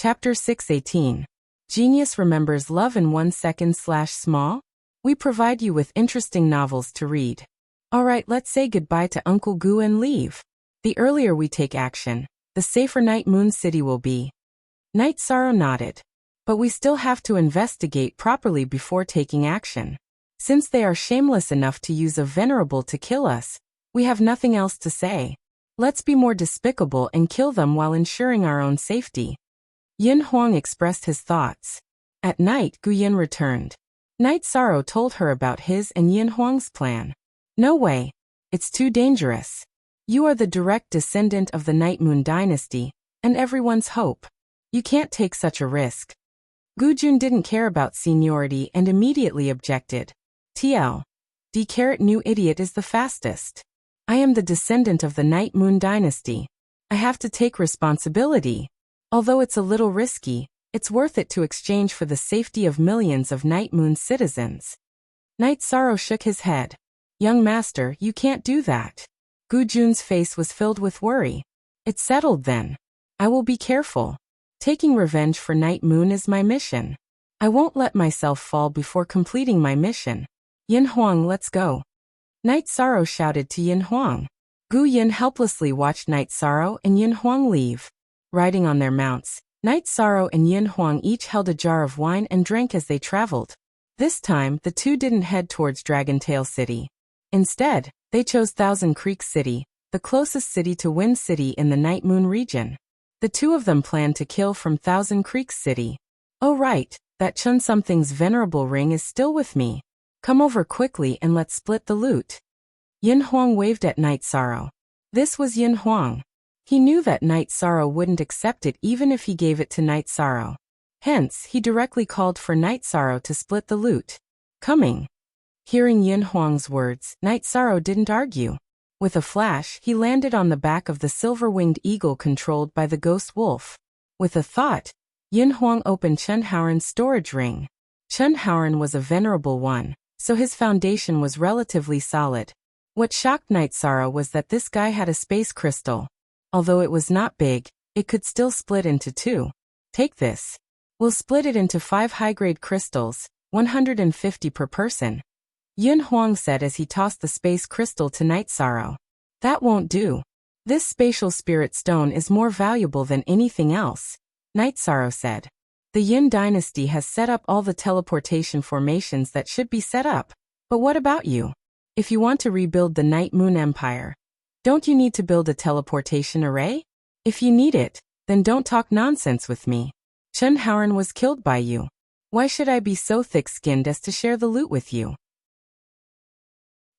Chapter 618. Genius remembers love in 1 second/small? We provide you with interesting novels to read. Alright, let's say goodbye to Uncle Goo and leave. The earlier we take action, the safer Night Moon City will be. Night Sorrow nodded. But we still have to investigate properly before taking action. Since they are shameless enough to use a venerable to kill us, we have nothing else to say. Let's be more despicable and kill them while ensuring our own safety. Yin Huang expressed his thoughts. At night, Gu Yin returned. Night Sorrow told her about his and Yin Huang's plan. No way. It's too dangerous. You are the direct descendant of the Night Moon dynasty, and everyone's hope. You can't take such a risk. Gu Jun didn't care about seniority and immediately objected. New idiot is the fastest. I am the descendant of the Night Moon dynasty. I have to take responsibility. Although it's a little risky, it's worth it to exchange for the safety of millions of Night Moon citizens. Night Sorrow shook his head. Young master, you can't do that. Gu Jun's face was filled with worry. It's settled then. I will be careful. Taking revenge for Night Moon is my mission. I won't let myself fall before completing my mission. Yin Huang, let's go. Night Sorrow shouted to Yin Huang. Gu Yin helplessly watched Night Sorrow and Yin Huang leave. Riding on their mounts, Night Sorrow and Yin Huang each held a jar of wine and drank as they traveled. This time, the two didn't head towards Dragontail City. Instead, they chose Thousand Creek City, the closest city to Wind City in the Night Moon region. The two of them planned to kill from Thousand Creek City. Oh right, that Chun Something's venerable ring is still with me. Come over quickly and let's split the loot. Yin Huang waved at Night Sorrow. This was Yin Huang. He knew that Night Sorrow wouldn't accept it even if he gave it to Night Sorrow. Hence, he directly called for Night Sorrow to split the loot. Coming. Hearing Yin Huang's words, Night Sorrow didn't argue. With a flash, he landed on the back of the silver-winged eagle controlled by the ghost wolf. With a thought, Yin Huang opened Chun Haoran's storage ring. Chun Haoran was a venerable one, so his foundation was relatively solid. What shocked Night Sorrow was that this guy had a space crystal. Although it was not big, it could still split into two. Take this. We'll split it into 5 high-grade crystals, 150 per person. Yin Huang said as he tossed the space crystal to Night Sorrow. That won't do. This spatial spirit stone is more valuable than anything else, Night Sorrow said. The Yin dynasty has set up all the teleportation formations that should be set up. But what about you? If you want to rebuild the Night Moon Empire, don't you need to build a teleportation array? If you need it, then don't talk nonsense with me. Chun Haoran was killed by you. Why should I be so thick-skinned as to share the loot with you?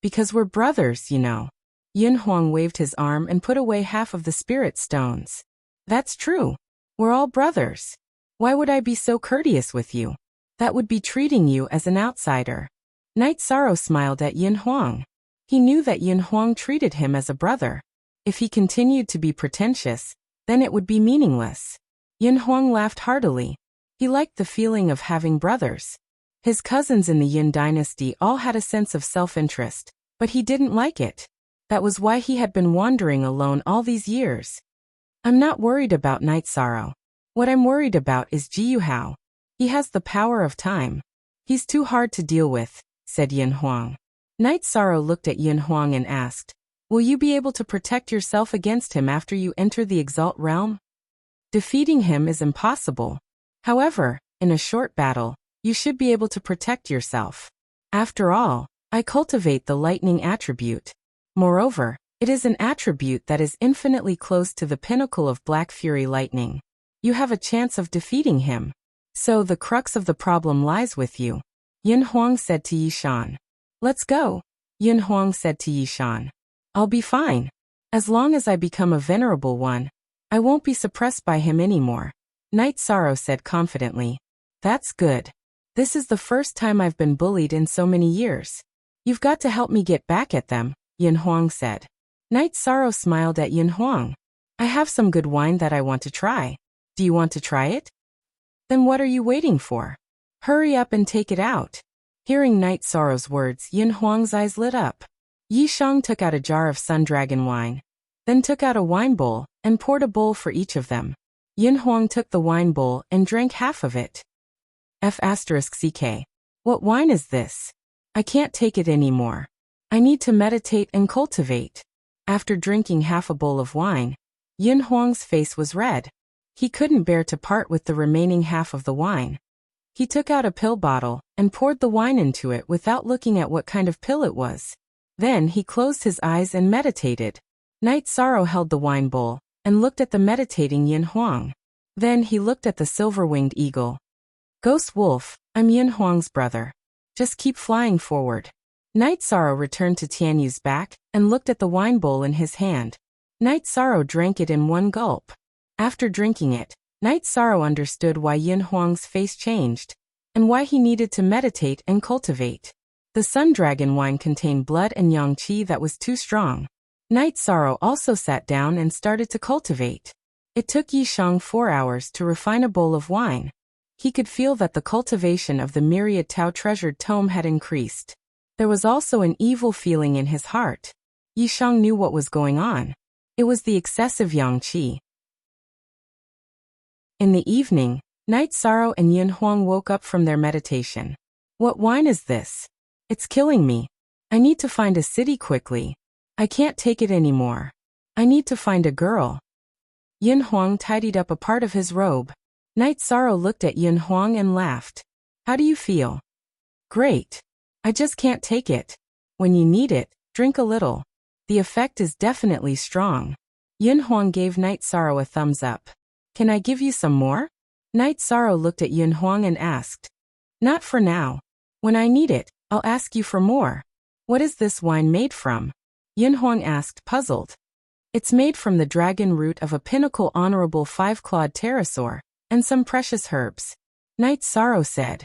Because we're brothers, you know. Yin Huang waved his arm and put away half of the spirit stones. That's true. We're all brothers. Why would I be so courteous with you? That would be treating you as an outsider. Night Sorrow smiled at Yin Huang. He knew that Yin Huang treated him as a brother. If he continued to be pretentious, then it would be meaningless. Yin Huang laughed heartily. He liked the feeling of having brothers. His cousins in the Yin dynasty all had a sense of self-interest, but he didn't like it. That was why he had been wandering alone all these years. I'm not worried about Night Sorrow. What I'm worried about is Jiyu Hao. He has the power of time. He's too hard to deal with, said Yin Huang. Night Sorrow looked at Yin Huang and asked, will you be able to protect yourself against him after you enter the Exalt realm? Defeating him is impossible. However, in a short battle, you should be able to protect yourself. After all, I cultivate the lightning attribute. Moreover, it is an attribute that is infinitely close to the pinnacle of Black Fury lightning. You have a chance of defeating him. So the crux of the problem lies with you, Yin Huang said to Yishan. Let's go, Yin Huang said to Yishan. I'll be fine. As long as I become a venerable one, I won't be suppressed by him anymore, Night Sorrow said confidently. That's good. This is the first time I've been bullied in so many years. You've got to help me get back at them, Yin Huang said. Night Sorrow smiled at Yin Huang. I have some good wine that I want to try. Do you want to try it? Then what are you waiting for? Hurry up and take it out. Hearing Night Sorrow's words, Yin Huang's eyes lit up. Yishang took out a jar of Sun Dragon wine, then took out a wine bowl and poured a bowl for each of them. Yin Huang took the wine bowl and drank half of it. F***ck. What wine is this? I can't take it anymore. I need to meditate and cultivate. After drinking half a bowl of wine, Yin Huang's face was red. He couldn't bear to part with the remaining half of the wine. He took out a pill bottle and poured the wine into it without looking at what kind of pill it was. Then he closed his eyes and meditated. Night Sorrow held the wine bowl and looked at the meditating Yin Huang. Then he looked at the silver-winged eagle. Ghost Wolf, I'm Yin Huang's brother. Just keep flying forward. Night Sorrow returned to Tianyu's back and looked at the wine bowl in his hand. Night Sorrow drank it in one gulp. After drinking it, Night Sorrow understood why Yin Huang's face changed, and why he needed to meditate and cultivate. The Sun Dragon wine contained blood and yang qi that was too strong. Night Sorrow also sat down and started to cultivate. It took Yishang 4 hours to refine a bowl of wine. He could feel that the cultivation of the myriad Tao treasured tome had increased. There was also an evil feeling in his heart. Yishang knew what was going on. It was the excessive yang qi. In the evening, Night Sorrow and Yin Huang woke up from their meditation. What wine is this? It's killing me. I need to find a city quickly. I can't take it anymore. I need to find a girl. Yin Huang tidied up a part of his robe. Night Sorrow looked at Yin Huang and laughed. How do you feel? Great. I just can't take it. When you need it, drink a little. The effect is definitely strong. Yin Huang gave Night Sorrow a thumbs up. Can I give you some more? Night Sorrow looked at Yin Huang and asked. Not for now. When I need it, I'll ask you for more. What is this wine made from? Yin Huang asked, puzzled. It's made from the dragon root of a pinnacle honorable 5-clawed pterosaur, and some precious herbs. Night Sorrow said.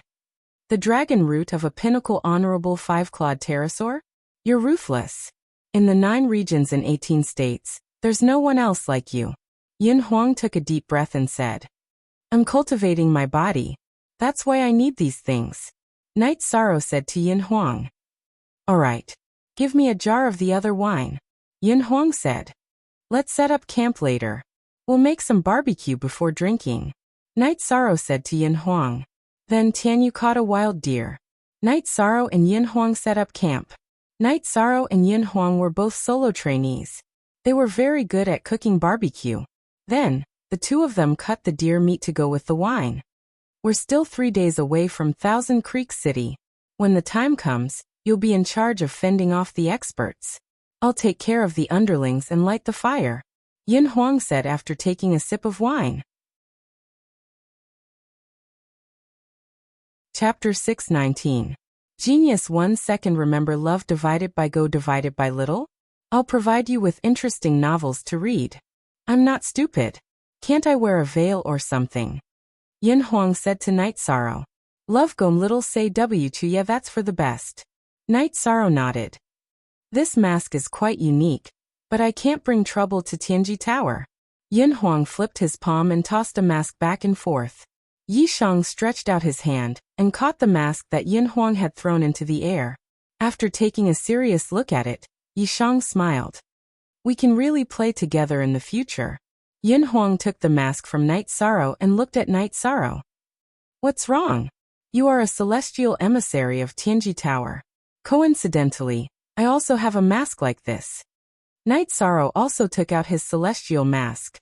The dragon root of a pinnacle honorable 5-clawed pterosaur? You're ruthless. In the 9 regions and 18 states, there's no one else like you. Yin Huang took a deep breath and said. I'm cultivating my body. That's why I need these things. Night Sorrow said to Yin Huang. Alright. Give me a jar of the other wine. Yin Huang said. Let's set up camp later. We'll make some barbecue before drinking. Night Sorrow said to Yin Huang. Then Tianyu caught a wild deer. Night Sorrow and Yin Huang set up camp. Night Sorrow and Yin Huang were both solo trainees. They were very good at cooking barbecue. Then, the two of them cut the deer meat to go with the wine. We're still 3 days away from Thousand Creek City. When the time comes, you'll be in charge of fending off the experts. I'll take care of the underlings and light the fire. Yin Huang said after taking a sip of wine. Chapter 619. Genius 1 second. Remember love divided by go divided by little? I'll provide you with interesting novels to read. I'm not stupid. Can't I wear a veil or something? Yin Huang said to Night Sorrow. Love go little say w2 yeah that's for the best. Night Sorrow nodded. This mask is quite unique, but I can't bring trouble to Tianji Tower. Yin Huang flipped his palm and tossed a mask back and forth. Yishang stretched out his hand and caught the mask that Yin Huang had thrown into the air. After taking a serious look at it, Yishang smiled. We can really play together in the future. Yin Huang took the mask from Night Sorrow and looked at Night Sorrow. What's wrong? You are a celestial emissary of Tianji Tower. Coincidentally, I also have a mask like this. Night Sorrow also took out his celestial mask.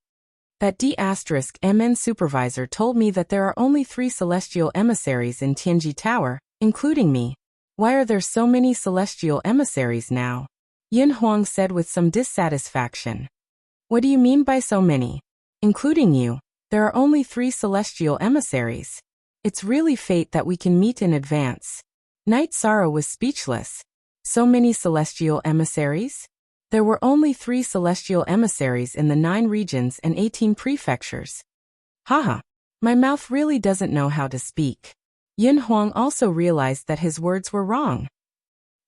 That D*MN supervisor told me that there are only 3 celestial emissaries in Tianji Tower, including me. Why are there so many celestial emissaries now? Yin Huang said with some dissatisfaction. What do you mean by so many? Including you, there are only 3 celestial emissaries. It's really fate that we can meet in advance. Night Sorrow was speechless. So many celestial emissaries? There were only 3 celestial emissaries in the 9 regions and 18 prefectures. Haha, my mouth really doesn't know how to speak. Yin Huang also realized that his words were wrong.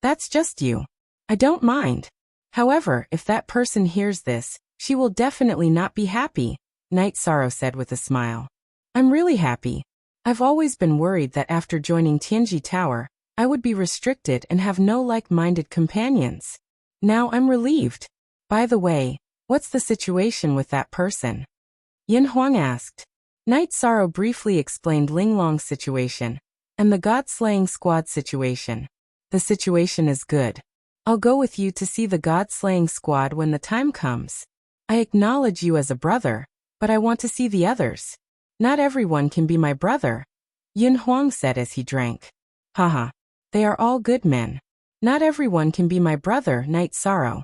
That's just you. I don't mind. However, if that person hears this, she will definitely not be happy, Night Sorrow said with a smile. I'm really happy. I've always been worried that after joining Tianji Tower, I would be restricted and have no like-minded companions. Now I'm relieved. By the way, what's the situation with that person? Yin Huang asked. Night Sorrow briefly explained Ling Long's situation and the God-slaying squad situation. The situation is good. I'll go with you to see the God-slaying squad when the time comes. I acknowledge you as a brother, but I want to see the others. Not everyone can be my brother, Yin Huang said as he drank. Haha. They are all good men. Not everyone can be my brother, Night Sorrow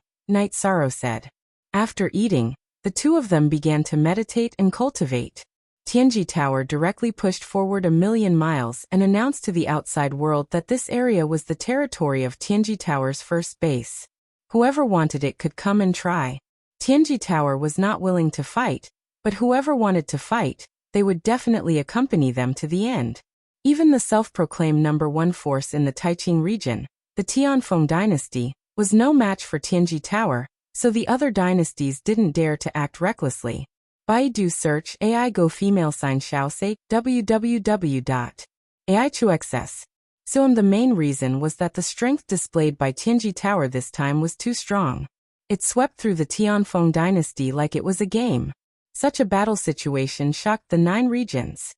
said. After eating, the two of them began to meditate and cultivate. Tianji Tower directly pushed forward 1,000,000 miles and announced to the outside world that this area was the territory of Tianji Tower's first base. Whoever wanted it could come and try. Tianji Tower was not willing to fight, but whoever wanted to fight, they would definitely accompany them to the end. Even the self-proclaimed #1 force in the Taiqing region, the Tianfeng dynasty, was no match for Tianji Tower, so the other dynasties didn't dare to act recklessly. Baidu search AI Go female sign Xiao say www.ai2xs. So the main reason was that the strength displayed by Tianji Tower this time was too strong. It swept through the Tianfeng dynasty like it was a game. Such a battle situation shocked the 9 regions.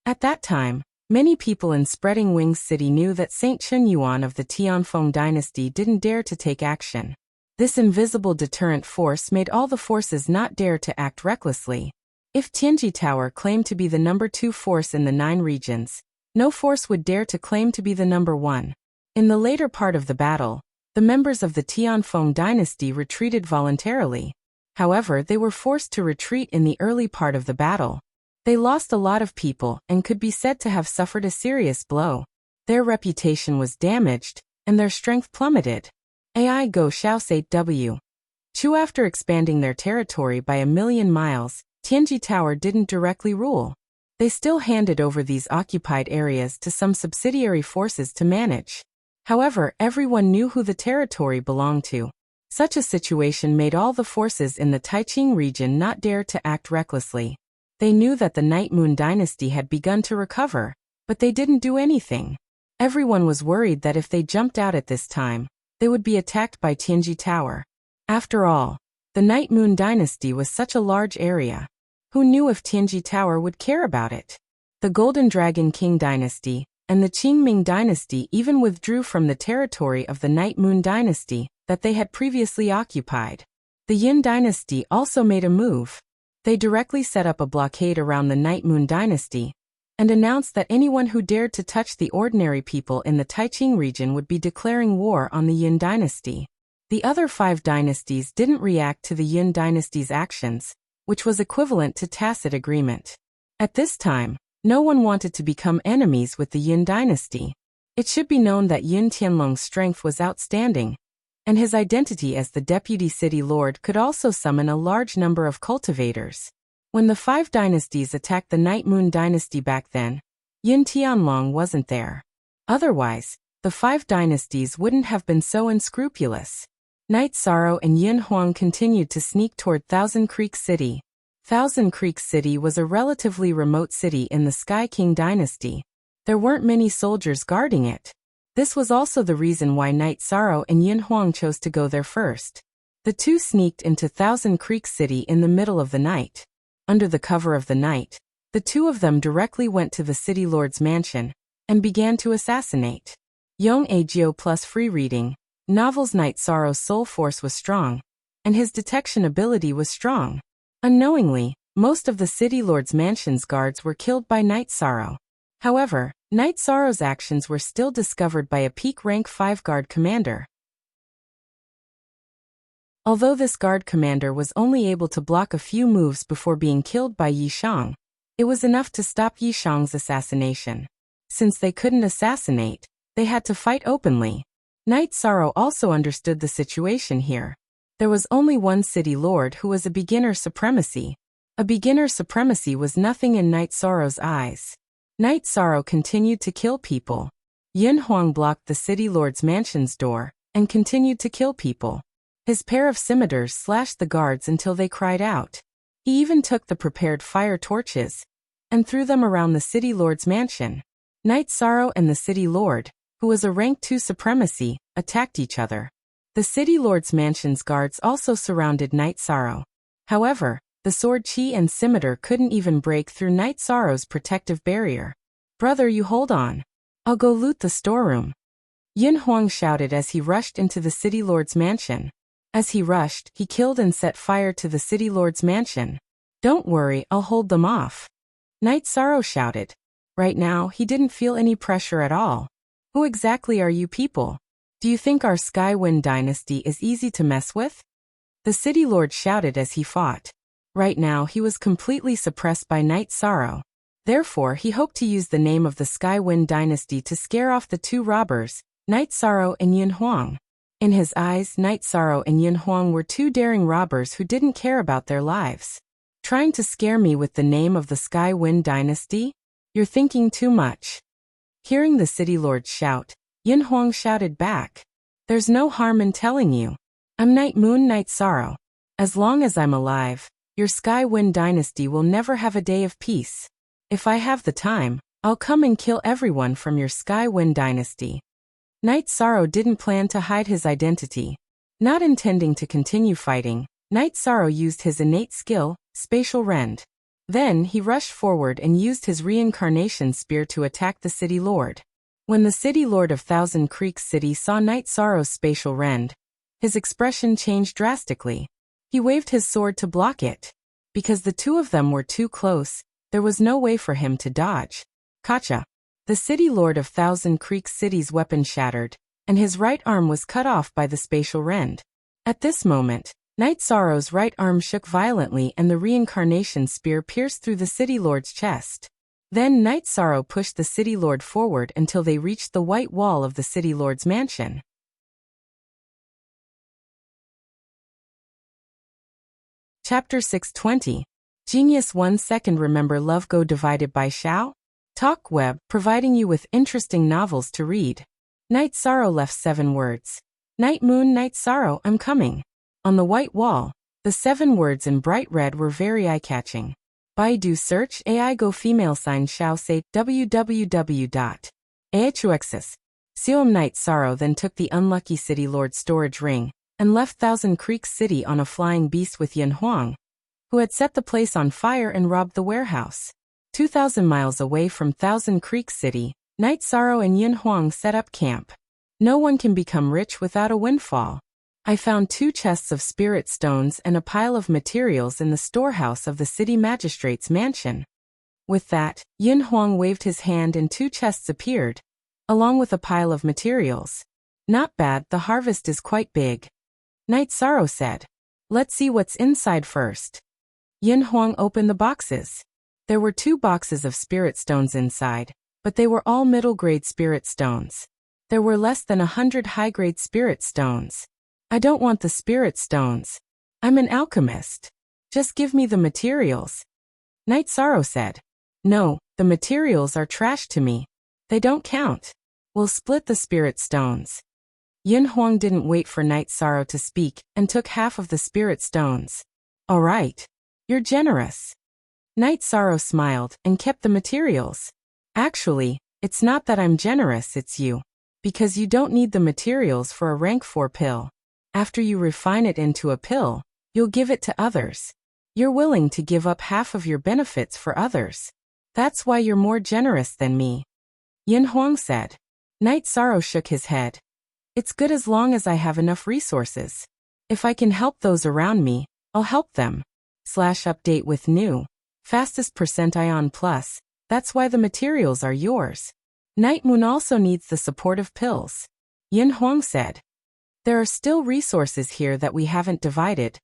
At that time, many people in Spreading Wings City knew that Saint Chen Yuan of the Tianfeng dynasty didn't dare to take action. This invisible deterrent force made all the forces not dare to act recklessly. If Tianji Tower claimed to be the #2 force in the 9 regions, no force would dare to claim to be the #1. In the later part of the battle, the members of the Tianfeng dynasty retreated voluntarily. However, they were forced to retreat in the early part of the battle. They lost a lot of people and could be said to have suffered a serious blow. Their reputation was damaged, and their strength plummeted. AI Go Xiaosei W. Chu after expanding their territory by 1,000,000 miles, Tianji Tower didn't directly rule. They still handed over these occupied areas to some subsidiary forces to manage. However, everyone knew who the territory belonged to. Such a situation made all the forces in the Taiqing region not dare to act recklessly. They knew that the Night Moon dynasty had begun to recover, but they didn't do anything. Everyone was worried that if they jumped out at this time, they would be attacked by Tianji Tower. After all, the Night Moon dynasty was such a large area. Who knew if Tianji Tower would care about it? The Golden Dragon King dynasty and the Qingming dynasty even withdrew from the territory of the Night Moon dynasty that they had previously occupied. The Yin dynasty also made a move. They directly set up a blockade around the Night Moon dynasty and announced that anyone who dared to touch the ordinary people in the Taiqing region would be declaring war on the Yin dynasty. The other 5 dynasties didn't react to the Yin dynasty's actions, which was equivalent to tacit agreement. At this time, no one wanted to become enemies with the Yin dynasty. It should be known that Yin Tianlong's strength was outstanding, and his identity as the deputy city lord could also summon a large number of cultivators. When the 5 dynasties attacked the Night Moon dynasty back then, Yin Tianlong wasn't there. Otherwise, the 5 dynasties wouldn't have been so unscrupulous. Night Sorrow and Yin Huang continued to sneak toward Thousand Creek City. Thousand Creek City was a relatively remote city in the Sky King dynasty. There weren't many soldiers guarding it. This was also the reason why Night Sorrow and Yin Huang chose to go there first. The two sneaked into Thousand Creek City in the middle of the night. Under the cover of the night, the two of them directly went to the city lord's mansion and began to assassinate. Yong Agio plus free reading. Novel's Night Sorrow's soul force was strong, and his detection ability was strong. Unknowingly, most of the city lord's mansion's guards were killed by Night Sorrow. However, Night Sorrow's actions were still discovered by a peak rank 5 guard commander. Although this guard commander was only able to block a few moves before being killed by Yi Shang, it was enough to stop Yi Shang's assassination. Since they couldn't assassinate, they had to fight openly. Night Sorrow also understood the situation here. There was only one city lord who was a beginner supremacy. A beginner supremacy was nothing in Night Sorrow's eyes. Night Sorrow continued to kill people. Yin Huang blocked the city lord's mansion's door and continued to kill people. His pair of scimitars slashed the guards until they cried out. He even took the prepared fire torches and threw them around the city lord's mansion. Night Sorrow and the city lord, who was a rank 2 supremacy, attacked each other. The city lord's mansion's guards also surrounded Night Sorrow. However, The sword chi and scimitar couldn't even break through Night Sorrow's protective barrier. "Brother, you hold on. I'll go loot the storeroom," Yin Huang shouted as he rushed into the city lord's mansion. As he rushed, he killed and set fire to the city lord's mansion. "Don't worry, I'll hold them off," Night Sorrow shouted. Right now, he didn't feel any pressure at all. "Who exactly are you people? Do you think our Skywind dynasty is easy to mess with?" The city lord shouted as he fought. Right now, he was completely suppressed by Night Sorrow. Therefore, he hoped to use the name of the Skywind dynasty to scare off the two robbers, Night Sorrow and Yin Huang. In his eyes, Night Sorrow and Yin Huang were two daring robbers who didn't care about their lives. "Trying to scare me with the name of the Skywind dynasty? You're thinking too much." Hearing the city lord shout, Yin Huang shouted back, "There's no harm in telling you. I'm Night Moon Night Sorrow. As long as I'm alive, your Skywind dynasty will never have a day of peace. If I have the time, I'll come and kill everyone from your Skywind dynasty." Night Sorrow didn't plan to hide his identity. Not intending to continue fighting, Night Sorrow used his innate skill, Spatial Rend. Then he rushed forward and used his reincarnation spear to attack the city lord. When the city lord of Thousand Creeks City saw Night Sorrow's Spatial Rend, his expression changed drastically. He waved his sword to block it. Because the two of them were too close, there was no way for him to dodge. Gotcha! The city lord of Thousand Creeks City's weapon shattered, and his right arm was cut off by the Spatial Rend. At this moment, Night Sorrow's right arm shook violently and the reincarnation spear pierced through the city lord's chest. Then Night Sorrow pushed the city lord forward until they reached the white wall of the city lord's mansion. Chapter 620. Genius 1 second. Remember Love Go divided by Xiao? Talk Web, providing you with interesting novels to read. Night Sorrow left 7 words. Night Moon Night Sorrow, I'm coming. On the white wall, the 7 words in bright red were very eye-catching. Baidu search AI go female sign Xiao say www.ahuxis. Siom Night Sorrow then took the unlucky city lord's storage ring and left Thousand Creeks City on a flying beast with Yin Huang, who had set the place on fire and robbed the warehouse. 2,000 miles away from Thousand Creeks City, Night Sorrow and Yin Huang set up camp. No one can become rich without a windfall. I found 2 chests of spirit stones and a pile of materials in the storehouse of the city magistrate's mansion. With that, Yin Huang waved his hand and 2 chests appeared, along with a pile of materials. Not bad, the harvest is quite big. Night Sorrow said. Let's see what's inside first. Yin Huang opened the boxes. There were 2 boxes of spirit stones inside, but they were all middle-grade spirit stones. There were less than 100 high-grade spirit stones. I don't want the spirit stones. I'm an alchemist. Just give me the materials. Night Sorrow said. No, the materials are trash to me. They don't count. We'll split the spirit stones. Yin Huang didn't wait for Night Sorrow to speak and took half of the spirit stones. All right. You're generous. Night Sorrow smiled and kept the materials. Actually, it's not that I'm generous, it's you. Because you don't need the materials for a rank 4 pill. After you refine it into a pill, you'll give it to others. You're willing to give up half of your benefits for others. That's why you're more generous than me. Yin Huang said. Night Sorrow shook his head. It's good as long as I have enough resources. If I can help those around me, I'll help them. /update with new. Fastest % ion plus. That's why the materials are yours. Night Moon also needs the supportive pills. Yin Huang said. There are still resources here that we haven't divided.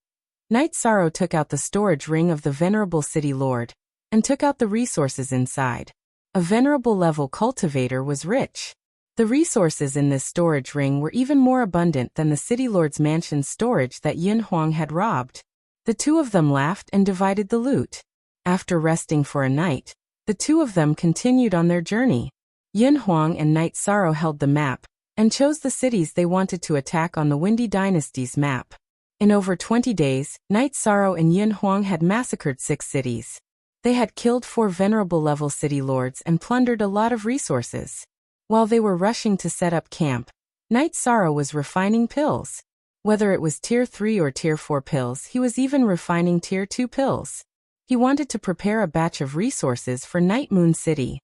Night Sorrow took out the storage ring of the venerable city lord, and took out the resources inside. A venerable level cultivator was rich. The resources in this storage ring were even more abundant than the city lord's mansion's storage that Yin Huang had robbed. The 2 of them laughed and divided the loot. After resting for a night, the 2 of them continued on their journey. Yin Huang and Night Sorrow held the map, and chose the cities they wanted to attack on the Windy Dynasty's map. In over 20 days, Night Sorrow and Yin Huang had massacred 6 cities. They had killed 4 venerable level city lords and plundered a lot of resources. While they were rushing to set up camp, Night Sorrow was refining pills. Whether it was Tier 3 or Tier 4 pills, he was even refining Tier 2 pills. He wanted to prepare a batch of resources for Night Moon City.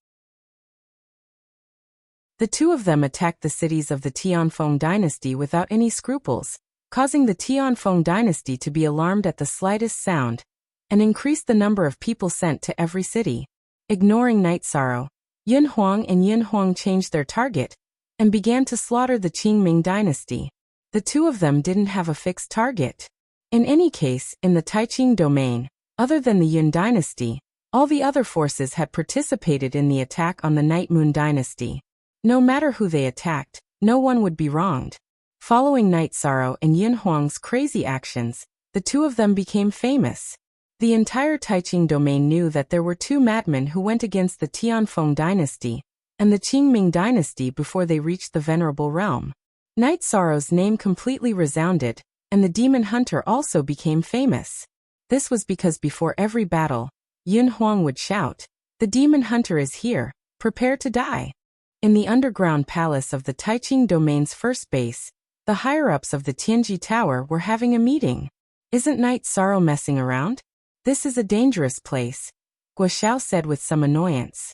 The two of them attacked the cities of the Tianfeng dynasty without any scruples, causing the Tianfeng dynasty to be alarmed at the slightest sound, and increased the number of people sent to every city. Ignoring Night Sorrow, Yun Huang and Yin Huang changed their target, and began to slaughter the Qingming dynasty. The two of them didn't have a fixed target. In any case, in the Taiqing domain, other than the Yun dynasty, all the other forces had participated in the attack on the Night Moon dynasty. No matter who they attacked, no one would be wronged. Following Night Sorrow and Yin Huang's crazy actions, the two of them became famous. The entire Taiqing domain knew that there were two madmen who went against the Tianfeng dynasty and the Qingming dynasty before they reached the Venerable Realm. Night Sorrow's name completely resounded, and the demon hunter also became famous. This was because before every battle, Yun Huang would shout, "The demon hunter is here, prepare to die." In the underground palace of the Taiqing domain's first base, the higher-ups of the Tianji Tower were having a meeting. "Isn't Night Sorrow messing around? This is a dangerous place," Guo Xiao said with some annoyance.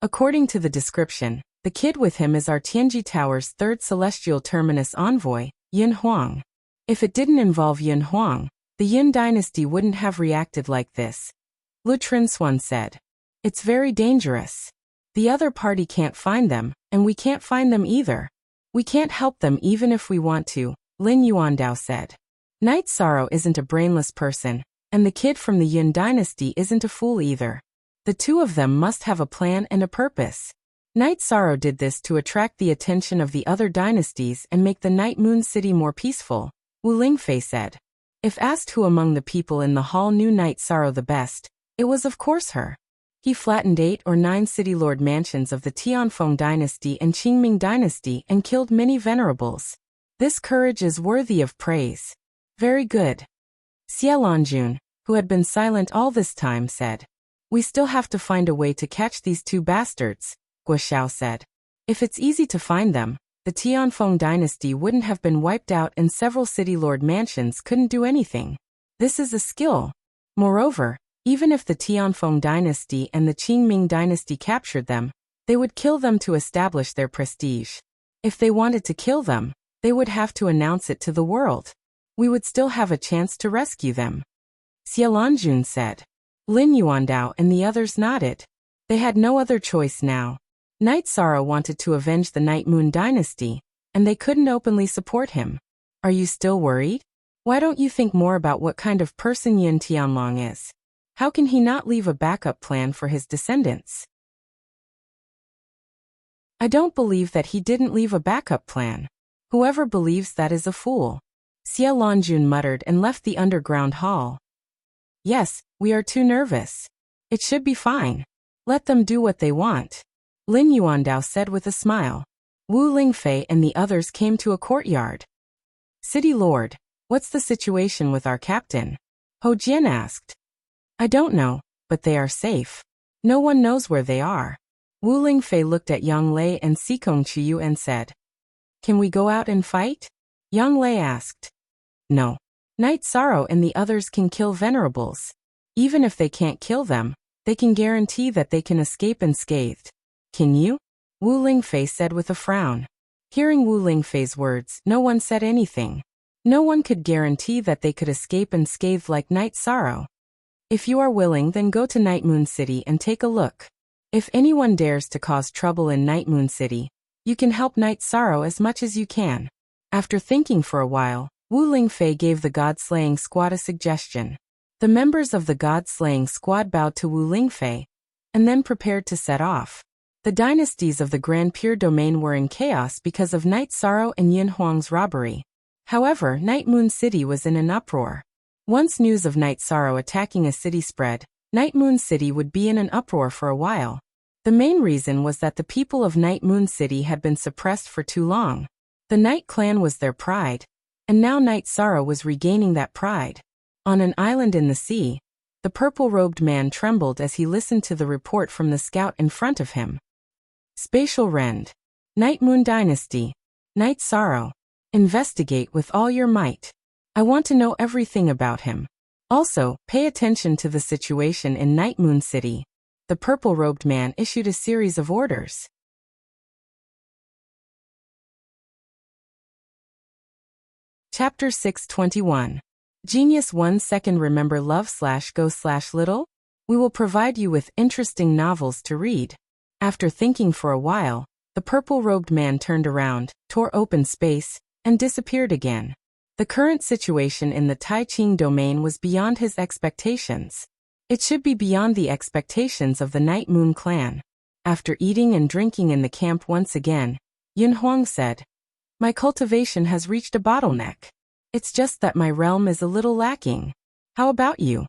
According to the description, the kid with him is our Tianji Tower's third celestial terminus envoy, Yun Huang. If it didn't involve Yun Huang, the Yun dynasty wouldn't have reacted like this. Lu Trinswan said. "It's very dangerous. The other party can't find them, and we can't find them either. We can't help them even if we want to," Lin Yuandao said. Night Sorrow isn't a brainless person, and the kid from the Yun dynasty isn't a fool either. The two of them must have a plan and a purpose. Night Sorrow did this to attract the attention of the other dynasties and make the Night Moon City more peaceful, Wu Lingfei said. If asked who among the people in the hall knew Night Sorrow the best, it was of course her. He flattened 8 or 9 city lord mansions of the Tianfeng dynasty and Qingming dynasty and killed many venerables. This courage is worthy of praise. Very good. Xie Lanjun, who had been silent all this time, said. We still have to find a way to catch these two bastards, Guo Xiao said. If it's easy to find them, the Tianfeng dynasty wouldn't have been wiped out and several city lord mansions couldn't do anything. This is a skill. Moreover, even if the Tianfeng dynasty and the Qingming dynasty captured them, they would kill them to establish their prestige. If they wanted to kill them, they would have to announce it to the world. We would still have a chance to rescue them. Xie Lanjun said. Lin Yuandao and the others nodded. They had no other choice now. Night Sorrow wanted to avenge the Night Moon dynasty, and they couldn't openly support him. Are you still worried? Why don't you think more about what kind of person Yin Tianlong is? How can he not leave a backup plan for his descendants? I don't believe that he didn't leave a backup plan. Whoever believes that is a fool. Xie Lanjun muttered and left the underground hall. Yes, we are too nervous. It should be fine. Let them do what they want. Lin Yuandao said with a smile. Wu Lingfei and the others came to a courtyard. City Lord, what's the situation with our captain? Ho Jian asked. I don't know, but they are safe. No one knows where they are. Wu Lingfei looked at Yang Lei and Sikong Chiyu and said. Can we go out and fight? Yang Lei asked. No. Night Sorrow and the others can kill venerables. Even if they can't kill them, they can guarantee that they can escape unscathed. Can you? Wu Lingfei said with a frown. Hearing Wu Lingfei's words, no one said anything. No one could guarantee that they could escape unscathed like Night Sorrow. If you are willing, then go to Night Moon City and take a look. If anyone dares to cause trouble in Night Moon City, you can help Night Sorrow as much as you can. After thinking for a while, Wu Lingfei gave the God-slaying squad a suggestion. The members of the God-slaying squad bowed to Wu Lingfei, and then prepared to set off. The dynasties of the Grand Pure Domain were in chaos because of Night Sorrow and Yin Huang's robbery. However, Night Moon City was in an uproar. Once news of Night Sorrow attacking a city spread, Night Moon City would be in an uproar for a while. The main reason was that the people of Night Moon City had been suppressed for too long. The Night Clan was their pride, and now Night Sorrow was regaining that pride. On an island in the sea, the purple-robed man trembled as he listened to the report from the scout in front of him. Spatial Rend. Night Moon Dynasty. Night Sorrow. Investigate with all your might. I want to know everything about him. Also, pay attention to the situation in Night Moon City. The purple-robed man issued a series of orders. Chapter 621. Genius 1 second. Remember love/go/little? We will provide you with interesting novels to read. After thinking for a while, the purple-robed man turned around, tore open space, and disappeared again. The current situation in the Tai Ching domain was beyond his expectations. It should be beyond the expectations of the Night Moon clan. After eating and drinking in the camp once again, Yin Huang said, "My cultivation has reached a bottleneck. It's just that my realm is a little lacking. How about you?"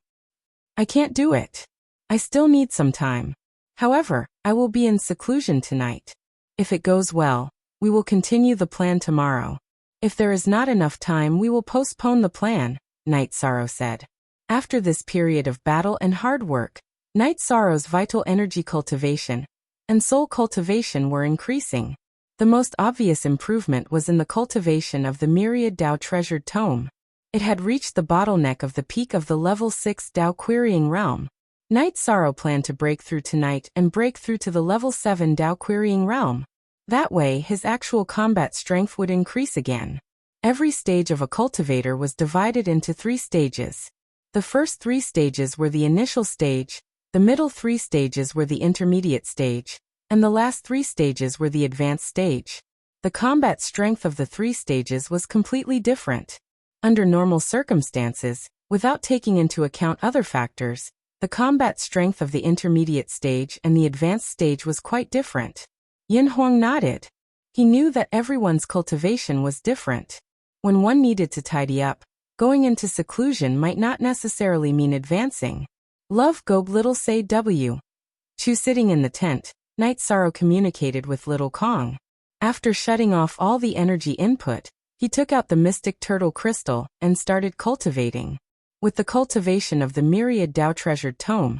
"I can't do it. I still need some time. However, I will be in seclusion tonight. If it goes well, we will continue the plan tomorrow. If there is not enough time, we will postpone the plan," Night Sorrow said. After this period of battle and hard work, Night Sorrow's vital energy cultivation and soul cultivation were increasing. The most obvious improvement was in the cultivation of the myriad Dao treasured tome. It had reached the bottleneck of the peak of the level 6 Dao querying realm. Night Sorrow planned to break through tonight and break through to the level 7 Dao querying realm. That way, his actual combat strength would increase again. Every stage of a cultivator was divided into 3 stages. The first 3 stages were the initial stage, the middle 3 stages were the intermediate stage, and the last 3 stages were the advanced stage. The combat strength of the 3 stages was completely different. Under normal circumstances, without taking into account other factors, the combat strength of the intermediate stage and the advanced stage was quite different. Yin Huang nodded. He knew that everyone's cultivation was different. When one needed to tidy up, going into seclusion might not necessarily mean advancing. Love Gob Little Say W. Chu sitting in the tent, Night Sorrow communicated with Little Kong. After shutting off all the energy input, he took out the mystic turtle crystal and started cultivating. With the cultivation of the myriad Dao treasured tome,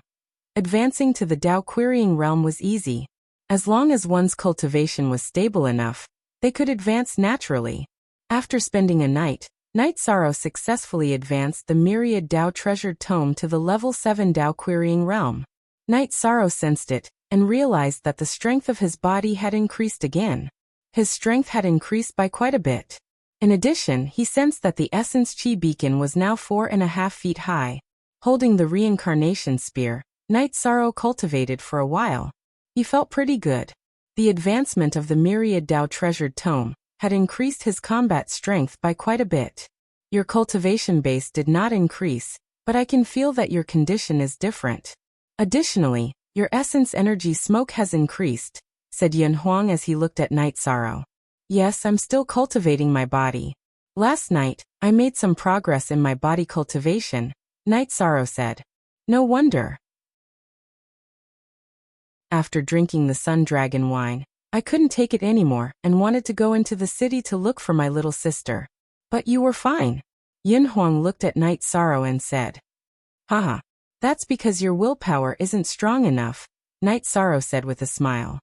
advancing to the Dao querying realm was easy. As long as one's cultivation was stable enough, they could advance naturally. After spending a night, Night Sorrow successfully advanced the myriad Dao treasured tome to the level 7 Dao querying realm. Night Sorrow sensed it and realized that the strength of his body had increased again. His strength had increased by quite a bit. In addition, he sensed that the Essence Chi beacon was now 4.5 feet high. Holding the reincarnation spear, Night Sorrow cultivated for a while. He felt pretty good. The advancement of the myriad Dao treasured tome had increased his combat strength by quite a bit. Your cultivation base did not increase, but I can feel that your condition is different. Additionally, your essence energy smoke has increased, said Yin Huang as he looked at Night Sorrow. Yes, I'm still cultivating my body. Last night, I made some progress in my body cultivation, Night Sorrow said. No wonder. After drinking the Sun Dragon wine, I couldn't take it anymore and wanted to go into the city to look for my little sister. But you were fine. Yin Huang looked at Night Sorrow and said. Haha. That's because your willpower isn't strong enough, Night Sorrow said with a smile.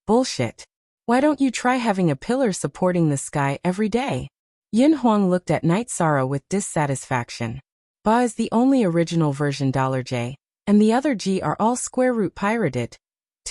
Bullshit. Why don't you try having a pillar supporting the sky every day? Yin Huang looked at Night Sorrow with dissatisfaction. Ba is the only original version $J, and the other G are all square root pirated.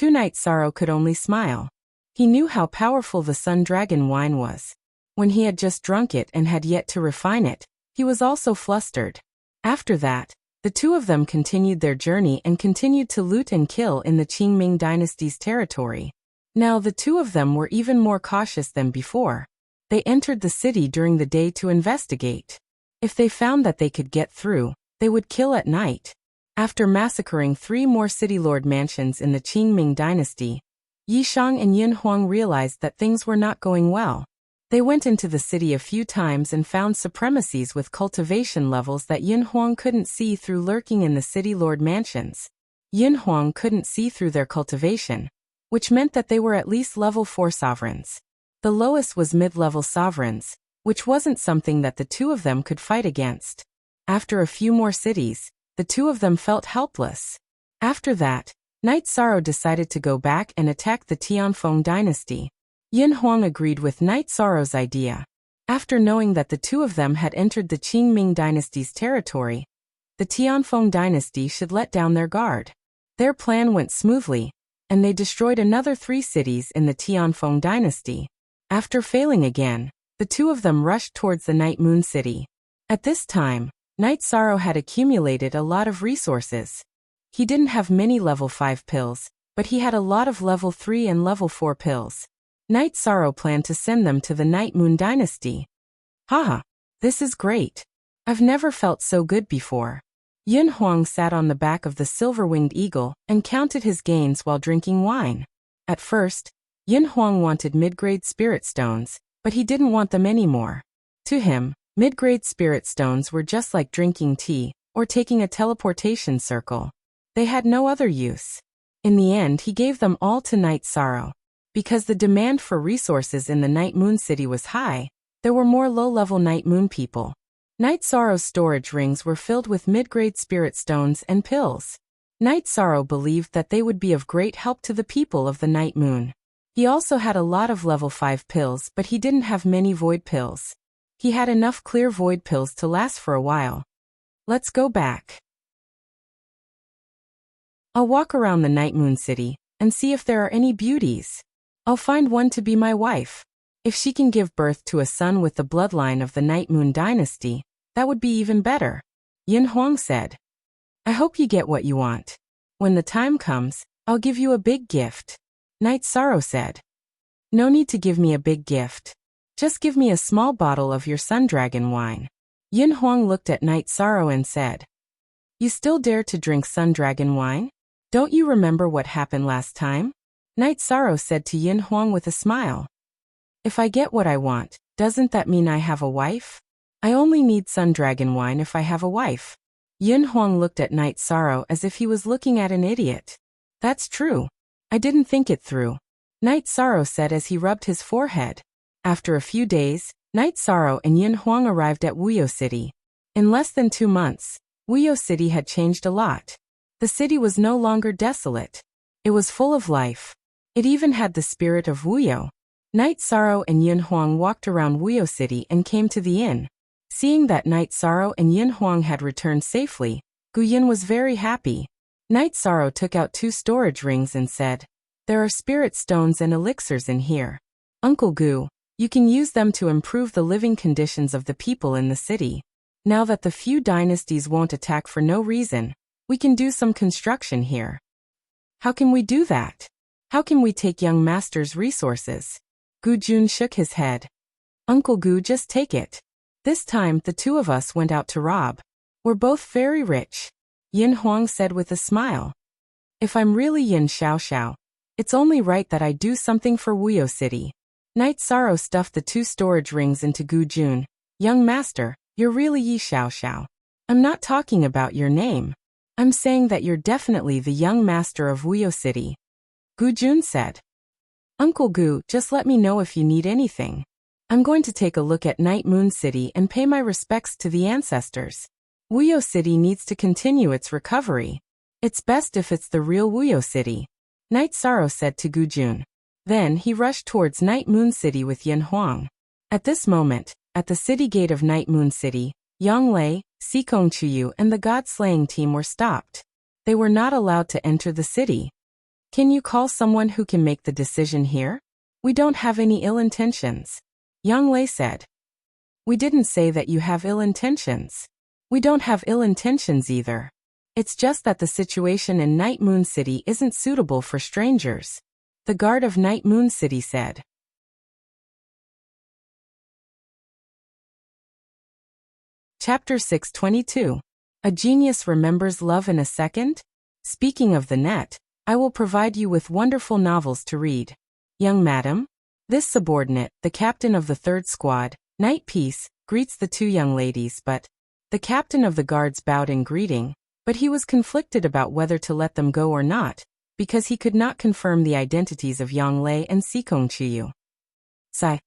Night Sorrow could only smile. He knew how powerful the Sun Dragon wine was. When he had just drunk it and had yet to refine it, he was also flustered. After that, the two of them continued their journey and continued to loot and kill in the Qingming dynasty's territory. Now the two of them were even more cautious than before. They entered the city during the day to investigate. If they found that they could get through, they would kill at night. After massacring 3 more city lord mansions in the Qingming dynasty, Yishang and Yin Huang realized that things were not going well. They went into the city a few times and found supremacies with cultivation levels that Yin Huang couldn't see through lurking in the city lord mansions. Yin Huang couldn't see through their cultivation, which meant that they were at least level 4 sovereigns. The lowest was mid-level sovereigns, which wasn't something that the two of them could fight against. After a few more cities, the two of them felt helpless. After that, Night Sorrow decided to go back and attack the Tianfeng dynasty. Yin Huang agreed with Night Sorrow's idea. After knowing that the two of them had entered the Qingming dynasty's territory, the Tianfeng dynasty should let down their guard. Their plan went smoothly, and they destroyed another 3 cities in the Tianfeng dynasty. After failing again, the two of them rushed towards the Night Moon City. At this time, Night Sorrow had accumulated a lot of resources. He didn't have many level 5 pills, but he had a lot of level 3 and level 4 pills. Night Sorrow planned to send them to the Night Moon dynasty. Haha, this is great. I've never felt so good before. Yin Huang sat on the back of the silver-winged eagle and counted his gains while drinking wine. At first, Yin Huang wanted mid-grade spirit stones, but he didn't want them anymore. To him, mid-grade spirit stones were just like drinking tea or taking a teleportation circle. They had no other use. In the end, he gave them all to Night Sorrow. Because the demand for resources in the Night Moon City was high, there were more low-level Night Moon people. Night Sorrow's storage rings were filled with mid-grade spirit stones and pills. Night Sorrow believed that they would be of great help to the people of the Night Moon. He also had a lot of level 5 pills, but he didn't have many void pills. He had enough clear void pills to last for a while. Let's go back. I'll walk around the Night Moon City and see if there are any beauties. I'll find one to be my wife. If she can give birth to a son with the bloodline of the Night Moon dynasty, that would be even better. Yin Huang said. I hope you get what you want. When the time comes, I'll give you a big gift. Night Sorrow said. No need to give me a big gift. Just give me a small bottle of your Sun Dragon wine. Yin Huang looked at Night Sorrow and said. You still dare to drink Sun Dragon wine? Don't you remember what happened last time? Night Sorrow said to Yin Huang with a smile. If I get what I want, doesn't that mean I have a wife? I only need Sun Dragon wine if I have a wife. Yin Huang looked at Night Sorrow as if he was looking at an idiot. That's true. I didn't think it through. Night Sorrow said as he rubbed his forehead. After a few days, Night Sorrow and Yin Huang arrived at Wuyo City. In less than 2 months, Wuyo City had changed a lot. The city was no longer desolate. It was full of life. It even had the spirit of Wuyo. Night Sorrow and Yin Huang walked around Wuyo City and came to the inn. Seeing that Night Sorrow and Yin Huang had returned safely, Gu Yin was very happy. Night Sorrow took out 2 storage rings and said, There are spirit stones and elixirs in here. Uncle Gu, you can use them to improve the living conditions of the people in the city. Now that the few dynasties won't attack for no reason, we can do some construction here. How can we do that? How can we take young master's resources? Gu Jun shook his head. Uncle Gu, just take it. This time, the 2 of us went out to rob. We're both very rich. Yin Huang said with a smile. If I'm really Yin Xiao, it's only right that I do something for Wuyo City. Night Sorrow stuffed the 2 storage rings into Gu Jun. Young master, you're really Yi Xiao. I'm not talking about your name. I'm saying that you're definitely the young master of Wuyo City. Gu Jun said. Uncle Gu, just let me know if you need anything. I'm going to take a look at Night Moon City and pay my respects to the ancestors. Wuyo City needs to continue its recovery. It's best if it's the real Wuyo City. Night Sorrow said to Gu Jun. Then he rushed towards Night Moon City with Yin Huang. At this moment, at the city gate of Night Moon City, Yang Lei, Sikong Chuyu and the God-slaying team were stopped. They were not allowed to enter the city. Can you call someone who can make the decision here? We don't have any ill intentions. Yang Lei said. We didn't say that you have ill intentions. We don't have ill intentions either. It's just that the situation in Night Moon City isn't suitable for strangers. The guard of Night Moon City said. Chapter 622. A genius remembers love in a second? Speaking of the net, I will provide you with wonderful novels to read. Young madam? This subordinate, the captain of the 3rd squad, Night Peace, greets the 2 young ladies but the captain of the guards bowed in greeting, but he was conflicted about whether to let them go or not, because he could not confirm the identities of Yang Lei and Sikong Chuyu. Sigh.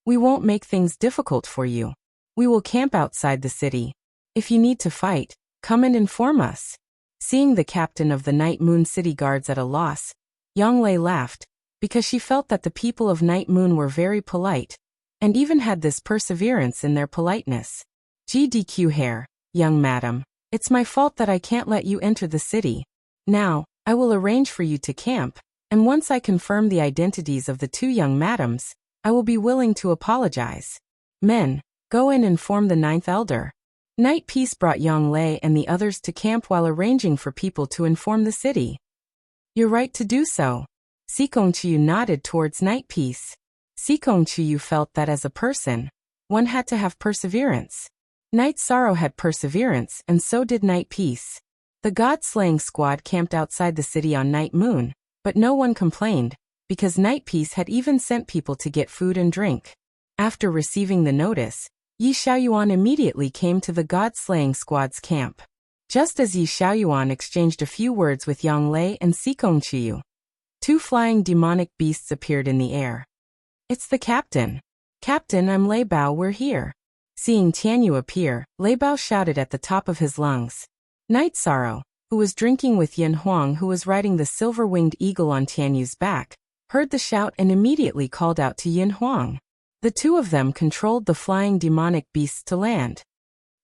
We won't make things difficult for you. We will camp outside the city. If you need to fight, come and inform us. Seeing the captain of the Night Moon City guards at a loss, Yang Lei laughed, because she felt that the people of Night Moon were very polite, and even had this perseverance in their politeness. GDQ hair, young madam, it's my fault that I can't let you enter the city. Now, I will arrange for you to camp, and once I confirm the identities of the two young madams, I will be willing to apologize. Men, go and inform the ninth elder. Night Peace brought Yang Lei and the others to camp while arranging for people to inform the city. You're right to do so. Sikong Chiyu nodded towards Night Peace. Sikong Chiyu felt that as a person, one had to have perseverance. Night Sorrow had perseverance, and so did Night Peace. The God-slaying squad camped outside the city on Night Moon, but no one complained, because Night Peace had even sent people to get food and drink. After receiving the notice, Yi Xiaoyuan immediately came to the God-slaying squad's camp. Just as Yi Xiaoyuan exchanged a few words with Yang Lei and Sikong Chiyu, two flying demonic beasts appeared in the air. It's the captain. Captain, I'm Lei Bao, we're here. Seeing Tianyu appear, Lei Bao shouted at the top of his lungs. Night Sorrow, who was drinking with Yin Huang, who was riding the silver-winged eagle on Tianyu's back, heard the shout and immediately called out to Yin Huang. The two of them controlled the flying demonic beasts to land.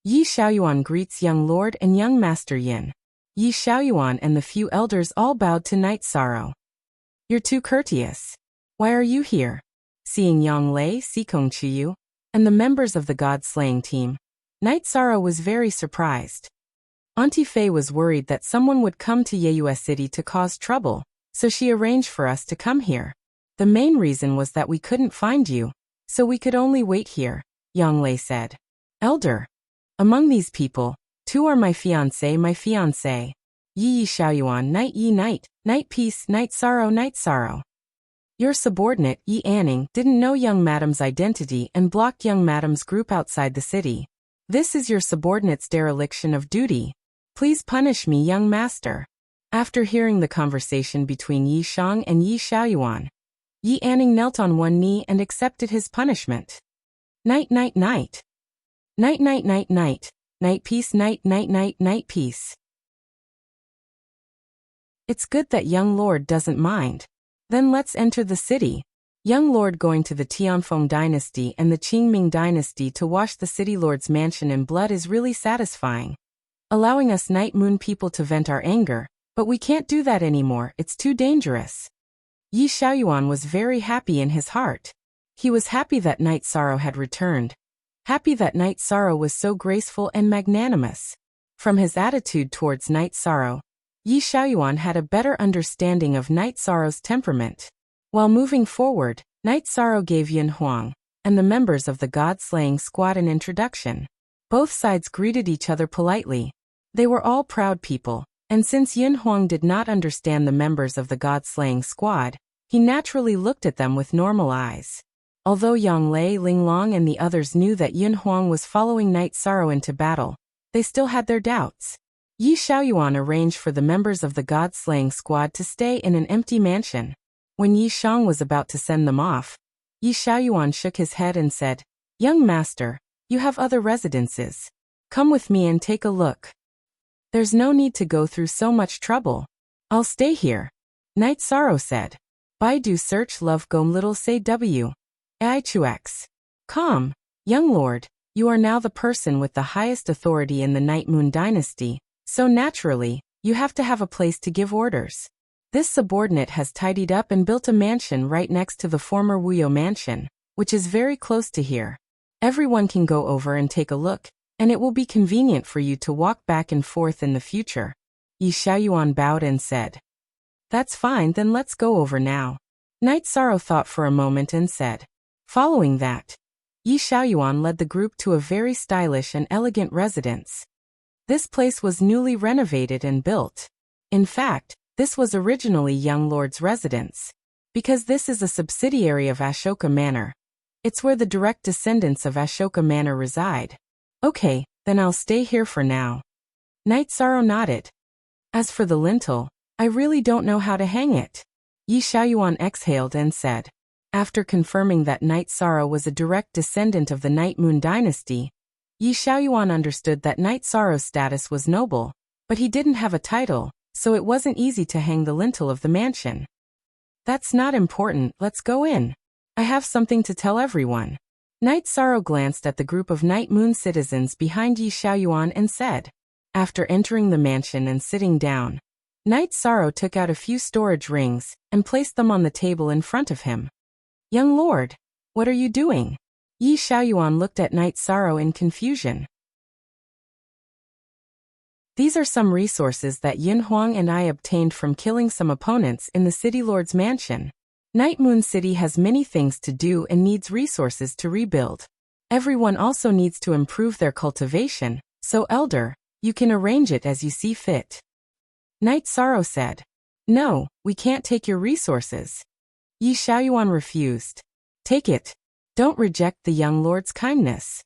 Yi Xiaoyuan greets young lord and young master Yin. Yi Xiaoyuan and the few elders all bowed to Night Sorrow. You're too courteous. Why are you here? Seeing Yang Lei, Sikong Chiyu, and the members of the God-slaying team, Night Sorrow was very surprised. Auntie Fei was worried that someone would come to Yeyue City to cause trouble, so she arranged for us to come here. The main reason was that we couldn't find you, so we could only wait here, Yang Lei said. Elder. Among these people, two are my fiancé. Yi Xiaoyuan, Night Yi Night, Night Peace, Night Sorrow, Night Sorrow. Your subordinate, Yi Anning, didn't know young madam's identity and blocked young madam's group outside the city. This is your subordinate's dereliction of duty. Please punish me, young master. After hearing the conversation between Yi Shang and Yi Xiaoyuan, Yi Anning knelt on one knee and accepted his punishment. Night, night, night. Night, night, night, night. Night peace, night, night, night, night peace. It's good that young lord doesn't mind. Then let's enter the city. Young lord going to the Tianfeng dynasty and the Qingming dynasty to wash the city lord's mansion in blood is really satisfying. Allowing us Night Moon people to vent our anger, but we can't do that anymore, it's too dangerous. Yi Xiaoyuan was very happy in his heart. He was happy that Night Sorrow had returned. Happy that Night Sorrow was so graceful and magnanimous. From his attitude towards Night Sorrow, Yi Xiaoyuan had a better understanding of Night Sorrow's temperament. While moving forward, Night Sorrow gave Yin Huang and the members of the God-slaying squad an introduction. Both sides greeted each other politely. They were all proud people, and since Yin Huang did not understand the members of the God-slaying squad, he naturally looked at them with normal eyes. Although Yang Lei, Ling Long and the others knew that Yin Huang was following Night Sorrow into battle, they still had their doubts. Yi Xiaoyuan arranged for the members of the God-slaying squad to stay in an empty mansion. When Yi Shang was about to send them off, Yi Xiaoyuan shook his head and said, Young master, you have other residences. Come with me and take a look. There's no need to go through so much trouble. I'll stay here. Night Sorrow said. Baidu search love gom little say w. Aichux. Calm, young lord, you are now the person with the highest authority in the Night Moon dynasty. So naturally, you have to have a place to give orders. This subordinate has tidied up and built a mansion right next to the former Wuyo mansion, which is very close to here. Everyone can go over and take a look, and it will be convenient for you to walk back and forth in the future. Yi Xiaoyuan bowed and said. That's fine, then let's go over now. Night Sorrow thought for a moment and said. Following that, Yi Xiaoyuan led the group to a very stylish and elegant residence. This place was newly renovated and built. In fact, this was originally Young Lord's residence. Because this is a subsidiary of Ashoka Manor. It's where the direct descendants of Ashoka Manor reside. Okay, then I'll stay here for now. Night Sorrow nodded. As for the lintel, I really don't know how to hang it. Yi Xiaoyuan exhaled and said. After confirming that Night Sorrow was a direct descendant of the Night Moon dynasty, Yi Xiaoyuan understood that Night Sorrow's status was noble, but he didn't have a title, so it wasn't easy to hang the lintel of the mansion. That's not important, let's go in. I have something to tell everyone. Night Sorrow glanced at the group of Night Moon citizens behind Yi Xiaoyuan and said. After entering the mansion and sitting down, Night Sorrow took out a few storage rings and placed them on the table in front of him. Young lord, what are you doing? Yi Xiaoyuan looked at Night Sorrow in confusion. These are some resources that Yin Huang and I obtained from killing some opponents in the City Lord's mansion. Night Moon City has many things to do and needs resources to rebuild. Everyone also needs to improve their cultivation, so Elder, you can arrange it as you see fit. Night Sorrow said. No, we can't take your resources. Yi Xiaoyuan refused. Take it. Don't reject the young lord's kindness.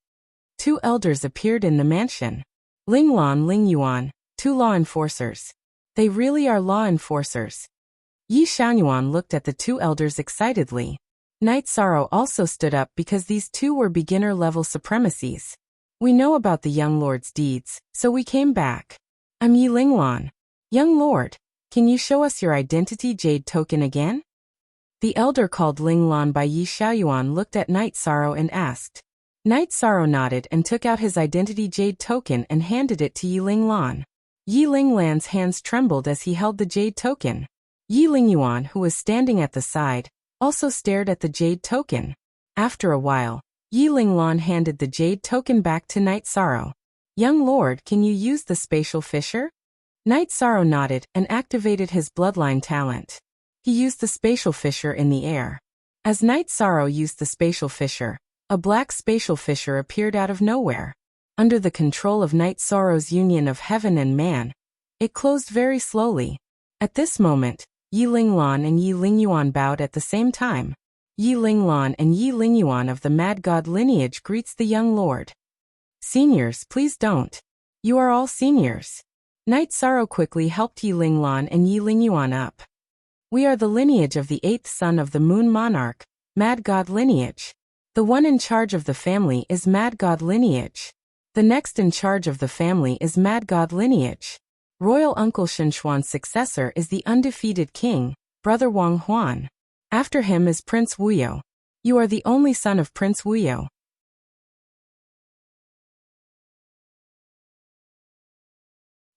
Two elders appeared in the mansion. Ling Lan, Ling Yuan, two law enforcers. They really are law enforcers. Yi Xiaoyuan looked at the two elders excitedly. Night Sorrow also stood up because these two were beginner-level supremacies. We know about the young lord's deeds, so we came back. I'm Yi Linglan. Young lord, can you show us your identity jade token again? The elder called Linglan by Yi Xiaoyuan looked at Night Sorrow and asked. Night Sorrow nodded and took out his identity jade token and handed it to Yi Linglan. Yi Linglan's hands trembled as he held the jade token. Yi Lingyuan, who was standing at the side, also stared at the jade token. After a while, Yi Linglan handed the jade token back to Night Sorrow. Young lord, can you use the spatial fissure? Night Sorrow nodded and activated his bloodline talent. He used the spatial fissure in the air. As Night Sorrow used the spatial fissure, a black spatial fissure appeared out of nowhere. Under the control of Night Sorrow's union of heaven and man, it closed very slowly. At this moment, Yi Linglan and Yi Lingyuan bowed at the same time. Yi Linglan and Yi Lingyuan of the Mad God lineage greets the young lord. Seniors, please don't. You are all seniors. Night Sorrow quickly helped Yi Linglan and Yi Lingyuan up. We are the lineage of the 8th son of the Moon Monarch, Mad God lineage. The one in charge of the family is Mad God lineage. The next in charge of the family is Mad God lineage. Royal Uncle Shenxuan's successor is the undefeated king, Brother Wang Huan. After him is Prince Wuyo. You are the only son of Prince Wuyo.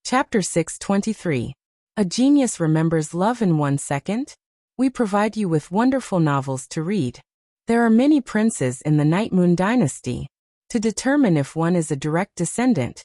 Chapter 623. A genius remembers love in 1 second? We provide you with wonderful novels to read. There are many princes in the Night Moon dynasty. To determine if one is a direct descendant,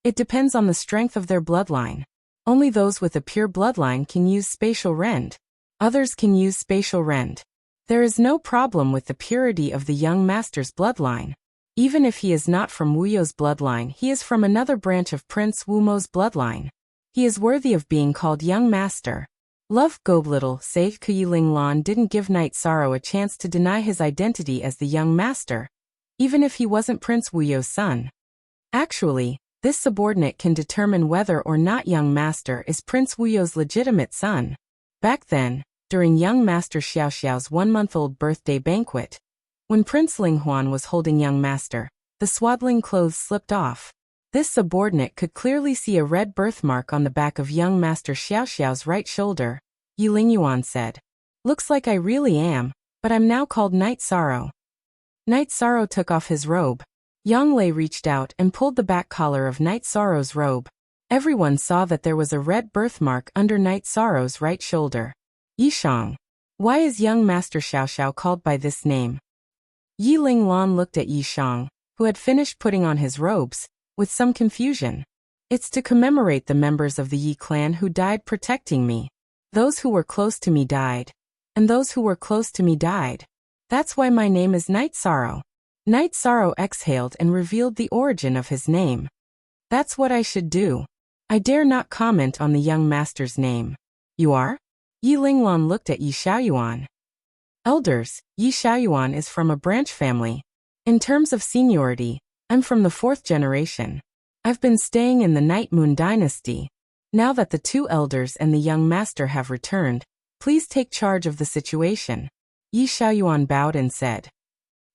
it depends on the strength of their bloodline. Only those with a pure bloodline can use spatial rend. Others can use spatial rend. There is no problem with the purity of the young master's bloodline. Even if he is not from Wuyo's bloodline, he is from another branch of Prince Wumo's bloodline. He is worthy of being called young master. Love Goblittle say Yi Linglan didn't give Night Sorrow a chance to deny his identity as the young master, even if he wasn't Prince Wuyo's son. Actually, this subordinate can determine whether or not young master is Prince Wuyo's legitimate son. Back then, during young master Xiaoxiao's 1-month-old birthday banquet, when Prince Linghuan was holding young master, the swaddling clothes slipped off. This subordinate could clearly see a red birthmark on the back of young master Xiaoxiao's right shoulder. Yi Lingyuan said. Looks like I really am, but I'm now called Night Sorrow. Night Sorrow took off his robe. Yang Lei reached out and pulled the back collar of Night Sorrow's robe. Everyone saw that there was a red birthmark under Night Sorrow's right shoulder. Yishang. Why is young master Xiaoxiao called by this name? Yi Linglan looked at Yishang, who had finished putting on his robes, with some confusion. It's to commemorate the members of the Yi clan who died protecting me. Those who were close to me died. And those who were close to me died. That's why my name is Night Sorrow. Night Sorrow exhaled and revealed the origin of his name. That's what I should do. I dare not comment on the young master's name. You are? Yi Linglan looked at Yi Xiaoyuan. Elders, Yi Xiaoyuan is from a branch family. In terms of seniority, I'm from the 4th generation. I've been staying in the Night Moon dynasty. Now that the two elders and the young master have returned, please take charge of the situation. Yi Xiaoyuan bowed and said.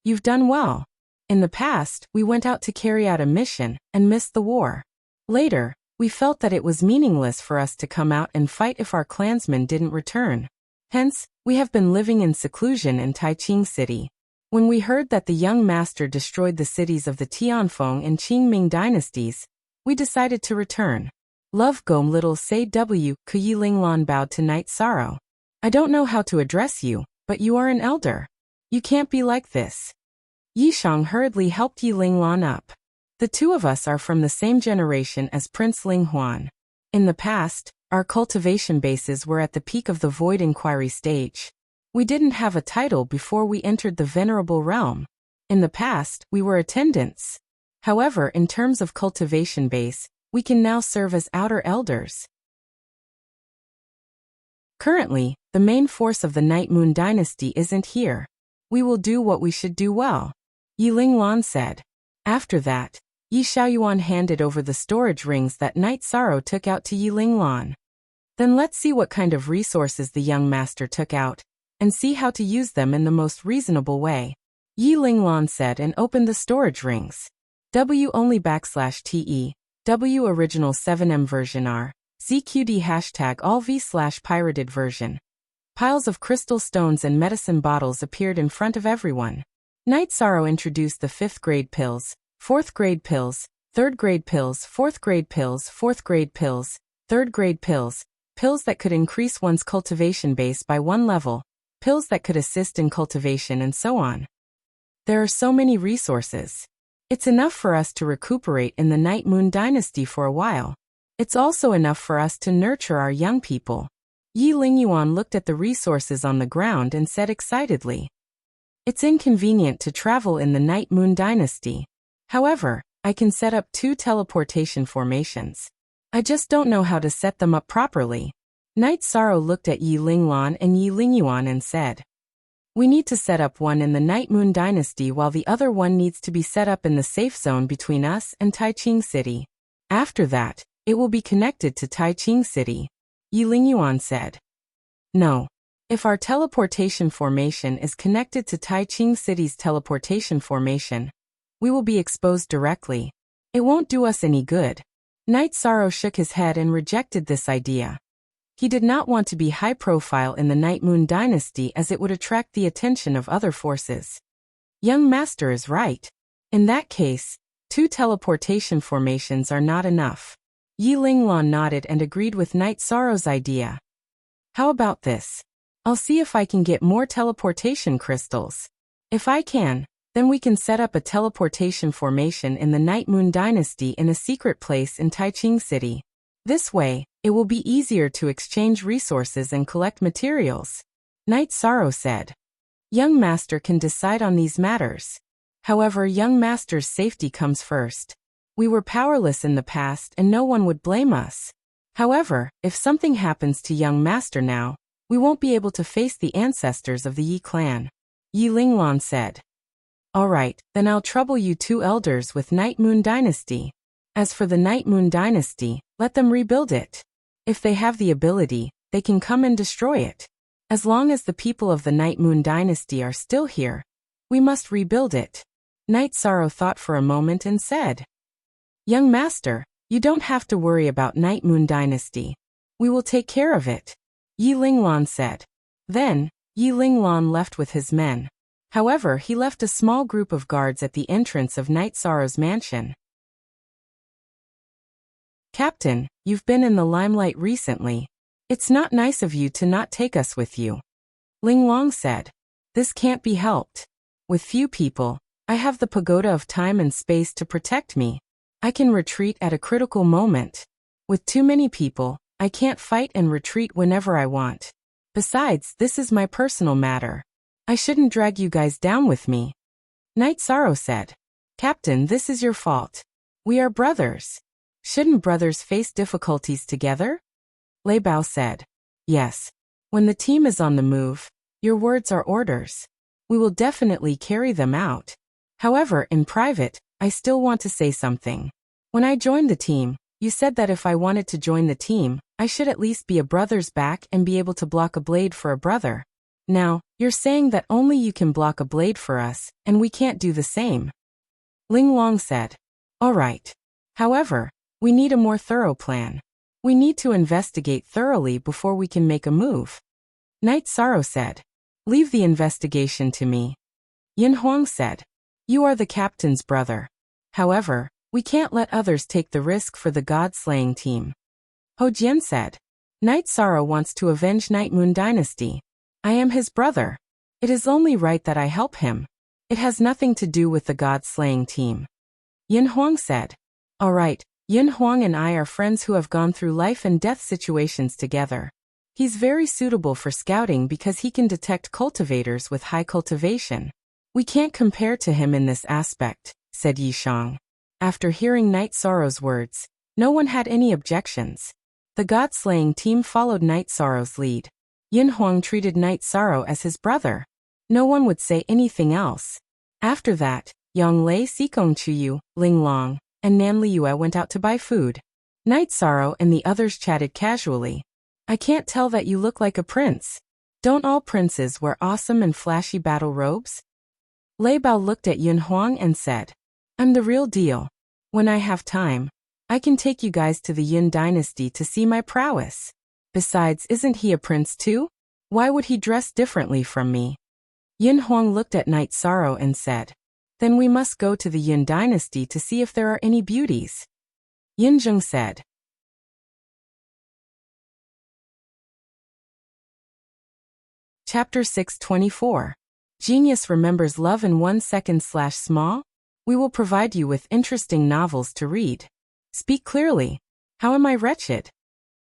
You've done well. In the past, we went out to carry out a mission and missed the war. Later, we felt that it was meaningless for us to come out and fight if our clansmen didn't return. Hence, we have been living in seclusion in Taiching City. When we heard that the young master destroyed the cities of the Tianfeng and Qingming dynasties, we decided to return. Love Gom Little Say W. Yi Linglan bowed to Night Sorrow. I don't know how to address you, but you are an elder. You can't be like this. Yishang hurriedly helped Yi Linglan up. The two of us are from the same generation as Prince Ling Huan. In the past, our cultivation bases were at the peak of the void inquiry stage. We didn't have a title before we entered the venerable realm. In the past, we were attendants. However, in terms of cultivation base, we can now serve as outer elders. Currently, the main force of the Night Moon dynasty isn't here. We will do what we should do well, Yi Linglan said. After that, Yi Xiaoyuan handed over the storage rings that Night Sorrow took out to Yi Linglan. Then let's see what kind of resources the young master took out, and see how to use them in the most reasonable way, Yi Linglan said and opened the storage rings. W only /TE, W original 7M version R, ZQD hashtag all V/pirated version. Piles of crystal stones and medicine bottles appeared in front of everyone. Night Sorrow introduced the 5th grade pills, 4th grade pills, 3rd grade pills, 4th grade pills, 4th grade pills, 3rd grade pills, pills that could increase one's cultivation base by 1 level, pills that could assist in cultivation and so on. There are so many resources. It's enough for us to recuperate in the Night Moon dynasty for a while. It's also enough for us to nurture our young people. Yi Lingyuan looked at the resources on the ground and said excitedly, "It's inconvenient to travel in the Night Moon dynasty. However, I can set up 2 teleportation formations. I just don't know how to set them up properly." Night Sorrow looked at Yi Linglan and Yi Lingyuan and said, "We need to set up one in the Night Moon dynasty while the other one needs to be set up in the safe zone between us and Taiching City. After that, it will be connected to Taiching City," Yi Lingyuan said. "No. If our teleportation formation is connected to Taiching City's teleportation formation, we will be exposed directly. It won't do us any good." Night Sorrow shook his head and rejected this idea. He did not want to be high profile in the Night Moon dynasty as it would attract the attention of other forces. Young Master is right. In that case, 2 teleportation formations are not enough. Yi Linglan nodded and agreed with Night Sorrow's idea. "How about this? I'll see if I can get more teleportation crystals. If I can, then we can set up a teleportation formation in the Night Moon dynasty in a secret place in Taiching City. This way, it will be easier to exchange resources and collect materials," Night Sorrow said. "Young Master can decide on these matters. However, young Master's safety comes first. We were powerless in the past and no one would blame us. However, if something happens to young Master now, we won't be able to face the ancestors of the Yi clan," Yi Linglan said. "All right, then I'll trouble you 2 elders with Night Moon dynasty. As for the Night Moon dynasty, let them rebuild it. If they have the ability, they can come and destroy it. As long as the people of the Night Moon dynasty are still here, we must rebuild it." Night Sorrow thought for a moment and said, "Young Master, you don't have to worry about Night Moon dynasty. We will take care of it," Yi Linglan said. Then, Yi Linglan left with his men. However, he left a small group of guards at the entrance of Night Sorrow's mansion. "Captain, you've been in the limelight recently. It's not nice of you to not take us with you," Ling Long said. "This can't be helped. With few people, I have the pagoda of time and space to protect me. I can retreat at a critical moment. With too many people, I can't fight and retreat whenever I want. Besides, this is my personal matter. I shouldn't drag you guys down with me," Night Sorrow said. "Captain, this is your fault. We are brothers. Shouldn't brothers face difficulties together?" Lei Bao said. "Yes. When the team is on the move, your words are orders. We will definitely carry them out. However, in private, I still want to say something. When I joined the team, you said that if I wanted to join the team, I should at least be a brother's back and be able to block a blade for a brother. Now, you're saying that only you can block a blade for us, and we can't do the same," Ling Long said. "All right. However, we need a more thorough plan. We need to investigate thoroughly before we can make a move," Night Sorrow said. "Leave the investigation to me." Yin Huang said. You are the captain's brother. However, we can't let others take the risk for the god-slaying team. Ho Jian said. Night Sorrow wants to avenge Night Moon Dynasty. I am his brother. It is only right that I help him. It has nothing to do with the god-slaying team. Yin Huang said. All right, Yin Huang and I are friends who have gone through life and death situations together. He's very suitable for scouting because he can detect cultivators with high cultivation. We can't compare to him in this aspect, said Yi Shang. After hearing Night Sorrow's words, no one had any objections. The god-slaying team followed Night Sorrow's lead. Yin Huang treated Night Sorrow as his brother. No one would say anything else. After that, Yang Lei, Sikong Chuyu, Ling Long, and Nan Liyue went out to buy food. Night Sorrow and the others chatted casually. I can't tell that you look like a prince. Don't all princes wear awesome and flashy battle robes? Lei Bao looked at Yin Huang and said, I'm the real deal. When I have time, I can take you guys to the Yin dynasty to see my prowess. Besides, isn't he a prince too? Why would he dress differently from me? Yin Huang looked at Night Sorrow and said, Then we must go to the Yin dynasty to see if there are any beauties. Yin Zheng said. Chapter 624. Genius remembers love in 1 second/small? We will provide you with interesting novels to read. Speak clearly. How am I wretched?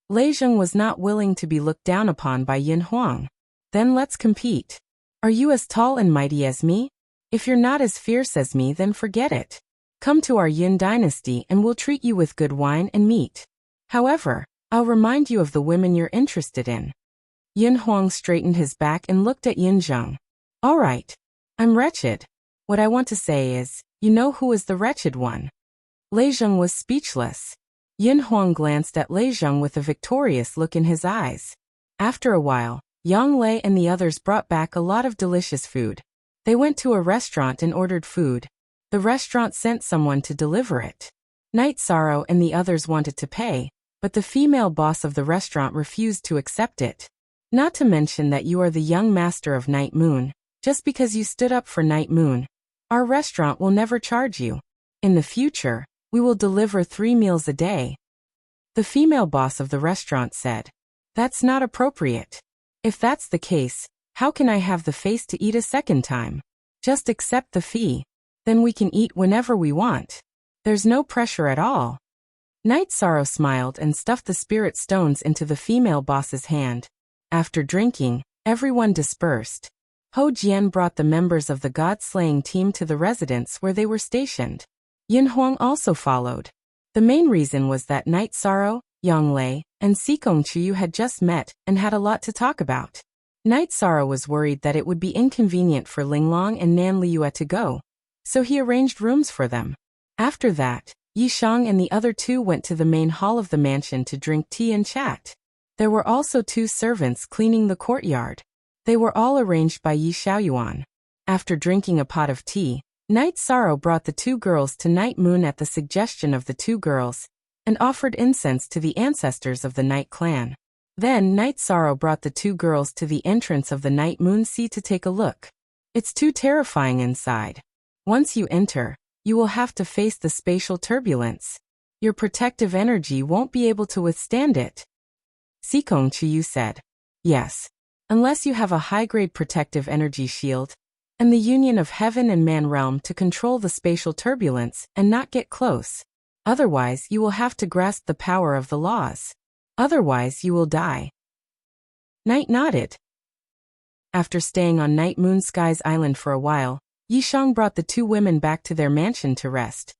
Lei Zheng was not willing to be looked down upon by Yin Huang. Then let's compete. Are you as tall and mighty as me? If you're not as fierce as me, then forget it. Come to our Yin dynasty and we'll treat you with good wine and meat. However, I'll remind you of the women you're interested in. Yin Huang straightened his back and looked at Yin Zheng. All right. I'm wretched. What I want to say is, you know who is the wretched one. Lei Zheng was speechless. Yin Huang glanced at Lei Zheng with a victorious look in his eyes. After a while, Yang Lei and the others brought back a lot of delicious food. They went to a restaurant and ordered food. The restaurant sent someone to deliver it. Night Sorrow and the others wanted to pay, but the female boss of the restaurant refused to accept it. Not to mention that you are the young master of Night Moon. Just because you stood up for Night Moon, our restaurant will never charge you. In the future, we will deliver 3 meals a day. The female boss of the restaurant said, That's not appropriate. If that's the case, how can I have the face to eat a second time? Just accept the fee. Then we can eat whenever we want. There's no pressure at all. Night Sorrow smiled and stuffed the spirit stones into the female boss's hand. After drinking, everyone dispersed. Ho Jian brought the members of the god-slaying team to the residence where they were stationed. Yin Huang also followed. The main reason was that Night Sorrow, Yang Lei, and Sikong Chuyu had just met and had a lot to talk about. Night Sorrow was worried that it would be inconvenient for Linglong and Nan Liyue to go, so he arranged rooms for them. After that, Yi Shang and the other two went to the main hall of the mansion to drink tea and chat. There were also 2 servants cleaning the courtyard. They were all arranged by Yi Xiaoyuan. After drinking a pot of tea, Night Sorrow brought the 2 girls to Night Moon at the suggestion of the 2 girls, and offered incense to the ancestors of the Night Clan. Then Night Sorrow brought the 2 girls to the entrance of the Night Moon Sea to take a look. It's too terrifying inside. Once you enter, you will have to face the spatial turbulence. Your protective energy won't be able to withstand it. Sikong Chuyu said. Yes. Unless you have a high-grade protective energy shield, and the union of heaven and man realm to control the spatial turbulence and not get close. Otherwise, you will have to grasp the power of the laws. Otherwise, you will die. Night nodded. After staying on Night Moon Sky's island for a while, Yi Shang brought the 2 women back to their mansion to rest.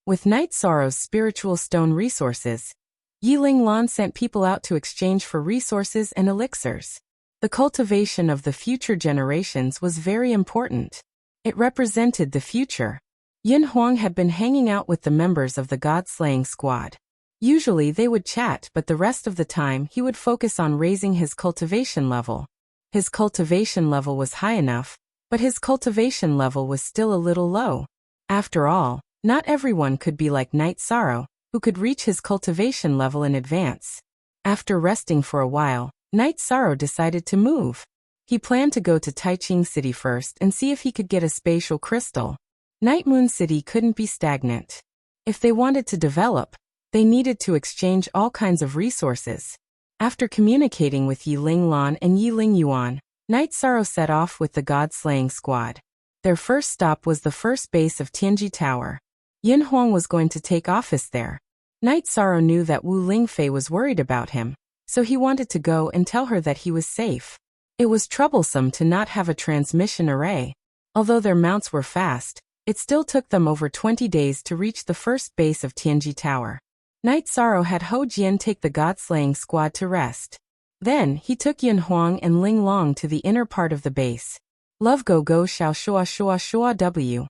With Night Sorrow's spiritual stone resources, Yi Linglan sent people out to exchange for resources and elixirs. The cultivation of the future generations was very important. It represented the future. Yin Huang had been hanging out with the members of the god-slaying squad. Usually they would chat, but the rest of the time he would focus on raising his cultivation level. His cultivation level was high enough, but his cultivation level was still a little low. After all, not everyone could be like Night Sorrow, who could reach his cultivation level in advance. After resting for a while, Night Sorrow decided to move. He planned to go to Taiching City first and see if he could get a spatial crystal. Night Moon City couldn't be stagnant. If they wanted to develop, they needed to exchange all kinds of resources. After communicating with Yi Ling Lan and Yi Ling Yuan, Night Sorrow set off with the God-slaying squad. Their first stop was the first base of Tianji Tower. Yin Huang was going to take office there. Night Sorrow knew that Wu Lingfei was worried about him, so he wanted to go and tell her that he was safe. It was troublesome to not have a transmission array. Although their mounts were fast, it still took them over 20 days to reach the first base of Tianji Tower. Night Sorrow had Ho Jian take the God-slaying squad to rest. Then, he took Yin Huang and Ling Long to the inner part of the base. Love go go xiao shua shua shua w.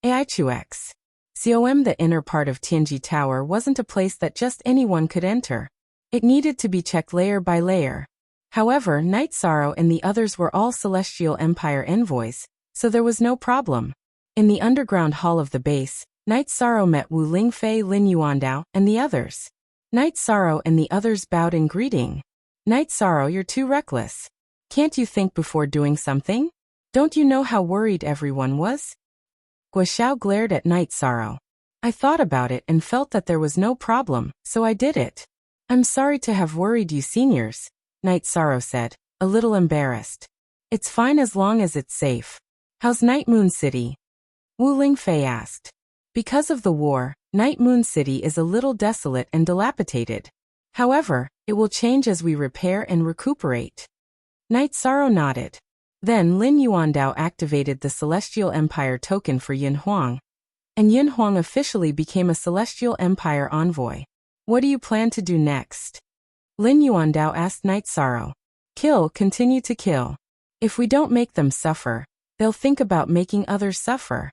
Ai chu x. COM. The inner part of Tianji Tower wasn't a place that just anyone could enter. It needed to be checked layer by layer. However, Night Sorrow and the others were all Celestial Empire envoys, so there was no problem. In the underground hall of the base, Night Sorrow met Wu Lingfei, Lin Yuandao, and the others. Night Sorrow and the others bowed in greeting. Night Sorrow, you're too reckless. Can't you think before doing something? Don't you know how worried everyone was? Guo glared at Night Sorrow. I thought about it and felt that there was no problem, so I did it. I'm sorry to have worried you seniors, Night Sorrow said, a little embarrassed. It's fine as long as it's safe. How's Night Moon City? Wu Lingfei asked. Because of the war, Night Moon City is a little desolate and dilapidated. However, it will change as we repair and recuperate. Night Sorrow nodded. Then Lin Yuandao activated the Celestial Empire token for Yin Huang, and Yin Huang officially became a Celestial Empire envoy. What do you plan to do next? Lin Yuandao asked Night Sorrow. Kill, continue to kill. If we don't make them suffer, they'll think about making others suffer.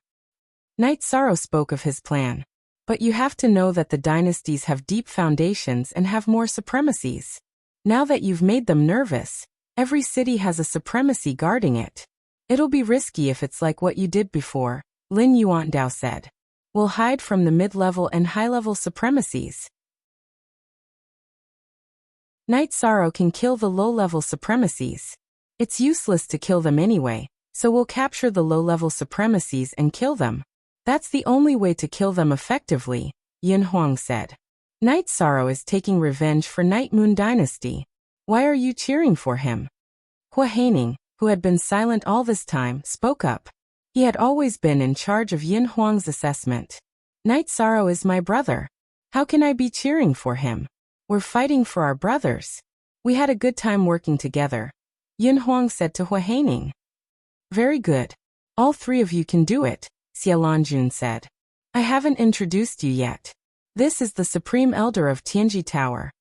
Night Sorrow spoke of his plan. But you have to know that the dynasties have deep foundations and have more supremacies. Now that you've made them nervous, every city has a supremacy guarding it. It'll be risky if it's like what you did before, Lin Yuandao said. We'll hide from the mid-level and high-level supremacies. Night Sorrow can kill the low-level supremacies. It's useless to kill them anyway, so we'll capture the low-level supremacies and kill them. That's the only way to kill them effectively, Yin Huang said. Night Sorrow is taking revenge for Night Moon Dynasty. Why are you cheering for him? Hua Haining, who had been silent all this time, spoke up. He had always been in charge of Yin Huang's assessment. Night Sorrow is my brother. How can I be cheering for him? We're fighting for our brothers. We had a good time working together, Yin Huang said to Hua Haining. Very good. All three of you can do it, Xie Lanjun said. I haven't introduced you yet. This is the Supreme Elder of Tianji Tower.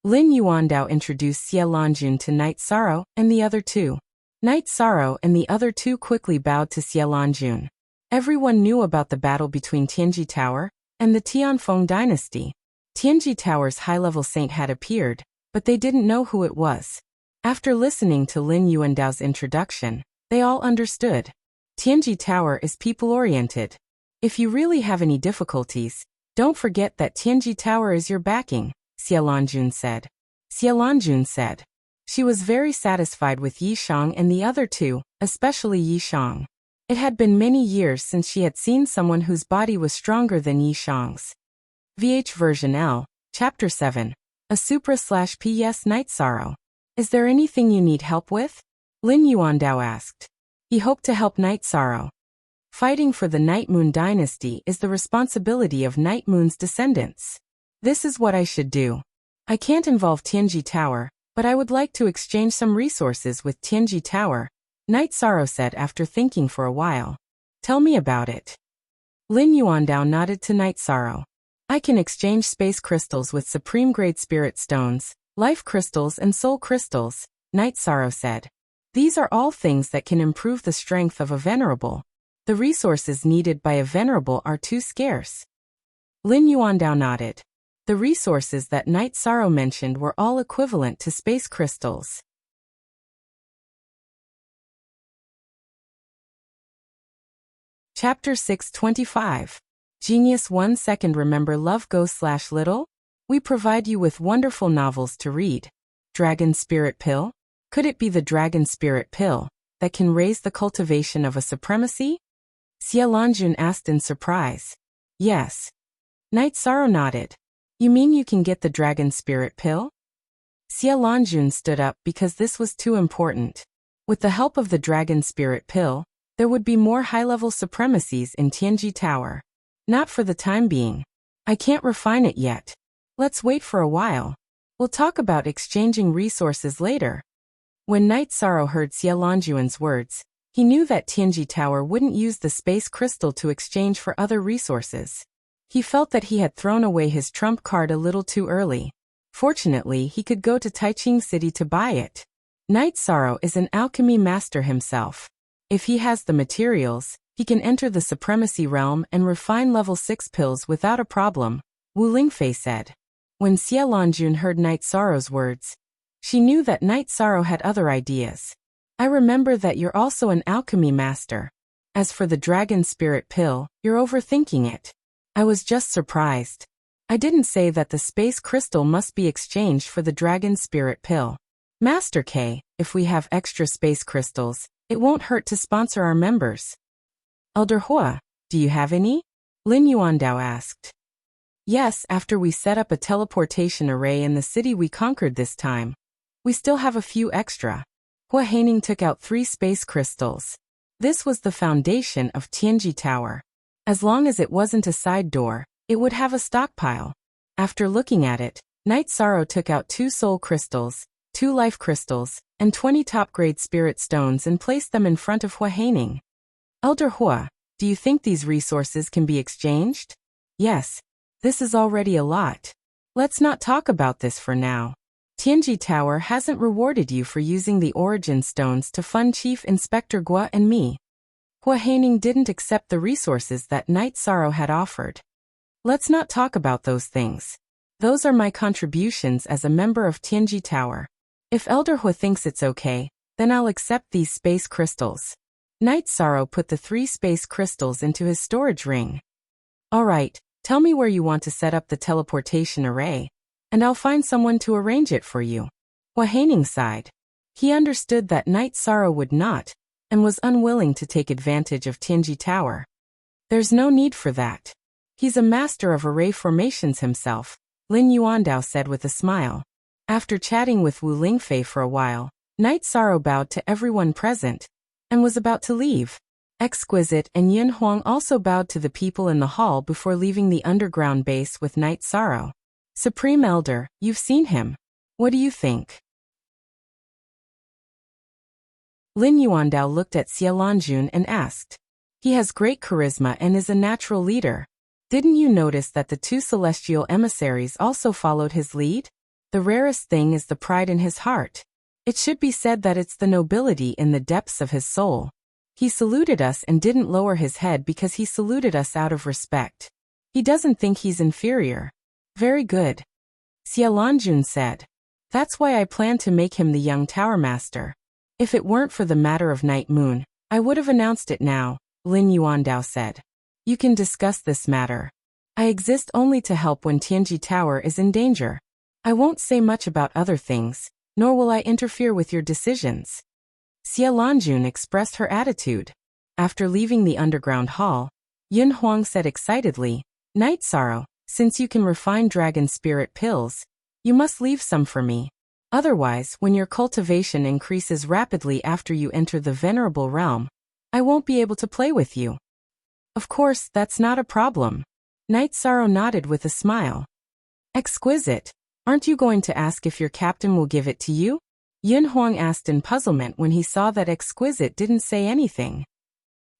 Lin Yuandao introduced Xie Lanjun to Night Sorrow and the other two. Night Sorrow and the other two quickly bowed to Xie Lanjun. Everyone knew about the battle between Tianji Tower and the Tianfeng dynasty. Tianji Tower's high-level saint had appeared, but they didn't know who it was. After listening to Lin Yuandao's introduction, they all understood. Tianji Tower is people-oriented. If you really have any difficulties, don't forget that Tianji Tower is your backing, Xie Lanjun said. Xie Lanjun said. She was very satisfied with Yi Shang and the other two, especially Yi Shang. It had been many years since she had seen someone whose body was stronger than Yi Shang's. VH version L, Chapter 7. A Supra/PS Night Sorrow. Is there anything you need help with? Lin Yuandao asked. He hoped to help Night Sorrow. Fighting for the Night Moon dynasty is the responsibility of Night Moon's descendants. This is what I should do. I can't involve Tianji Tower, but I would like to exchange some resources with Tianji Tower, Night Sorrow said after thinking for a while. Tell me about it. Lin Yuandao nodded to Night Sorrow. I can exchange space crystals with supreme-grade spirit stones, life crystals and soul crystals, Night Sorrow said. These are all things that can improve the strength of a venerable. The resources needed by a venerable are too scarce. Lin Yuandao nodded. The resources that Night Sorrow mentioned were all equivalent to space crystals. Chapter 625. Genius 1 second. Remember Love Go/Little? We provide you with wonderful novels to read. Dragon Spirit Pill? Could it be the Dragon Spirit Pill that can raise the cultivation of a supremacy? Xie Lanjun asked in surprise. Yes. Knight Sorrow nodded. You mean you can get the Dragon Spirit Pill? Xie Lanjun stood up because this was too important. With the help of the Dragon Spirit Pill, there would be more high-level supremacies in Tianji Tower. Not for the time being. I can't refine it yet. Let's wait for a while. We'll talk about exchanging resources later. When Knight Sorrow heard Xie Lanjuan's words, he knew that Tianji Tower wouldn't use the space crystal to exchange for other resources. He felt that he had thrown away his trump card a little too early. Fortunately, he could go to Taiching City to buy it. Knight Sorrow is an alchemy master himself. If he has the materials, he can enter the supremacy realm and refine level 6 pills without a problem, Wu Lingfei said. When Xie Lanjun heard Knight Sorrow's words, she knew that Knight Sorrow had other ideas. I remember that you're also an alchemy master. As for the Dragon Spirit Pill, you're overthinking it. I was just surprised. I didn't say that the space crystal must be exchanged for the Dragon Spirit Pill. Master K, if we have extra space crystals, it won't hurt to sponsor our members. Elder Hua, do you have any? Lin Yuandao asked. Yes, after we set up a teleportation array in the city we conquered this time. We still have a few extra. Hua Haining took out 3 space crystals. This was the foundation of Tianji Tower. As long as it wasn't a side door, it would have a stockpile. After looking at it, Knight Sorrow took out 2 soul crystals, 2 life crystals, and 20 top-grade spirit stones and placed them in front of Hua Haining. Elder Hua, do you think these resources can be exchanged? Yes. This is already a lot. Let's not talk about this for now. Tianji Tower hasn't rewarded you for using the origin stones to fund Chief Inspector Gua and me. Hua Haining didn't accept the resources that Knight Sorrow had offered. Let's not talk about those things. Those are my contributions as a member of Tianji Tower. If Elder Hua thinks it's okay, then I'll accept these space crystals. Knight Sorrow put the 3 space crystals into his storage ring. All right, tell me where you want to set up the teleportation array, and I'll find someone to arrange it for you. Hua Haining sighed. He understood that Knight Sorrow would not, and was unwilling to take advantage of Tianji Tower. There's no need for that. He's a master of array formations himself, Lin Yuandao said with a smile. After chatting with Wu Lingfei for a while, Knight Sorrow bowed to everyone present, and was about to leave. Exquisite and Yin Huang also bowed to the people in the hall before leaving the underground base with Knight Sorrow. Supreme Elder, you've seen him. What do you think? Lin Yuandao looked at Xie Lanjun and asked. He has great charisma and is a natural leader. Didn't you notice that the 2 celestial emissaries also followed his lead? The rarest thing is the pride in his heart. It should be said that it's the nobility in the depths of his soul. He saluted us and didn't lower his head because he saluted us out of respect. He doesn't think he's inferior. Very good. Xie Lanjun said. That's why I plan to make him the young tower master. If it weren't for the matter of Night Moon, I would have announced it now, Lin Yuandao said. You can discuss this matter. I exist only to help when Tianji Tower is in danger. I won't say much about other things, nor will I interfere with your decisions. Xie Lanjun expressed her attitude. After leaving the underground hall, Yin Huang said excitedly, Knight Sorrow, since you can refine dragon spirit pills, you must leave some for me. Otherwise, when your cultivation increases rapidly after you enter the venerable realm, I won't be able to play with you. Of course, that's not a problem. Knight Sorrow nodded with a smile. Exquisite. Aren't you going to ask if your captain will give it to you? Yin Huang asked in puzzlement when he saw that Exquisite didn't say anything.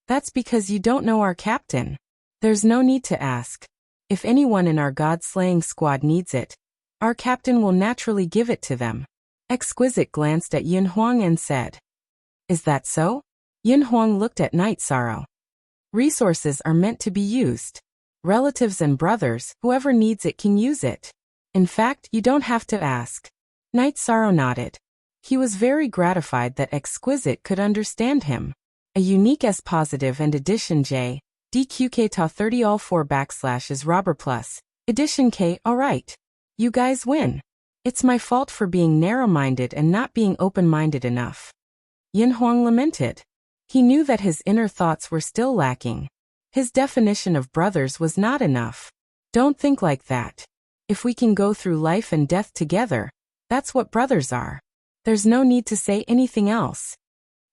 That's because you don't know our captain. There's no need to ask. If anyone in our god-slaying squad needs it, our captain will naturally give it to them. Exquisite glanced at Yin Huang and said. Is that so? Yin Huang looked at Knight Sorrow. Resources are meant to be used. Relatives and brothers, whoever needs it can use it. In fact, you don't have to ask. Knight Sorrow nodded. He was very gratified that Exquisite could understand him. A unique S positive and edition J, DQK Ta 30 all 4 / is robber plus. Edition K, alright. You guys win. It's my fault for being narrow-minded and not being open-minded enough. Yin Huang lamented. He knew that his inner thoughts were still lacking. His definition of brothers was not enough. Don't think like that. If we can go through life and death together, that's what brothers are. There's no need to say anything else.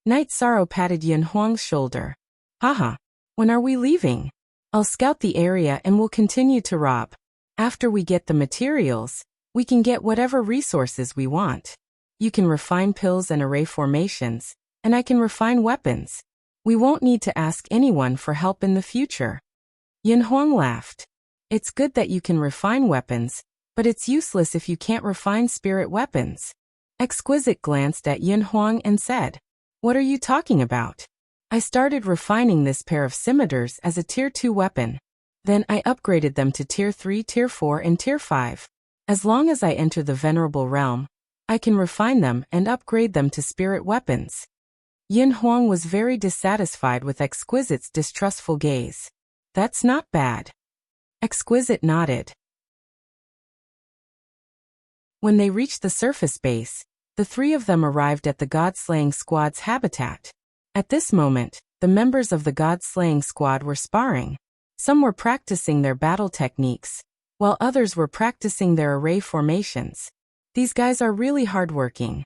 Night Sorrow patted Yin Huang's shoulder. Haha. When are we leaving? I'll scout the area and we'll continue to rob. After we get the materials, we can get whatever resources we want. You can refine pills and array formations, and I can refine weapons. We won't need to ask anyone for help in the future. Yin Huang laughed. It's good that you can refine weapons, but it's useless if you can't refine spirit weapons. Exquisite glanced at Yin Huang and said, What are you talking about? I started refining this pair of scimitars as a Tier 2 weapon. Then I upgraded them to Tier 3, Tier 4, and Tier 5. As long as I enter the Venerable Realm, I can refine them and upgrade them to spirit weapons. Yin Huang was very dissatisfied with Exquisite's distrustful gaze. That's not bad. Exquisite nodded. When they reached the surface base, the three of them arrived at the God-slaying squad's habitat. At this moment, the members of the God-slaying squad were sparring. Some were practicing their battle techniques, while others were practicing their array formations. These guys are really hardworking.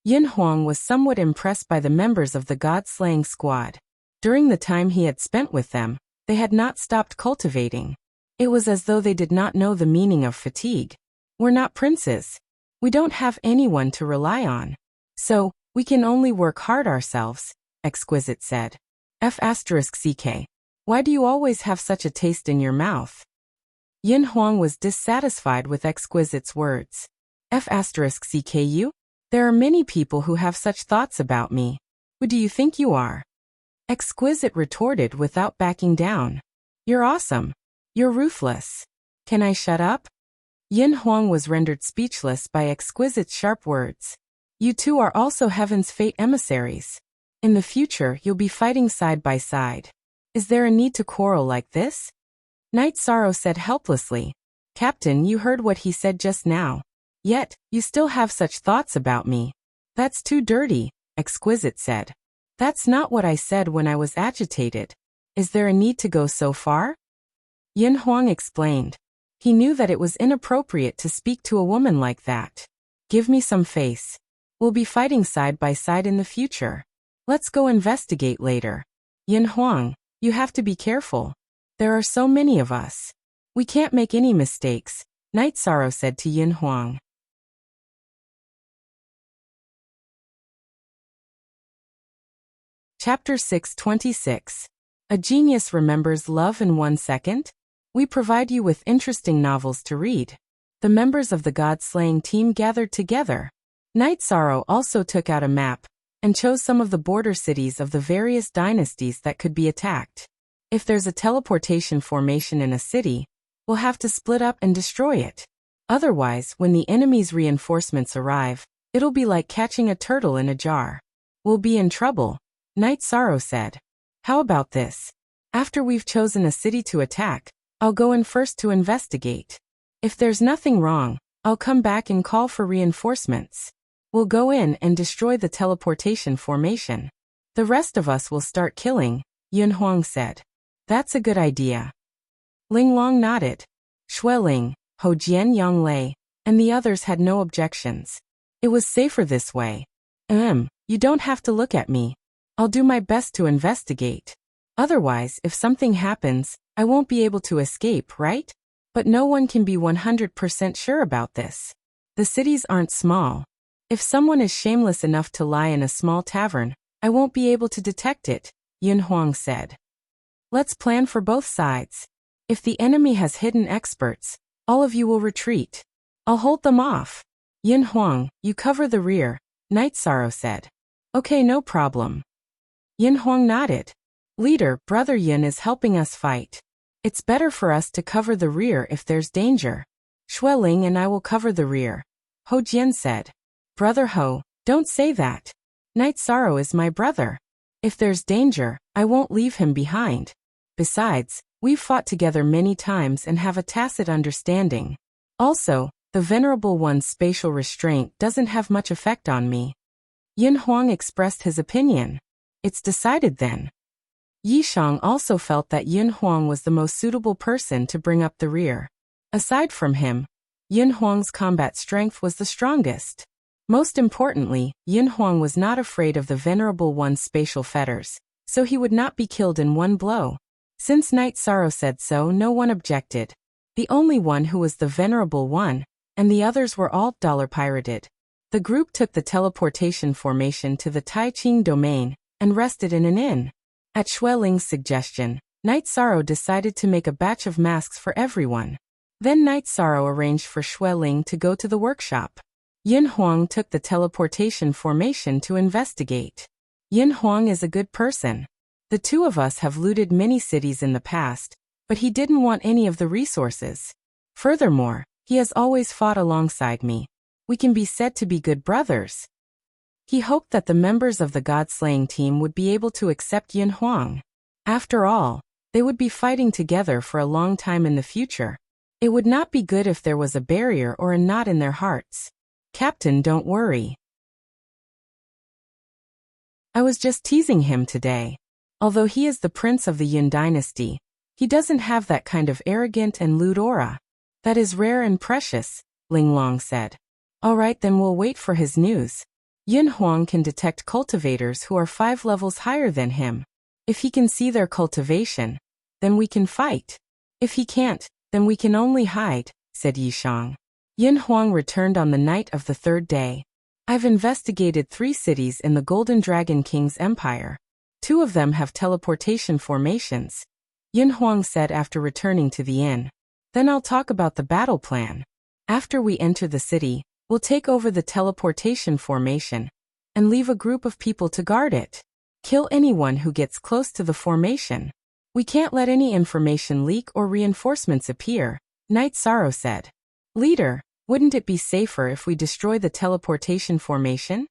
Yin Huang was somewhat impressed by the members of the God-slaying squad. During the time he had spent with them, they had not stopped cultivating. It was as though they did not know the meaning of fatigue. We're not princes. We don't have anyone to rely on. So, we can only work hard ourselves, Exquisite said. F***ck. Why do you always have such a taste in your mouth? Yin Huang was dissatisfied with Exquisite's words. F***ck. There are many people who have such thoughts about me. Who do you think you are? Exquisite retorted without backing down. You're awesome. You're ruthless. Can I shut up? Yin Huang was rendered speechless by Exquisite's sharp words. You two are also Heaven's fate emissaries. In the future, you'll be fighting side by side. Is there a need to quarrel like this? Night Sorrow said helplessly. Captain, you heard what he said just now. Yet, you still have such thoughts about me. That's too dirty, Exquisite said. That's not what I said when I was agitated. Is there a need to go so far? Yin Huang explained. He knew that it was inappropriate to speak to a woman like that. Give me some face. We'll be fighting side by side in the future. Let's go investigate later. Yin Huang, you have to be careful. There are so many of us. We can't make any mistakes, Night Sorrow said to Yin Huang. Chapter 626. A Genius Remembers Love in 1 Second? We provide you with interesting novels to read. The members of the God-slaying team gathered together. Night Sorrow also took out a map and chose some of the border cities of the various dynasties that could be attacked. If there's a teleportation formation in a city, we'll have to split up and destroy it. Otherwise, when the enemy's reinforcements arrive, it'll be like catching a turtle in a jar. We'll be in trouble, Night Sorrow said. How about this? After we've chosen a city to attack, I'll go in first to investigate. If there's nothing wrong, I'll come back and call for reinforcements. We'll go in and destroy the teleportation formation. The rest of us will start killing, Yin Huang said. That's a good idea. Ling Long nodded. Shui Ling, Ho Jian Yanglei, and the others had no objections. It was safer this way. You don't have to look at me. I'll do my best to investigate. Otherwise, if something happens, I won't be able to escape, right? But no one can be 100% sure about this. The cities aren't small. If someone is shameless enough to lie in a small tavern, I won't be able to detect it, Yin Huang said. Let's plan for both sides. If the enemy has hidden experts, all of you will retreat. I'll hold them off. Yin Huang, you cover the rear, Night Sorrow said. Okay, no problem. Yin Huang nodded. Leader, Brother Yin is helping us fight. It's better for us to cover the rear if there's danger. Shui Ling and I will cover the rear, Ho Jian said. Brother Ho, don't say that. Night Sorrow is my brother. If there's danger, I won't leave him behind. Besides, we've fought together many times and have a tacit understanding. Also, The Venerable One's spatial restraint doesn't have much effect on me. Yin Huang expressed his opinion. It's decided then. Yishang also felt that Yin Huang was the most suitable person to bring up the rear. Aside from him, Yin Huang's combat strength was the strongest. Most importantly, Yin Huang was not afraid of the Venerable One's spatial fetters, so he would not be killed in one blow. Since Night Sorrow said so, no one objected. The only one who was the Venerable One, and the others were all dollar-pirated. The group took the teleportation formation to the Tai Ching domain and rested in an inn. At Xue Ling's suggestion, Night Sorrow decided to make a batch of masks for everyone. Then Night Sorrow arranged for Xue Ling to go to the workshop. Yin Huang took the teleportation formation to investigate. Yin Huang is a good person. The two of us have looted many cities in the past, but he didn't want any of the resources. Furthermore, he has always fought alongside me. We can be said to be good brothers. He hoped that the members of the God-slaying team would be able to accept Yin Huang. After all, they would be fighting together for a long time in the future. It would not be good if there was a barrier or a knot in their hearts. Captain, don't worry. I was just teasing him today. Although he is the prince of the Yin dynasty, he doesn't have that kind of arrogant and lewd aura. That is rare and precious, Ling Long said. All right, then we'll wait for his news. Yin Huang can detect cultivators who are 5 levels higher than him. If he can see their cultivation, then we can fight. If he can't, then we can only hide, said Yishang. Yin Huang returned on the night of the 3rd day. I've investigated 3 cities in the Golden Dragon King's empire. 2 of them have teleportation formations, Yin Huang said after returning to the inn. Then I'll talk about the battle plan. After we enter the city, we'll take over the teleportation formation and leave a group of people to guard it. Kill anyone who gets close to the formation. We can't let any information leak or reinforcements appear, Night Sorrow said. Leader, wouldn't it be safer if we destroy the teleportation formation?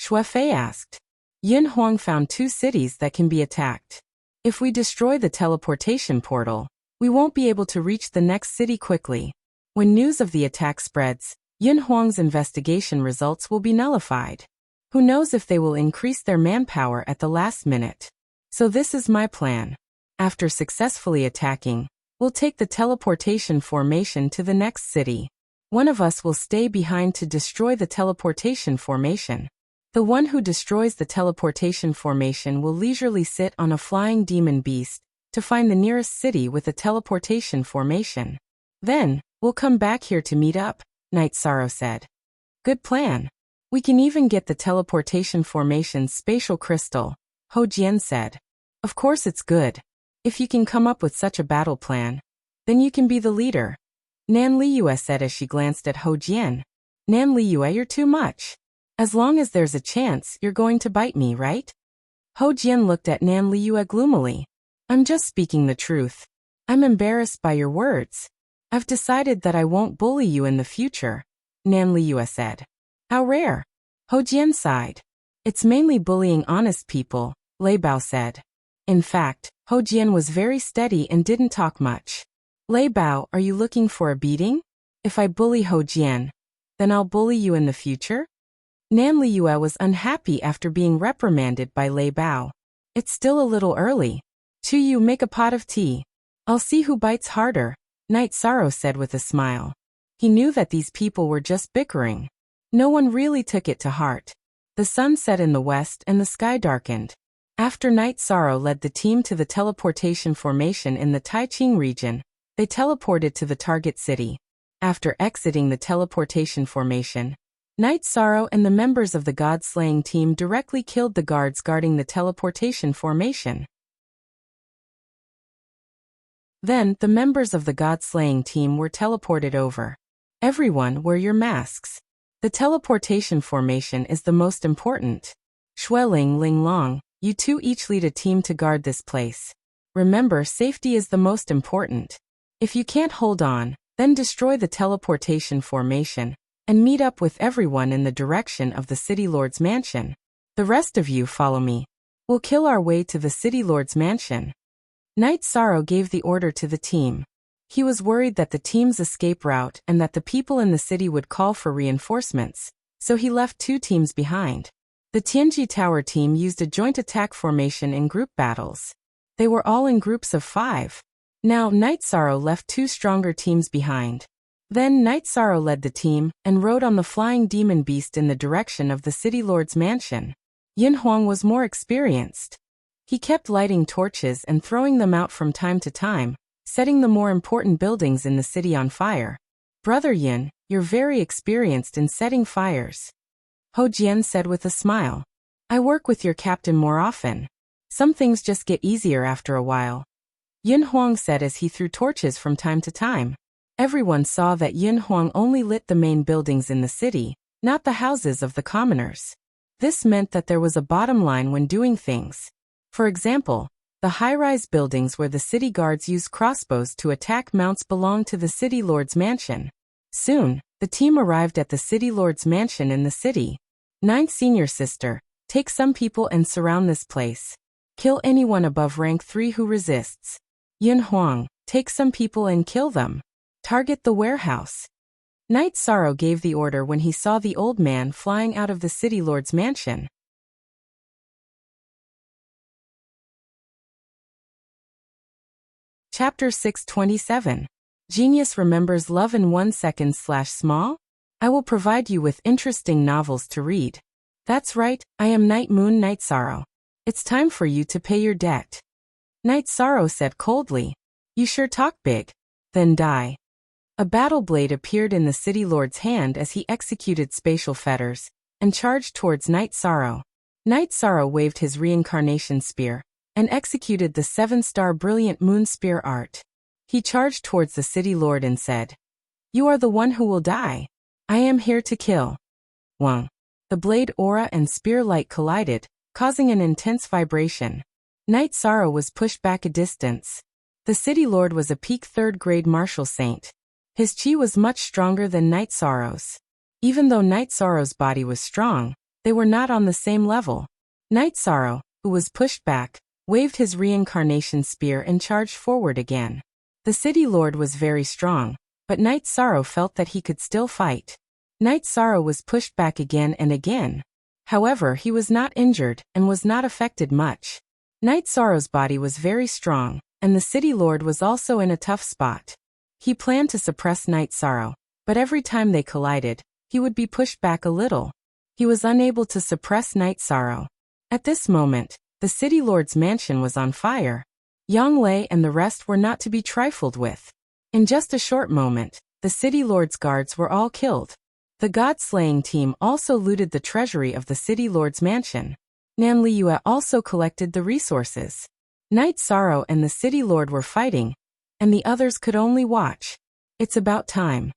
Xue Fei asked. Yin Huang found 2 cities that can be attacked. If we destroy the teleportation portal, we won't be able to reach the next city quickly. When news of the attack spreads, Yin Huang's investigation results will be nullified. Who knows if they will increase their manpower at the last minute. So this is my plan. After successfully attacking, we'll take the teleportation formation to the next city. One of us will stay behind to destroy the teleportation formation. The one who destroys the teleportation formation will leisurely sit on a flying demon beast to find the nearest city with a teleportation formation. Then, we'll come back here to meet up, Night Sorrow said. Good plan. We can even get the teleportation formation's spatial crystal, Ho Jian said. Of course it's good. If you can come up with such a battle plan, then you can be the leader. Nan Liyue said as she glanced at Ho Jian. Nan Liyue, you're too much. As long as there's a chance, you're going to bite me, right? Ho Jian looked at Nan Liyue gloomily. I'm just speaking the truth. I'm embarrassed by your words. I've decided that I won't bully you in the future, Nan Liyue said. How rare. Ho Jian sighed. It's mainly bullying honest people, Lei Bao said. In fact, Ho Jian was very steady and didn't talk much. Lei Bao, are you looking for a beating? If I bully Ho Jian, then I'll bully you in the future? Nan Liyue was unhappy after being reprimanded by Lei Bao. It's still a little early. Chu Yu, make a pot of tea. I'll see who bites harder, Night Sorrow said with a smile. He knew that these people were just bickering. No one really took it to heart. The sun set in the west and the sky darkened. After Night Sorrow led the team to the teleportation formation in the Taiching region, they teleported to the target city. After exiting the teleportation formation, Night Sorrow and the members of the God-slaying team directly killed the guards guarding the teleportation formation. Then, the members of the God-slaying team were teleported over. Everyone, wear your masks. The teleportation formation is the most important. Xue Ling, Ling Long, you 2 each lead a team to guard this place. Remember, safety is the most important. If you can't hold on, then destroy the teleportation formation and meet up with everyone in the direction of the City Lord's mansion. The rest of you follow me. We'll kill our way to the City Lord's mansion. Night Sorrow gave the order to the team. He was worried that the team's escape route and that the people in the city would call for reinforcements, so he left 2 teams behind. The Tianji Tower team used a joint attack formation in group battles. They were all in groups of 5. Now, Night Sorrow left 2 stronger teams behind. Then Night Sorrow led the team and rode on the flying demon beast in the direction of the city lord's mansion. Yin Huang was more experienced. He kept lighting torches and throwing them out from time to time, setting the more important buildings in the city on fire. Brother Yin, you're very experienced in setting fires. Ho Jian said with a smile. I work with your captain more often. Some things just get easier after a while. Yin Huang said as he threw torches from time to time. Everyone saw that Yin Huang only lit the main buildings in the city, not the houses of the commoners. This meant that there was a bottom line when doing things. For example, the high-rise buildings where the city guards use crossbows to attack mounts belong to the city lord's mansion. Soon, the team arrived at the city lord's mansion in the city. 9th Senior Sister, take some people and surround this place. Kill anyone above rank 3 who resists. Yin Huang, take some people and kill them. Target the warehouse. Night Sorrow gave the order when he saw the old man flying out of the city lord's mansion. Chapter 627. Genius remembers love in 1 second / small? I will provide you with interesting novels to read. That's right, I am Night Moon Night Sorrow. It's time for you to pay your debt. Night Sorrow said coldly. You sure talk big. Then die. A battle blade appeared in the city lord's hand as he executed spatial fetters and charged towards Night Sorrow. Night Sorrow waved his reincarnation spear and executed the 7-star brilliant moon spear art. He charged towards the city lord and said, You are the one who will die. I am here to kill. Wang. The blade aura and spear light collided, causing an intense vibration. Night Sorrow was pushed back a distance. The city lord was a peak 3rd-grade martial saint. His chi was much stronger than Night Sorrow's. Even though Night Sorrow's body was strong, they were not on the same level. Night Sorrow, who was pushed back, waved his reincarnation spear and charged forward again. The city lord was very strong, but Night Sorrow felt that he could still fight. Night Sorrow was pushed back again and again. However, he was not injured and was not affected much. Night Sorrow's body was very strong, and the city lord was also in a tough spot. He planned to suppress Night Sorrow, but every time they collided, he would be pushed back a little. He was unable to suppress Night Sorrow. At this moment, the city lord's mansion was on fire. Yang Lei and the rest were not to be trifled with. In just a short moment, the city lord's guards were all killed. The god-slaying team also looted the treasury of the city lord's mansion. Nan Liyue also collected the resources. Night Sorrow and the city lord were fighting, and the others could only watch. It's about time.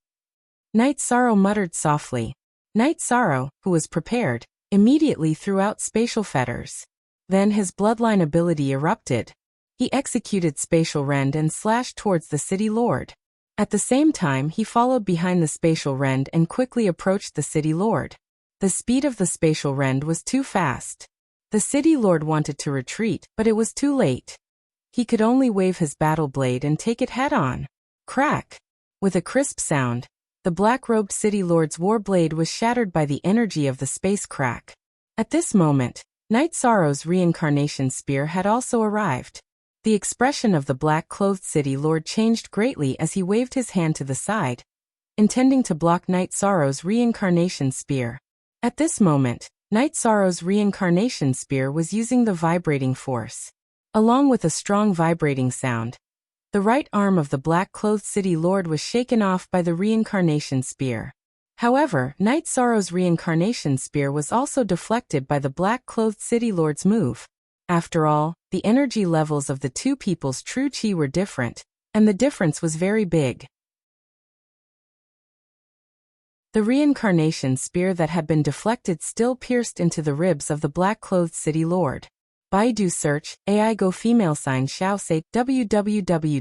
Night Sorrow muttered softly. Night Sorrow, who was prepared, immediately threw out spatial fetters. Then his bloodline ability erupted. He executed spatial rend and slashed towards the city lord. At the same time, he followed behind the spatial rend and quickly approached the city lord. The speed of the spatial rend was too fast. The city lord wanted to retreat, but it was too late. He could only wave his battle blade and take it head-on. Crack! With a crisp sound, the black-robed city lord's war blade was shattered by the energy of the space crack. At this moment, Night Sorrow's reincarnation spear had also arrived. The expression of the black-clothed city lord changed greatly as he waved his hand to the side, intending to block Night Sorrow's reincarnation spear. At this moment, Night Sorrow's reincarnation spear was using the vibrating force. Along with a strong vibrating sound, the right arm of the black-clothed city lord was shaken off by the reincarnation spear. However, Night Sorrow's reincarnation spear was also deflected by the black-clothed city lord's move. After all, the energy levels of the two people's true chi were different, and the difference was very big. The reincarnation spear that had been deflected still pierced into the ribs of the black-clothed city lord. Baidu search, AI Go female sign Xiao say www.ahx.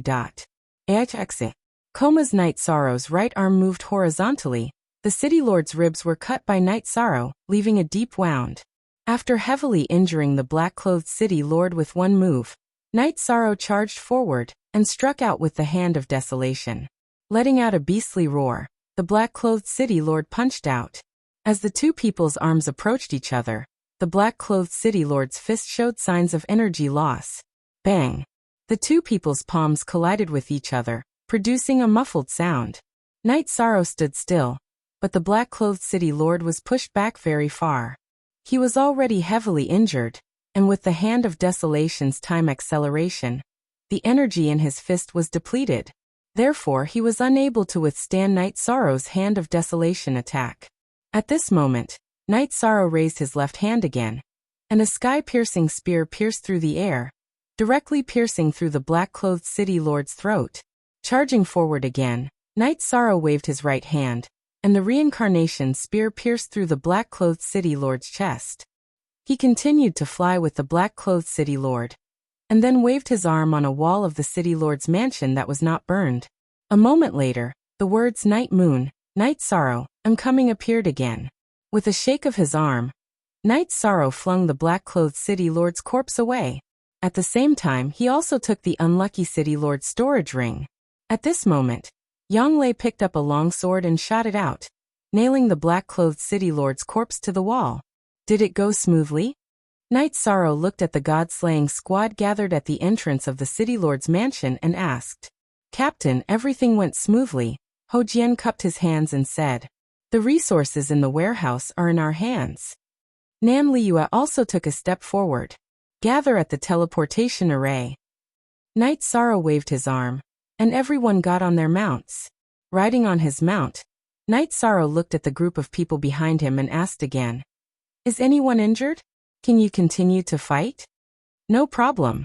Koma's Night Sorrow's right arm moved horizontally. The city lord's ribs were cut by Night Sorrow, leaving a deep wound. After heavily injuring the black-clothed city lord with one move, Night Sorrow charged forward, and struck out with the hand of desolation. Letting out a beastly roar, the black-clothed city lord punched out. As the two people's arms approached each other, the black-clothed city lord's fist showed signs of energy loss. Bang! The two people's palms collided with each other, producing a muffled sound. Night Sorrow stood still, but the black-clothed city lord was pushed back very far. He was already heavily injured, and with the hand of desolation's time acceleration, the energy in his fist was depleted. Therefore, he was unable to withstand Night Sorrow's hand of desolation attack. At this moment, Night Sorrow raised his left hand again, and a sky-piercing spear pierced through the air, directly piercing through the black-clothed city lord's throat. Charging forward again, Night Sorrow waved his right hand, and the reincarnation spear pierced through the black-clothed city lord's chest. He continued to fly with the black-clothed city lord, and then waved his arm on a wall of the city lord's mansion that was not burned. A moment later, the words Night Moon, Night Sorrow, I'm coming appeared again. With a shake of his arm, Night Sorrow flung the black-clothed city lord's corpse away. At the same time, he also took the unlucky city lord's storage ring. At this moment, Yanglei picked up a long sword and shot it out, nailing the black-clothed city lord's corpse to the wall. Did it go smoothly? Night Sorrow looked at the god-slaying squad gathered at the entrance of the city lord's mansion and asked. Captain, everything went smoothly. Ho Jian cupped his hands and said. The resources in the warehouse are in our hands. Nan Liyue also took a step forward. Gather at the teleportation array. Night Sorrow waved his arm, and everyone got on their mounts. Riding on his mount, Night Sorrow looked at the group of people behind him and asked again. Is anyone injured? Can you continue to fight? No problem.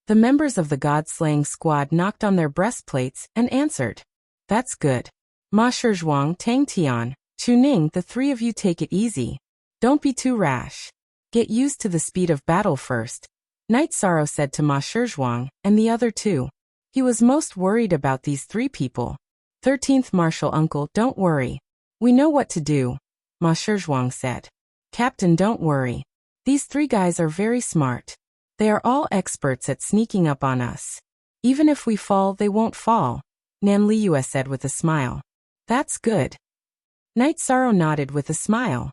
The members of the god-slaying squad knocked on their breastplates and answered. That's good. Ma Shizhuang, Tang Tian, Chu Ning, the three of you take it easy. Don't be too rash. Get used to the speed of battle first, Night Sorrow said to Ma Shizhuang and the other two. He was most worried about these three people. 13th Marshal Uncle, don't worry. We know what to do, Ma Shizhuang said. Captain, don't worry. These three guys are very smart. They are all experts at sneaking up on us. Even if we fall, they won't fall, Nan Liyue said with a smile. That's good. Night Sorrow nodded with a smile.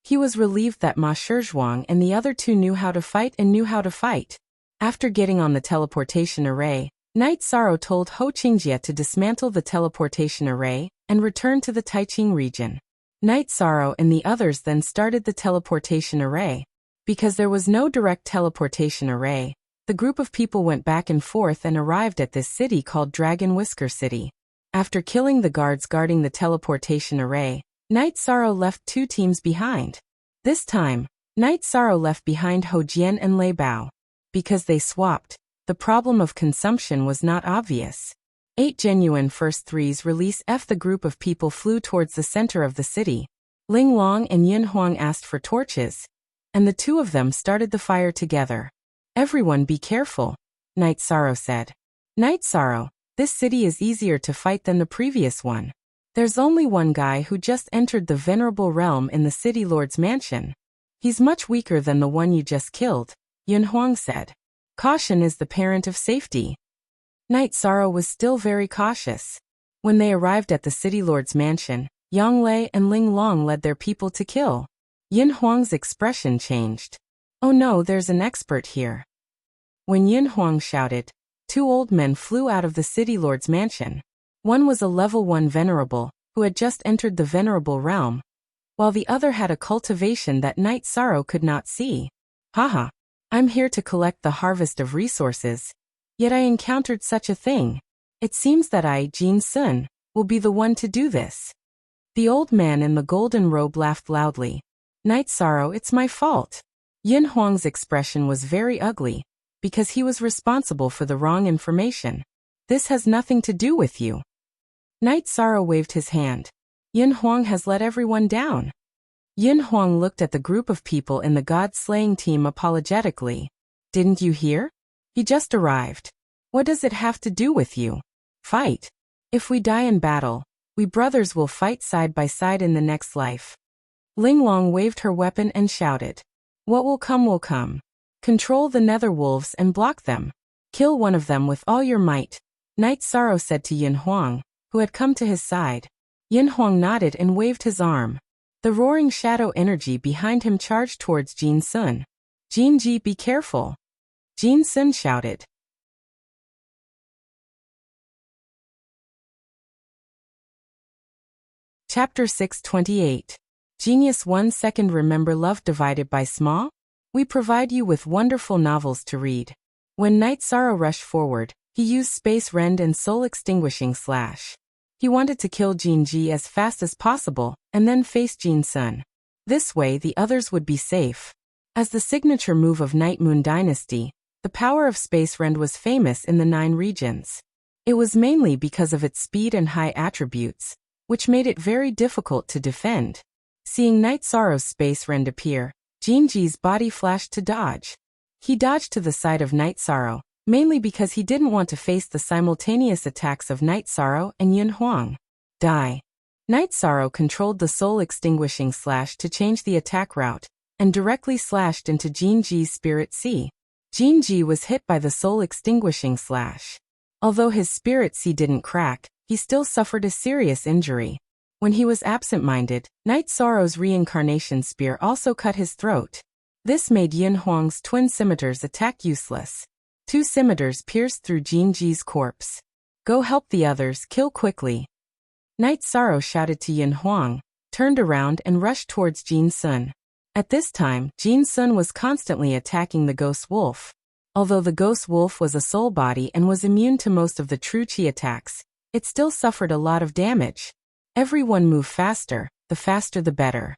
He was relieved that Ma Shizhuang and the other two knew how to fight and knew how to fight. After getting on the teleportation array, Night Sorrow told Ho Qingjie to dismantle the teleportation array and return to the Taiqing region. Night Sorrow and the others then started the teleportation array. Because there was no direct teleportation array, the group of people went back and forth and arrived at this city called Dragon Whisker City. After killing the guards guarding the teleportation array, Night Sorrow left two teams behind. This time, Night Sorrow left behind Ho Jian and Lei Bao. Because they swapped, the problem of consumption was not obvious. 8 genuine first threes release F. The group of people flew towards the center of the city. Ling Long and Yin Huang asked for torches, and the two of them started the fire together. Everyone be careful, Night Sorrow said. Night Sorrow, this city is easier to fight than the previous one. There's only one guy who just entered the venerable realm in the city lord's mansion. He's much weaker than the one you just killed, Yin Huang said. Caution is the parent of safety. Night Sorrow was still very cautious. When they arrived at the city lord's mansion, Yang Lei and Ling Long led their people to kill. Yin Huang's expression changed. Oh no, there's an expert here. When Yin Huang shouted, 2 old men flew out of the city lord's mansion. One was a level 1 venerable, who had just entered the venerable realm, while the other had a cultivation that Night Sorrow could not see. Haha, I'm here to collect the harvest of resources. Yet I encountered such a thing. It seems that I, Jin Sun, will be the one to do this. The old man in the golden robe laughed loudly. Night Sorrow, it's my fault. Yin Huang's expression was very ugly, because he was responsible for the wrong information. This has nothing to do with you. Night Sorrow waved his hand. Yin Huang has let everyone down. Yin Huang looked at the group of people in the god-slaying team apologetically. Didn't you hear? He just arrived. What does it have to do with you? Fight. If we die in battle, we brothers will fight side by side in the next life. Ling Long waved her weapon and shouted. What will come will come. Control the nether wolves and block them. Kill one of them with all your might, Night Sorrow said to Yin Huang, who had come to his side. Yin Huang nodded and waved his arm. The roaring shadow energy behind him charged towards Jin Sun. Jinji, be careful! Jin Sun shouted. Chapter 628. Genius 1 Second. Remember love divided by small? We provide you with wonderful novels to read. When Night Sorrow rushed forward, he used Space Rend and Soul Extinguishing Slash. He wanted to kill Jinji as fast as possible, and then face Jin Sun. This way the others would be safe. As the signature move of Night Moon Dynasty, the power of Space Rend was famous in the 9 regions. It was mainly because of its speed and high attributes, which made it very difficult to defend. Seeing Night Sorrow's Space Rend appear, Jinji's body flashed to dodge. He dodged to the side of Night Sorrow, mainly because he didn't want to face the simultaneous attacks of Night Sorrow and Yin Huang. Die. Night Sorrow controlled the Soul Extinguishing Slash to change the attack route, and directly slashed into Jinji's Spirit Sea. Jinji was hit by the Soul Extinguishing Slash. Although his Spirit Sea didn't crack, he still suffered a serious injury. When he was absent-minded, Night Sorrow's Reincarnation Spear also cut his throat. This made Yin Huang's twin scimitars attack useless. 2 scimitars pierced through Jinji's corpse. Go help the others, kill quickly. Night Sorrow shouted to Yin Huang, turned around and rushed towards Jin Sun. At this time, Jin Sun was constantly attacking the Ghost Wolf. Although the Ghost Wolf was a soul body and was immune to most of the true Qi attacks, it still suffered a lot of damage. Everyone move faster, the faster the better.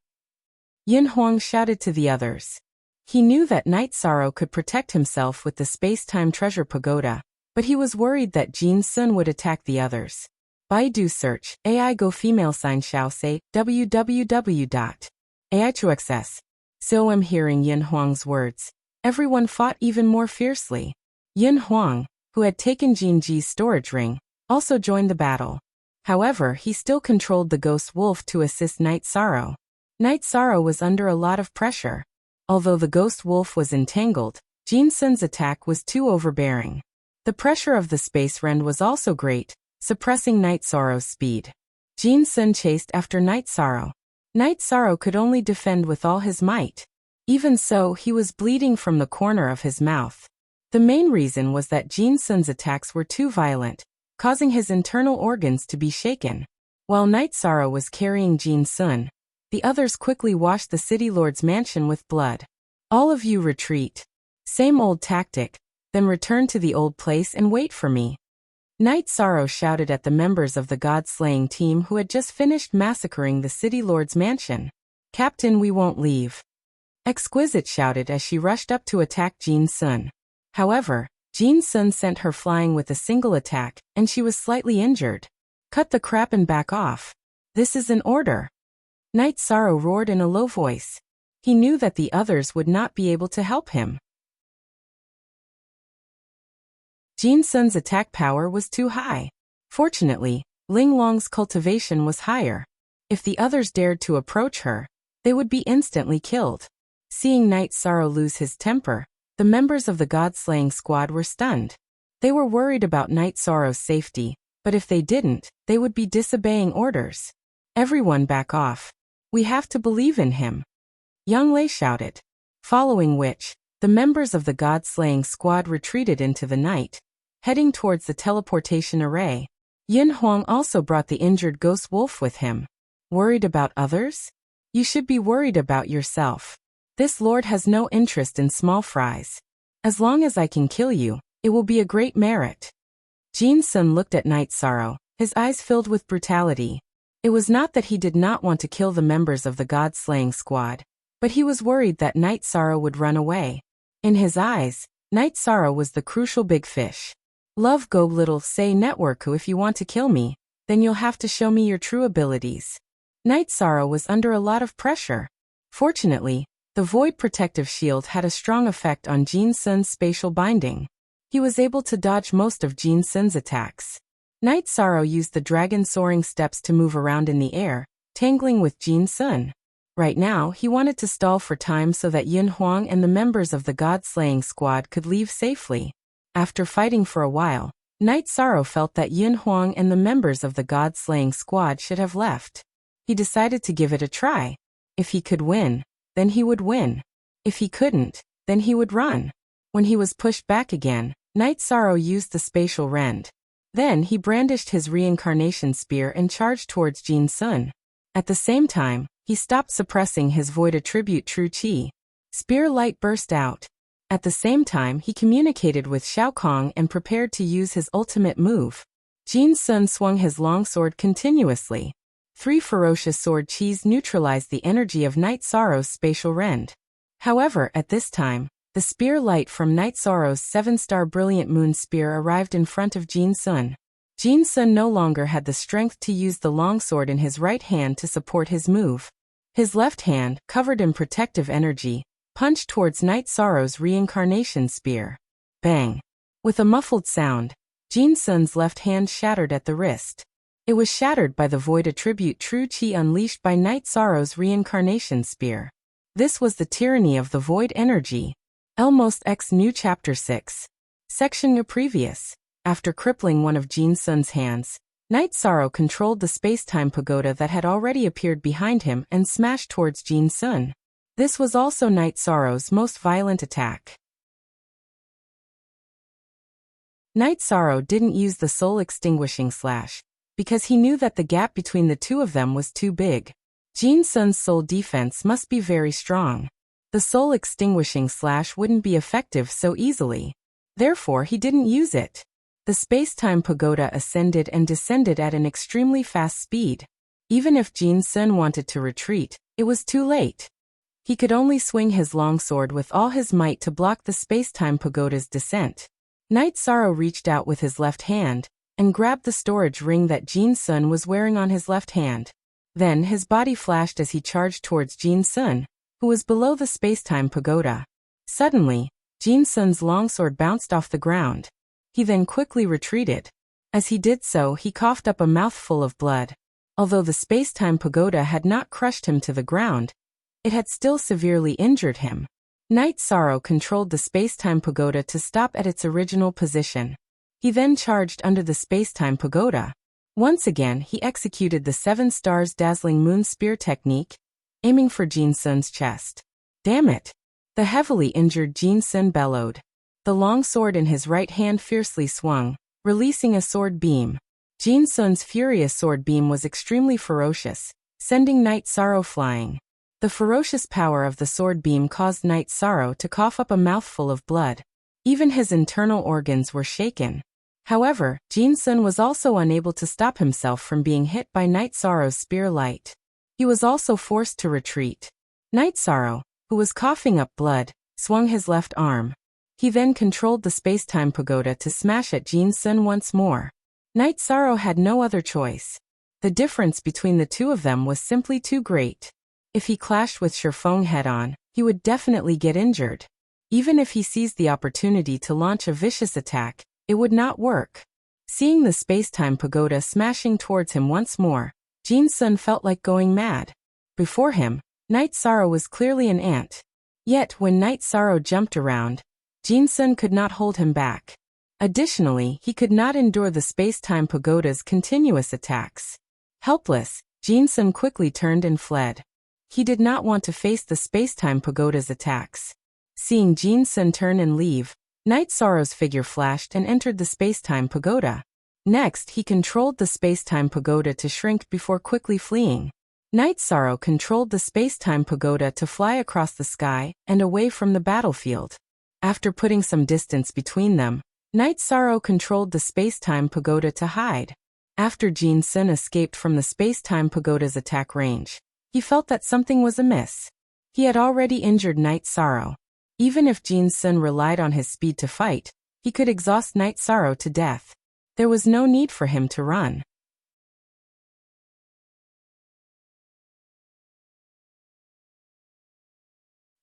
Yin Huang shouted to the others. He knew that Night Sorrow could protect himself with the Space-Time Treasure Pagoda, but he was worried that Jin Sun would attack the others. Baidu search, AI go female sign shao say, www.ai2xs. So I'm hearing Yin Huang's words. Everyone fought even more fiercely. Yin Huang, who had taken Jinji's storage ring, also joined the battle. However, he still controlled the Ghost Wolf to assist Night Sorrow. Night Sorrow was under a lot of pressure. Although the Ghost Wolf was entangled, Jin Sun's attack was too overbearing. The pressure of the Space Rend was also great, suppressing Night Sorrow's speed. Jin Sun chased after Night Sorrow. Night Sorrow could only defend with all his might. Even so, he was bleeding from the corner of his mouth. The main reason was that Jin Sun's attacks were too violent, causing his internal organs to be shaken. While Night Sorrow was carrying Jin Sun, the others quickly washed the City Lord's mansion with blood. All of you retreat. Same old tactic, then return to the old place and wait for me. Night Sorrow shouted at the members of the God-slaying team who had just finished massacring the City Lord's mansion. Captain, we won't leave. Exquisite shouted as she rushed up to attack Jin Sun. However, Jin Sun sent her flying with a single attack, and she was slightly injured. Cut the crap and back off. This is an order. Night Sorrow roared in a low voice. He knew that the others would not be able to help him. Jin Sun's attack power was too high. Fortunately, Ling Long's cultivation was higher. If the others dared to approach her, they would be instantly killed. Seeing Night Sorrow lose his temper, the members of the God-slaying squad were stunned. They were worried about Night Sorrow's safety, but if they didn't, they would be disobeying orders. Everyone back off. We have to believe in him. Yang Lei shouted. Following which, the members of the God-slaying squad retreated into the night, heading towards the teleportation array. Yin Huang also brought the injured Ghost Wolf with him. Worried about others? You should be worried about yourself. This lord has no interest in small fries. As long as I can kill you, it will be a great merit. Jin Sun looked at Night Sorrow, his eyes filled with brutality. It was not that he did not want to kill the members of the God-slaying squad, but he was worried that Night Sorrow would run away. In his eyes, Night Sorrow was the crucial big fish. Love go little say networku if you want to kill me, then you'll have to show me your true abilities. Night Sorrow was under a lot of pressure. Fortunately, the Void Protective Shield had a strong effect on Jin Sun's spatial binding. He was able to dodge most of Jin Sun's attacks. Night Sorrow used the dragon soaring steps to move around in the air, tangling with Jin Sun. Right now, he wanted to stall for time so that Yin Huang and the members of the God-slaying squad could leave safely. After fighting for a while, Night Sorrow felt that Yin Huang and the members of the God-slaying squad should have left. He decided to give it a try. If he could win, then he would win. If he couldn't, then he would run. When he was pushed back again, Night Sorrow used the spatial rend. Then he brandished his reincarnation spear and charged towards Jin Sun. At the same time, he stopped suppressing his void attribute true chi. Spear light burst out. At the same time, he communicated with Shao Kong and prepared to use his ultimate move. Jin Sun swung his longsword continuously. 3 ferocious sword chis neutralized the energy of Night Sorrow's spatial rend. However, at this time, the spear light from Night Sorrow's 7-star brilliant moon spear arrived in front of Jin Sun. Jin Sun no longer had the strength to use the longsword in his right hand to support his move. His left hand, covered in protective energy, punched towards Night Sorrow's reincarnation spear. Bang! With a muffled sound, Jin Sun's left hand shattered at the wrist. It was shattered by the void attribute true chi unleashed by Night Sorrow's reincarnation spear. This was the tyranny of the void energy. Elmost X New Chapter 6. Section Previous. After crippling one of Jin Sun's hands, Night Sorrow controlled the space-time pagoda that had already appeared behind him and smashed towards Jin Sun. This was also Night Sorrow's most violent attack. Night Sorrow didn't use the soul-extinguishing slash, because he knew that the gap between the two of them was too big. Jin Sun's soul defense must be very strong. The soul-extinguishing slash wouldn't be effective so easily. Therefore, he didn't use it. The space-time pagoda ascended and descended at an extremely fast speed. Even if Jin Sun wanted to retreat, it was too late. He could only swing his longsword with all his might to block the space-time pagoda's descent. Night Sorrow reached out with his left hand and grabbed the storage ring that Jin Sun was wearing on his left hand. Then his body flashed as he charged towards Jin Sun, who was below the space-time pagoda. Suddenly, Jin Sun's longsword bounced off the ground. He then quickly retreated. As he did so, he coughed up a mouthful of blood. Although the space-time pagoda had not crushed him to the ground, it had still severely injured him. Night Sorrow controlled the space-time pagoda to stop at its original position. He then charged under the space-time pagoda. Once again, he executed the 7 stars dazzling moon spear technique, aiming for Jin Sun's chest. Damn it! The heavily injured Jin Sun bellowed. The long sword in his right hand fiercely swung, releasing a sword beam. Jin Sun's furious sword beam was extremely ferocious, sending Night Sorrow flying. The ferocious power of the sword beam caused Night Sorrow to cough up a mouthful of blood. Even his internal organs were shaken. However, Jin Sun was also unable to stop himself from being hit by Night Sorrow's spear light. He was also forced to retreat. Night Sorrow, who was coughing up blood, swung his left arm. He then controlled the space-time pagoda to smash at Jin Sun once more. Night Sorrow had no other choice. The difference between the two of them was simply too great. If he clashed with Shifeng head-on, he would definitely get injured. Even if he seized the opportunity to launch a vicious attack, it would not work. Seeing the space-time pagoda smashing towards him once more, Jin Sun felt like going mad. Before him, Night Sorrow was clearly an ant. Yet when Night Sorrow jumped around, Jin Sun could not hold him back. Additionally, he could not endure the space-time pagoda's continuous attacks. Helpless, Jin Sun quickly turned and fled. He did not want to face the space-time pagoda's attacks. Seeing Jin Sun turn and leave, Night Sorrow's figure flashed and entered the space-time pagoda. Next, he controlled the space-time pagoda to shrink before quickly fleeing. Night Sorrow controlled the space-time pagoda to fly across the sky and away from the battlefield. After putting some distance between them, Night Sorrow controlled the space-time pagoda to hide. After Jin Sun escaped from the space-time pagoda's attack range, he felt that something was amiss. He had already injured Night Sorrow. Even if Jin Sun relied on his speed to fight, he could exhaust Night Sorrow to death. There was no need for him to run.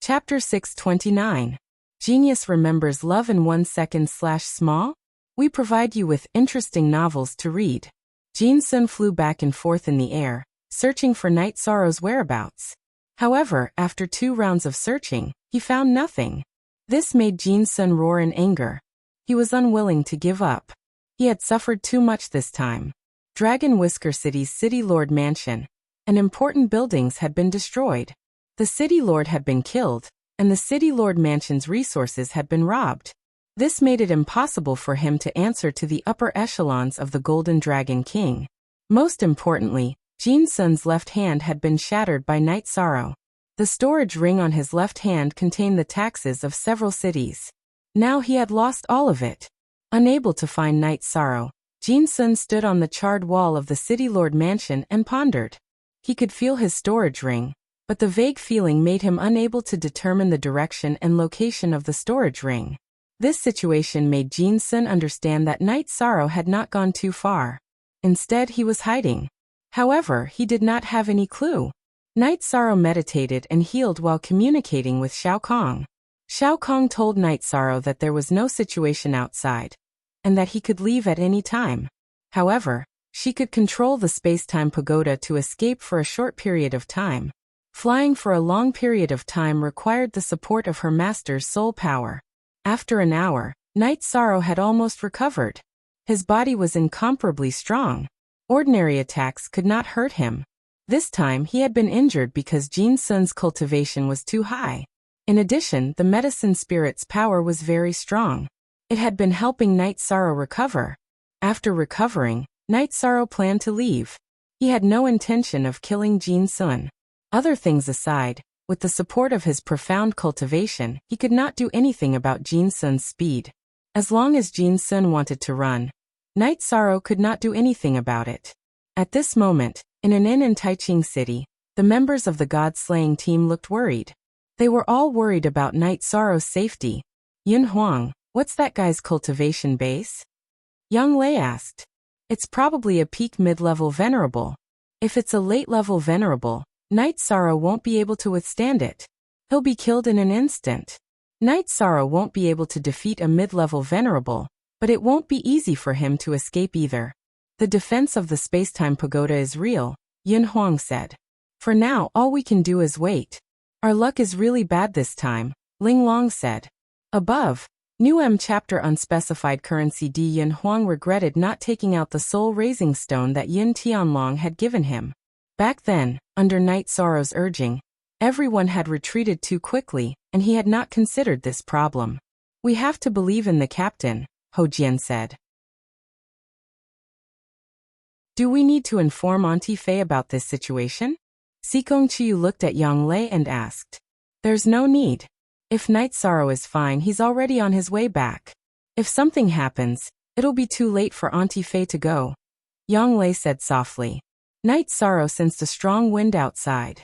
Chapter 629. Genius remembers love in 1 second/small? We provide you with interesting novels to read. Jin Sun flew back and forth in the air, searching for Night Sorrow's whereabouts. However, after 2 rounds of searching, he found nothing. This made Jin Sun roar in anger. He was unwilling to give up. He had suffered too much this time. Dragon Whisker City's City Lord Mansion and important buildings had been destroyed. The City Lord had been killed, and the City Lord Mansion's resources had been robbed. This made it impossible for him to answer to the upper echelons of the Golden Dragon King. Most importantly, Jin Sun's left hand had been shattered by Night Sorrow. The storage ring on his left hand contained the taxes of several cities. Now he had lost all of it. Unable to find Night Sorrow, Jin Sun stood on the charred wall of the City Lord Mansion and pondered. He could feel his storage ring, but the vague feeling made him unable to determine the direction and location of the storage ring. This situation made Jin Sun understand that Night Sorrow had not gone too far. Instead, he was hiding. However, he did not have any clue. Night Sorrow meditated and healed while communicating with Shao Kong. Shao Kong told Night Sorrow that there was no situation outside, and that he could leave at any time. However, she could control the space-time pagoda to escape for a short period of time. Flying for a long period of time required the support of her master's soul power. After an hour, Night Sorrow had almost recovered. His body was incomparably strong. Ordinary attacks could not hurt him. This time he had been injured because Jin Sun's cultivation was too high. In addition, the medicine spirit's power was very strong. It had been helping Night Sorrow recover. After recovering, Night Sorrow planned to leave. He had no intention of killing Jin Sun. Other things aside, with the support of his profound cultivation, he could not do anything about Jin Sun's speed. As long as Jin Sun wanted to run, Night Sorrow could not do anything about it. At this moment, in an inn in Taiching City, the members of the God-slaying team looked worried. They were all worried about Night Sorrow's safety. Yun Huang, what's that guy's cultivation base? Yang Lei asked. It's probably a peak mid-level venerable. If it's a late-level venerable, Night Sorrow won't be able to withstand it. He'll be killed in an instant. Night Sorrow won't be able to defeat a mid-level venerable, but it won't be easy for him to escape either. The defense of the space-time pagoda is real, Yun Huang said. For now, all we can do is wait. Our luck is really bad this time, Ling Long said. Above, New M Chapter Unspecified Currency D. Yun Huang regretted not taking out the soul-raising stone that Yin Tianlong had given him. Back then, under Night Sorrow's urging, everyone had retreated too quickly, and he had not considered this problem. We have to believe in the captain, Ho Jian said. Do we need to inform Auntie Fei about this situation? Sikong Chiu looked at Yang Lei and asked. There's no need. If Night Sorrow is fine, he's already on his way back. If something happens, it'll be too late for Auntie Fei to go. Yang Lei said softly. Night Sorrow sensed a strong wind outside.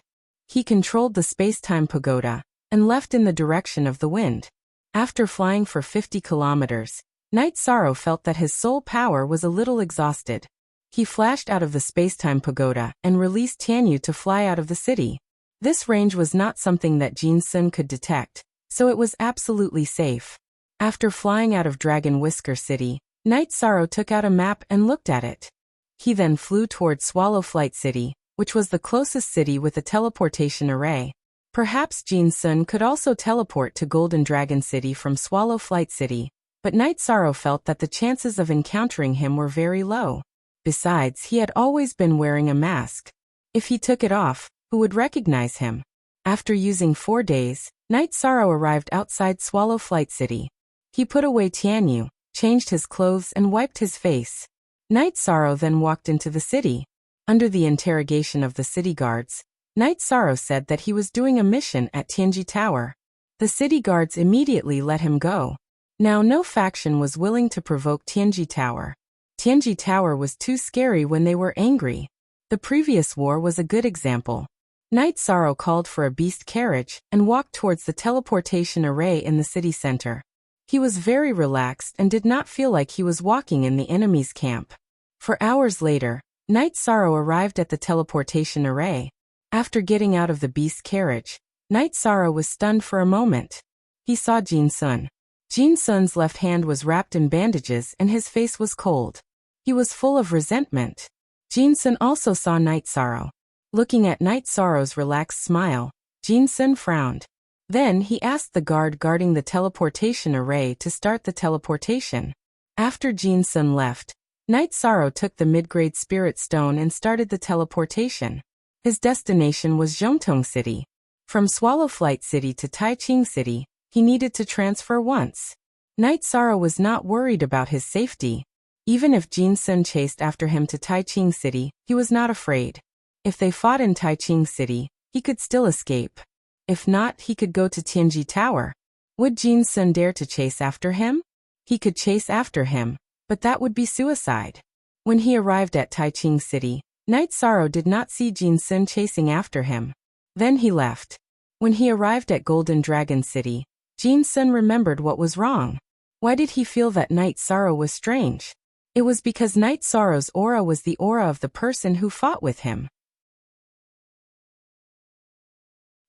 He controlled the space-time pagoda and left in the direction of the wind. After flying for 50 kilometers, Night Sorrow felt that his soul power was a little exhausted. He flashed out of the space-time pagoda and released Tianyu to fly out of the city. This range was not something that Jin Sun could detect, so it was absolutely safe. After flying out of Dragon Whisker City, Night Sorrow took out a map and looked at it. He then flew toward Swallow Flight City, which was the closest city with a teleportation array. Perhaps Jin Sun could also teleport to Golden Dragon City from Swallow Flight City, but Night Sorrow felt that the chances of encountering him were very low. Besides, he had always been wearing a mask. If he took it off, who would recognize him? After using 4 days, Night Sorrow arrived outside Swallow Flight City. He put away Tianyu, changed his clothes and wiped his face. Night Sorrow then walked into the city. Under the interrogation of the city guards, Night Sorrow said that he was doing a mission at Tianji Tower. The city guards immediately let him go. Now no faction was willing to provoke Tianji Tower. Tianji Tower was too scary when they were angry. The previous war was a good example. Night Sorrow called for a beast carriage and walked towards the teleportation array in the city center. He was very relaxed and did not feel like he was walking in the enemy's camp. For hours later, Night Sorrow arrived at the teleportation array. After getting out of the beast carriage, Night Sorrow was stunned for a moment. He saw Jin Sun. Jin Sun's left hand was wrapped in bandages and his face was cold. He was full of resentment. Jin Sun also saw Night Sorrow. Looking at Night Sorrow's relaxed smile, Jin Sun frowned. Then he asked the guard guarding the teleportation array to start the teleportation. After Jin Sun left, Night Sorrow took the mid-grade spirit stone and started the teleportation. His destination was Zhongtong City. From Swallow Flight City to Taiching City, he needed to transfer once. Night Sorrow was not worried about his safety. Even if Jin Sun chased after him to Taiching City, he was not afraid. If they fought in Taiching City, he could still escape. If not, he could go to Tianji Tower. Would Jin Sun dare to chase after him? He could chase after him, but that would be suicide. When he arrived at Taiching City, Night Sorrow did not see Jin Sun chasing after him. Then he left. When he arrived at Golden Dragon City, Jin Sun remembered what was wrong. Why did he feel that Night Sorrow was strange? It was because Night Sorrow's aura was the aura of the person who fought with him.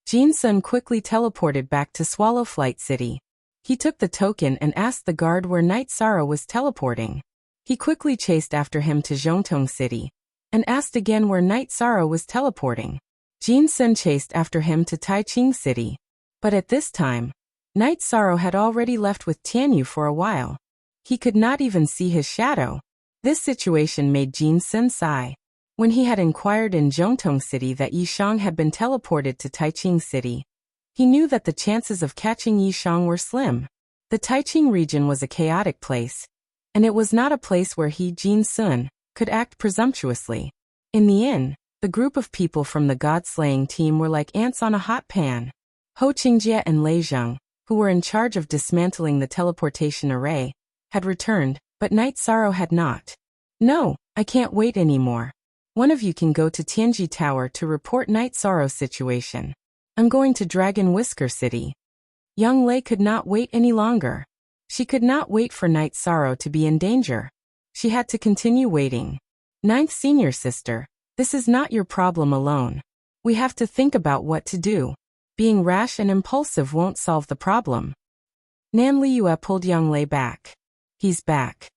Jin Sun quickly teleported back to Swallow Flight City. He took the token and asked the guard where Night Sorrow was teleporting. He quickly chased after him to Zhongtong City and asked again where Night Sorrow was teleporting. Jin Sun chased after him to Taiching City. But at this time, Night Sorrow had already left with Tianyu for a while. He could not even see his shadow. This situation made Jin Sun sigh. When he had inquired in Zhongtong City that Yishang had been teleported to Taiching City, he knew that the chances of catching Yishang were slim. The Taiching region was a chaotic place, and it was not a place where he, Jin Sun, could act presumptuously. In the inn, the group of people from the god-slaying team were like ants on a hot pan. Ho Qingjie and Lei Zheng, who were in charge of dismantling the teleportation array, had returned, but Night Sorrow had not. No, I can't wait anymore. One of you can go to Tianji Tower to report Night Sorrow's situation. I'm going to Dragon Whisker City. Young Lei could not wait any longer. She could not wait for Night Sorrow to be in danger. She had to continue waiting. Ninth Senior Sister, this is not your problem alone. We have to think about what to do. Being rash and impulsive won't solve the problem. Nan Liyue pulled Young Lei back. He's back.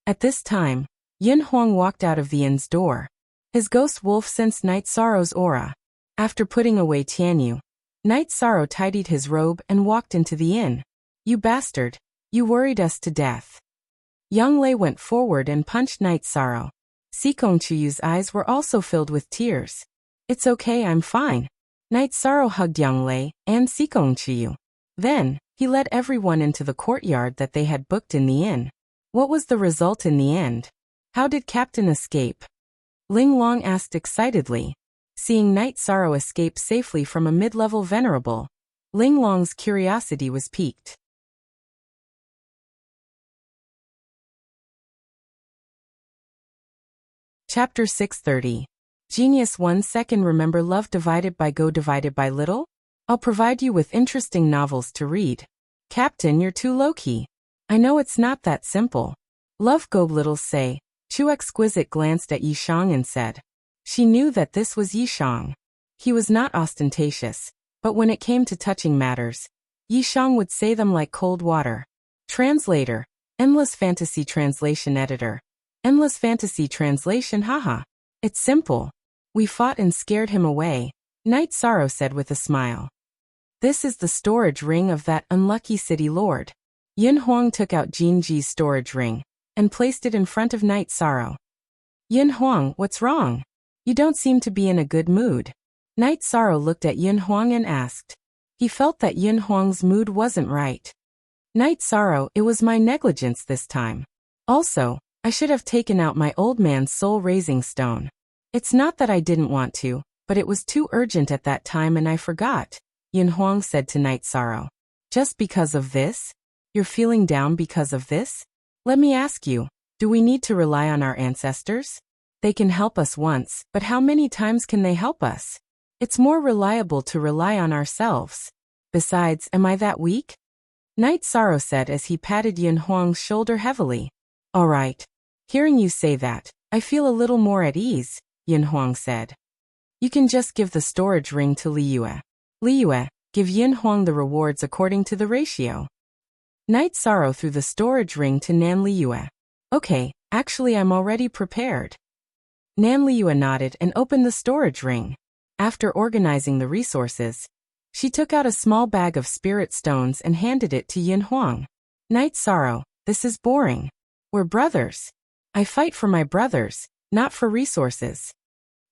At this time, Yin Huang walked out of the inn's door. His ghost wolf sensed Night Sorrow's aura. After putting away Tianyu, Night Sorrow tidied his robe and walked into the inn. You bastard, you worried us to death. Young Lei went forward and punched Night Sorrow. Sikong Chuyu's eyes were also filled with tears. It's okay, I'm fine. Night Sorrow hugged Young Lei and Sikong Chuyu. Then, he led everyone into the courtyard that they had booked in the inn. What was the result in the end? How did Captain escape? Ling Long asked excitedly. Seeing Night Sorrow escape safely from a mid-level venerable, Ling Long's curiosity was piqued. Chapter 630. Genius 1 second. Remember love divided by go divided by little? I'll provide you with interesting novels to read. Captain, you're too low-key. I know it's not that simple. Love go little say. Chu Exquisite glanced at Yishang and said. She knew that this was Yishang. He was not ostentatious, but when it came to touching matters, Yishang would say them like cold water. Translator. Endless Fantasy Translation Editor. Endless Fantasy Translation haha. It's simple. We fought and scared him away, Night Sorrow said with a smile. This is the storage ring of that unlucky city lord. Yin Huang took out Jin Ji's storage ring and placed it in front of Night Sorrow. Yin Huang, what's wrong? You don't seem to be in a good mood. Night Sorrow looked at Yin Huang and asked. He felt that Yin Huang's mood wasn't right. Night Sorrow, it was my negligence this time. Also, I should have taken out my old man's soul-raising stone. It's not that I didn't want to, but it was too urgent at that time and I forgot, Yin Huang said to Night Sorrow. Just because of this? You're feeling down because of this? Let me ask you, do we need to rely on our ancestors? They can help us once, but how many times can they help us? It's more reliable to rely on ourselves. Besides, am I that weak? Night Sorrow said as he patted Yin Huang's shoulder heavily. All right. Hearing you say that, I feel a little more at ease, Yin Huang said. You can just give the storage ring to Liyue. Liyue, give Yin Huang the rewards according to the ratio. Night Sorrow threw the storage ring to Nan Liyue. Okay, actually I'm already prepared. Nan Liyue nodded and opened the storage ring. After organizing the resources, She took out a small bag of spirit stones and handed it to Yin Huang. Night Sorrow, this is boring. We're brothers. I fight for my brothers, not for resources.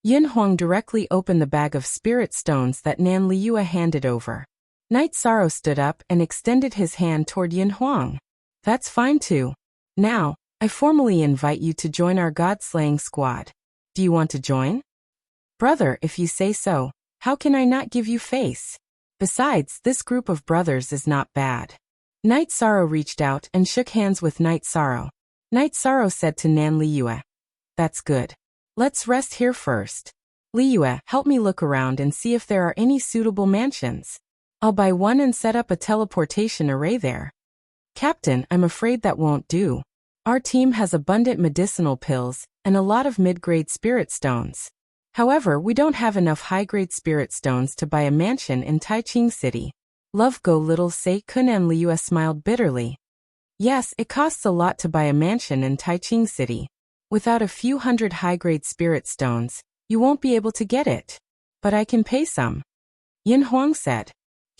Yin Huang directly opened the bag of spirit stones that Nan Liyue handed over. Night Sorrow stood up and extended his hand toward Yin Huang. That's fine too. Now, I formally invite you to join our god-slaying squad. Do you want to join? Brother, if you say so, how can I not give you face? Besides, this group of brothers is not bad. Night Sorrow reached out and shook hands with Night Sorrow. Night Sorrow said to Nan Liyue, "That's good. Let's rest here first. Liyue, help me look around and see if there are any suitable mansions. I'll buy one and set up a teleportation array there." Captain, I'm afraid that won't do. Our team has abundant medicinal pills and a lot of mid-grade spirit stones. However, we don't have enough high-grade spirit stones to buy a mansion in Taiching City. Love go little say Kunan Liyue smiled bitterly. Yes, it costs a lot to buy a mansion in Taiching City. Without a few hundred high-grade spirit stones, you won't be able to get it. But I can pay some. Yin Huang said.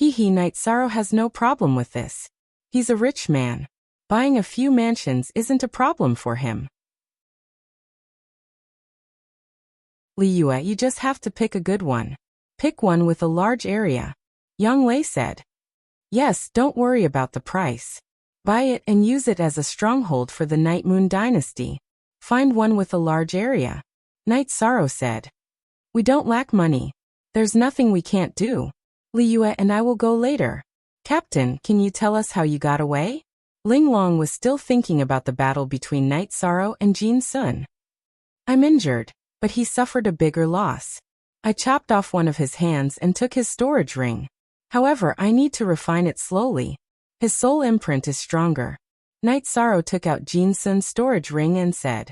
Night Sorrow has no problem with this. He's a rich man. Buying a few mansions isn't a problem for him. Liyue, you just have to pick a good one. Pick one with a large area. Yang Lei said. Yes, don't worry about the price. Buy it and use it as a stronghold for the Night Moon Dynasty. Find one with a large area. Night Sorrow said. We don't lack money. There's nothing we can't do. Liyue and I will go later. Captain, can you tell us how you got away? Ling Long was still thinking about the battle between Night Sorrow and Jin Sun. I'm injured, but he suffered a bigger loss. I chopped off one of his hands and took his storage ring. However, I need to refine it slowly. His soul imprint is stronger. Night Sorrow took out Jin Sun's storage ring and said,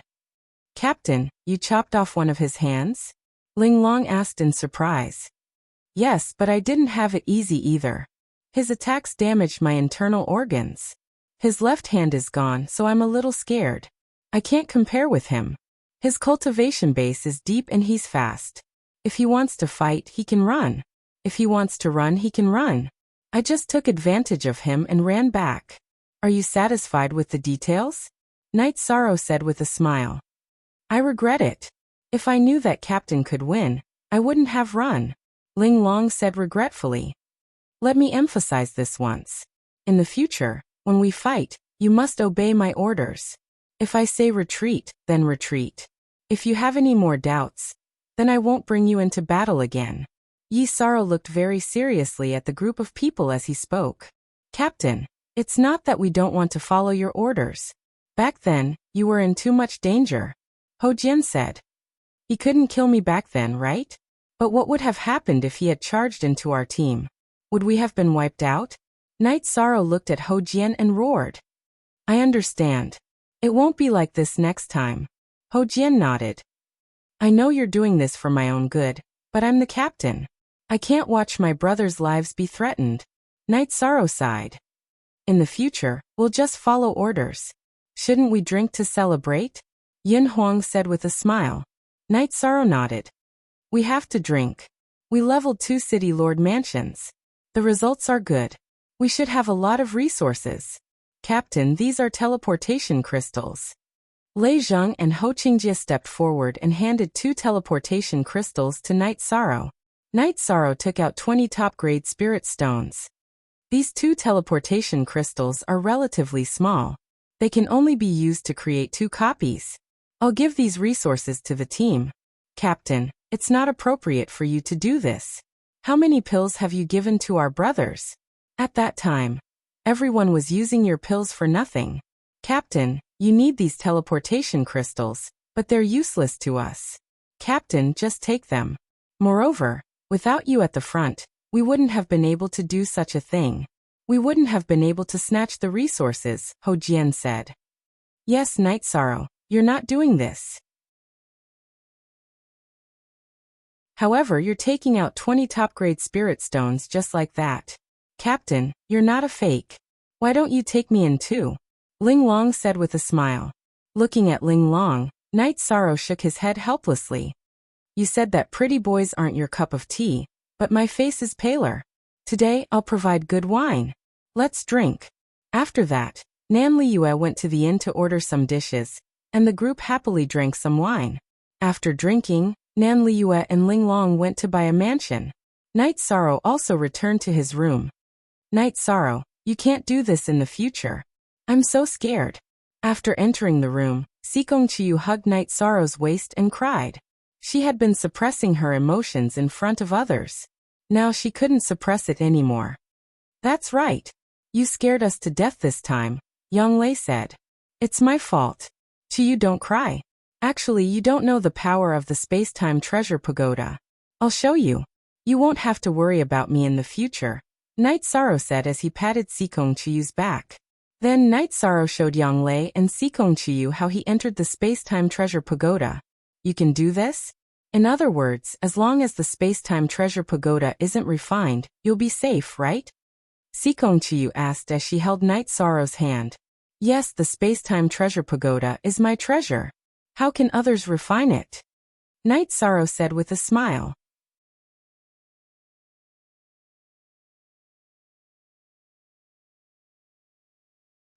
Captain, you chopped off one of his hands? Ling Long asked in surprise. Yes, but I didn't have it easy either. His attacks damaged my internal organs. His left hand is gone, so I'm a little scared. I can't compare with him. His cultivation base is deep and he's fast. If he wants to fight, he can run. If he wants to run, he can run. I just took advantage of him and ran back. Are you satisfied with the details? Night Sorrow said with a smile. I regret it. If I knew that Captain could win, I wouldn't have run. Ling Long said regretfully. Let me emphasize this once. In the future, when we fight, you must obey my orders. If I say retreat, then retreat. If you have any more doubts, then I won't bring you into battle again. Yi Sorrow looked very seriously at the group of people as he spoke. Captain, it's not that we don't want to follow your orders. Back then, you were in too much danger. Ho Jian said. He couldn't kill me back then, right? But what would have happened if he had charged into our team? Would we have been wiped out? Night Sorrow looked at Ho Jian and roared. I understand. It won't be like this next time. Ho Jian nodded. I know you're doing this for my own good, but I'm the captain. I can't watch my brothers' lives be threatened. Night Sorrow sighed. In the future, we'll just follow orders. Shouldn't we drink to celebrate? Yin Huang said with a smile. Night Sorrow nodded. We have to drink. We leveled 2 city lord mansions. The results are good. We should have a lot of resources. Captain, these are teleportation crystals. Lei Zheng and Ho Qingjie stepped forward and handed 2 teleportation crystals to Night Sorrow. Night Sorrow took out 20 top-grade spirit stones. These 2 teleportation crystals are relatively small. They can only be used to create 2 copies. I'll give these resources to the team. Captain, it's not appropriate for you to do this. How many pills have you given to our brothers? At that time, everyone was using your pills for nothing. Captain, you need these teleportation crystals, but they're useless to us. Captain, just take them. Moreover, without you at the front, we wouldn't have been able to do such a thing. We wouldn't have been able to snatch the resources, Ho Jian said. Yes, Night Sorrow, you're not doing this. However, you're taking out 20 top-grade spirit stones just like that. Captain, you're not a fake. Why don't you take me in too? Ling Long said with a smile. Looking at Ling Long, Night Sorrow shook his head helplessly. You said that pretty boys aren't your cup of tea, but my face is paler. Today, I'll provide good wine. Let's drink. After that, Nan Liyue went to the inn to order some dishes, and the group happily drank some wine. After drinking, Nan Liyue and Ling Long went to buy a mansion. Night Sorrow also returned to his room. Night Sorrow, you can't do this in the future. I'm so scared. After entering the room, Sikong Chiyu hugged Night Sorrow's waist and cried. She had been suppressing her emotions in front of others. Now she couldn't suppress it anymore. That's right. You scared us to death this time, Yang Lei said. It's my fault. Chiyu, don't cry. Actually, you don't know the power of the space-time treasure pagoda. I'll show you. You won't have to worry about me in the future, Night Sorrow said as he patted Sikong Chiyu's back. Then Night Sorrow showed Yang Lei and Sikong Chiyu how he entered the space-time treasure pagoda. You can do this? In other words, as long as the space-time treasure pagoda isn't refined, you'll be safe, right? Sikong Chiyu asked as she held Night Sorrow's hand. Yes, the space-time treasure pagoda is my treasure. How can others refine it? Night Sorrow said with a smile.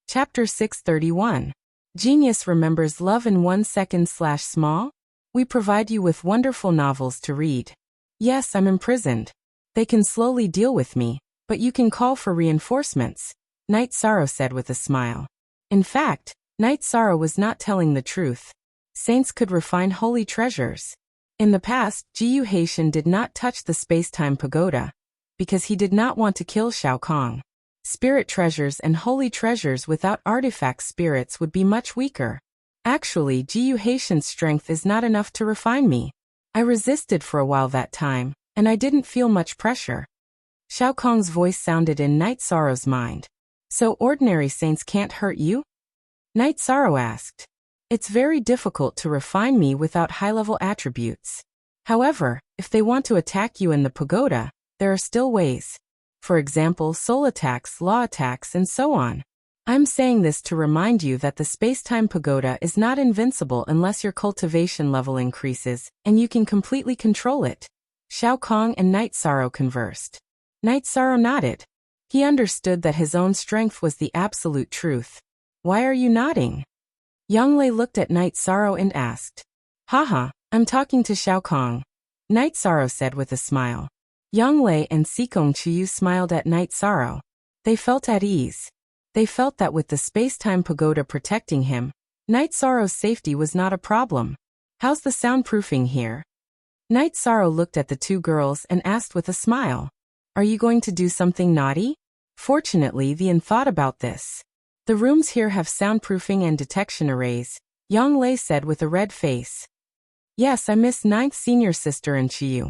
Chapter 631. Genius remembers love in 1 second/small? We provide you with wonderful novels to read. Yes, I'm imprisoned. They can slowly deal with me, but you can call for reinforcements, Night Sorrow said with a smile. In fact, Night Sorrow was not telling the truth. Saints could refine holy treasures. In the past, Jiyu Haitian did not touch the space-time pagoda, because he did not want to kill Shao Kong. Spirit treasures and holy treasures without artifact spirits would be much weaker. Actually, Jiyu Haitian's strength is not enough to refine me. I resisted for a while that time, and I didn't feel much pressure. Shao Kong's voice sounded in Night Sorrow's mind. So ordinary saints can't hurt you? Night Sorrow asked. It's very difficult to refine me without high-level attributes. However, if they want to attack you in the pagoda, there are still ways. For example, soul attacks, law attacks, and so on. I'm saying this to remind you that the space-time pagoda is not invincible unless your cultivation level increases, and you can completely control it. Shao Kong and Night Sorrow conversed. Night Sorrow nodded. He understood that his own strength was the absolute truth. Why are you nodding? Yang Lei looked at Night Sorrow and asked. Haha, I'm talking to Shao Kong. Night Sorrow said with a smile. Yang Lei and Sikong Chiyu smiled at Night Sorrow. They felt at ease. They felt that with the space-time pagoda protecting him, Night Sorrow's safety was not a problem. How's the soundproofing here? Night Sorrow looked at the two girls and asked with a smile. Are you going to do something naughty? Fortunately, Vian thought about this. The rooms here have soundproofing and detection arrays, Yang Lei said with a red face. Yes, I miss ninth senior sister and Chiyu.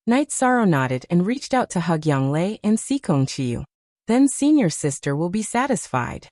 Night Sorrow nodded and reached out to hug Yang Lei and Sikong Chiyu. Then senior sister will be satisfied.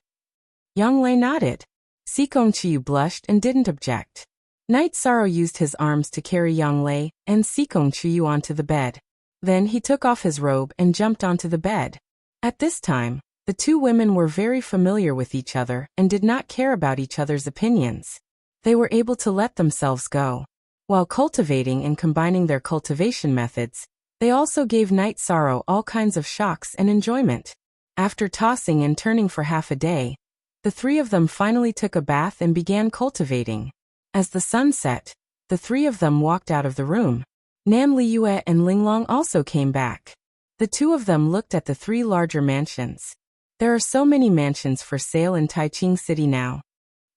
Yang Lei nodded. Sikong Chiyu blushed and didn't object. Night Sorrow used his arms to carry Yang Lei and Sikong Chiyu onto the bed. Then he took off his robe and jumped onto the bed. At this time, the two women were very familiar with each other and did not care about each other's opinions. They were able to let themselves go. While cultivating and combining their cultivation methods, they also gave Night Sorrow all kinds of shocks and enjoyment. After tossing and turning for half a day, the three of them finally took a bath and began cultivating. As the sun set, the three of them walked out of the room. Nan Liyue and Ling Long also came back. The two of them looked at the three larger mansions. There are so many mansions for sale in Taiching City now.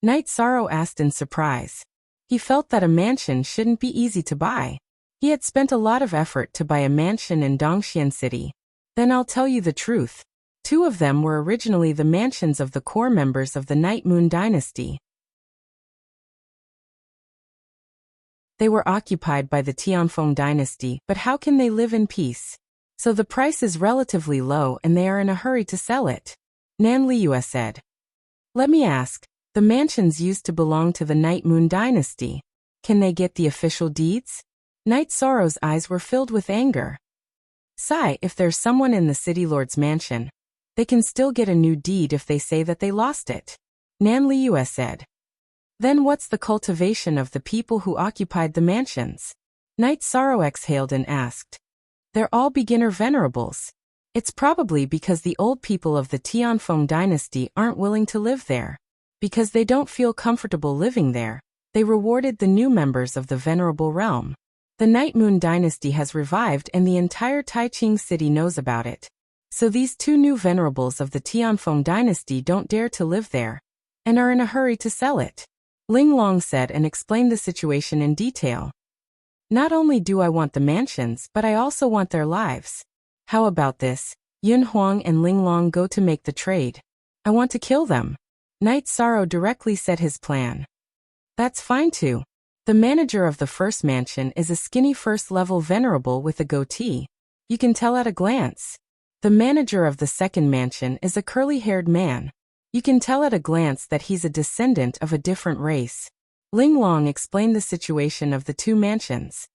Night Sorrow asked in surprise. He felt that a mansion shouldn't be easy to buy. He had spent a lot of effort to buy a mansion in Dongxian City. Then I'll tell you the truth. Two of them were originally the mansions of the core members of the Night Moon Dynasty. They were occupied by the Tianfeng Dynasty, but how can they live in peace? So the price is relatively low and they are in a hurry to sell it. Nan Liyue said. Let me ask, the mansions used to belong to the Night Moon Dynasty. Can they get the official deeds? Night Sorrow's eyes were filled with anger. Sigh, if there's someone in the City Lord's mansion, they can still get a new deed if they say that they lost it. Nan Liyue said. Then what's the cultivation of the people who occupied the mansions? Night Sorrow exhaled and asked. They're all beginner venerables. It's probably because the old people of the Tianfeng dynasty aren't willing to live there. Because they don't feel comfortable living there, they rewarded the new members of the venerable realm. The Night Moon dynasty has revived and the entire Taiqing city knows about it. So these two new venerables of the Tianfeng dynasty don't dare to live there, and are in a hurry to sell it. Ling Long said and explained the situation in detail. Not only do I want the mansions, but I also want their lives. How about this? Yun Huang and Ling Long go to make the trade. I want to kill them. Night Sorrow directly said his plan. That's fine too. The manager of the first mansion is a skinny first-level venerable with a goatee. You can tell at a glance. The manager of the second mansion is a curly-haired man. You can tell at a glance that he's a descendant of a different race. Ling Long explained the situation of the two mansions.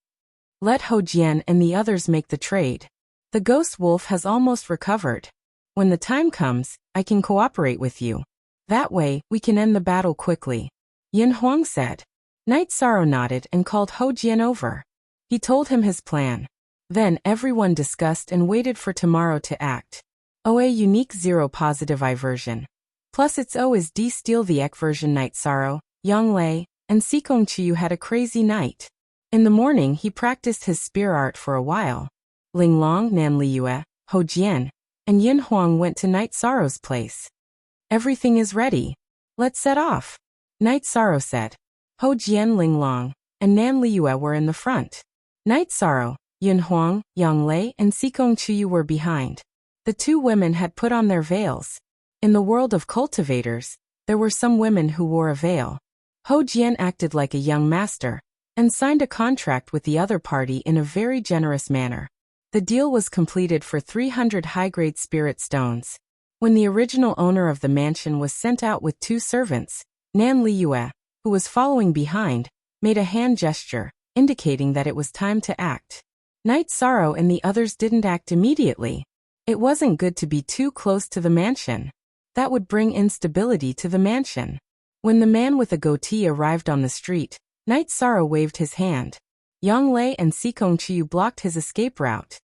Let Hou Jian and the others make the trade. The ghost wolf has almost recovered. When the time comes, I can cooperate with you. That way, we can end the battle quickly. Yin Huang said. Night Sorrow nodded and called Hou Jian over. He told him his plan. Then everyone discussed and waited for tomorrow to act. OA unique 0 positive I version. Plus its O is D steal the Ek version. Night Sorrow, Yang Lei, and Sikong Chiyu had a crazy night. In the morning he practiced his spear art for a while. Ling Long, Nan Liyue, Hou Jian, and Yin Huang went to Night Sorrow's place. Everything is ready. Let's set off. Night Sorrow said. Hou Jian, Ling Long, and Nan Liyue were in the front. Night Sorrow, Yin Huang, Yang Lei, and Sikong Chiyu were behind. The two women had put on their veils. In the world of cultivators, there were some women who wore a veil. Hou Jian acted like a young master, and signed a contract with the other party in a very generous manner. The deal was completed for 300 high-grade spirit stones. When the original owner of the mansion was sent out with 2 servants, Nan Liyue, who was following behind, made a hand gesture, indicating that it was time to act. Night Sorrow and the others didn't act immediately. It wasn't good to be too close to the mansion. That would bring instability to the mansion. When the man with a goatee arrived on the street, Night Sorrow waved his hand. Yang Lei and Sikong Chiyu blocked his escape route.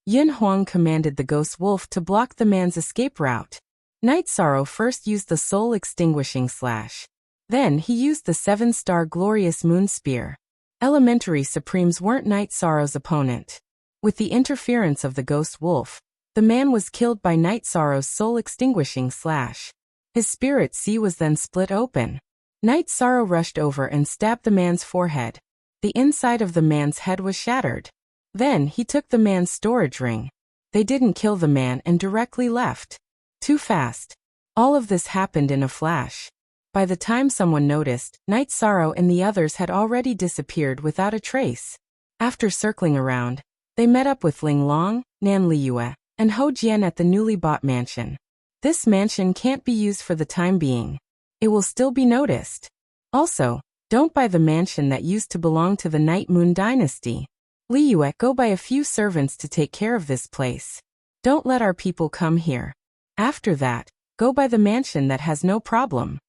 Yin Huang commanded the ghost wolf to block the man's escape route. Night Sorrow first used the soul extinguishing slash. Then he used the 7-star glorious moon spear. Elementary Supremes weren't Night Sorrow's opponent. With the interference of the ghost wolf, the man was killed by Night Sorrow's soul extinguishing slash. His spirit sea was then split open. Night Sorrow rushed over and stabbed the man's forehead. The inside of the man's head was shattered. Then he took the man's storage ring. They didn't kill the man and directly left. Too fast. All of this happened in a flash. By the time someone noticed, Night Sorrow and the others had already disappeared without a trace. After circling around, they met up with Ling Long, Nan Liyue, and Hou Jian at the newly bought mansion. This mansion can't be used for the time being. It will still be noticed. Also, don't buy the mansion that used to belong to the Night Moon dynasty. Liyue, go buy a few servants to take care of this place. Don't let our people come here. After that, go buy the mansion that has no problem.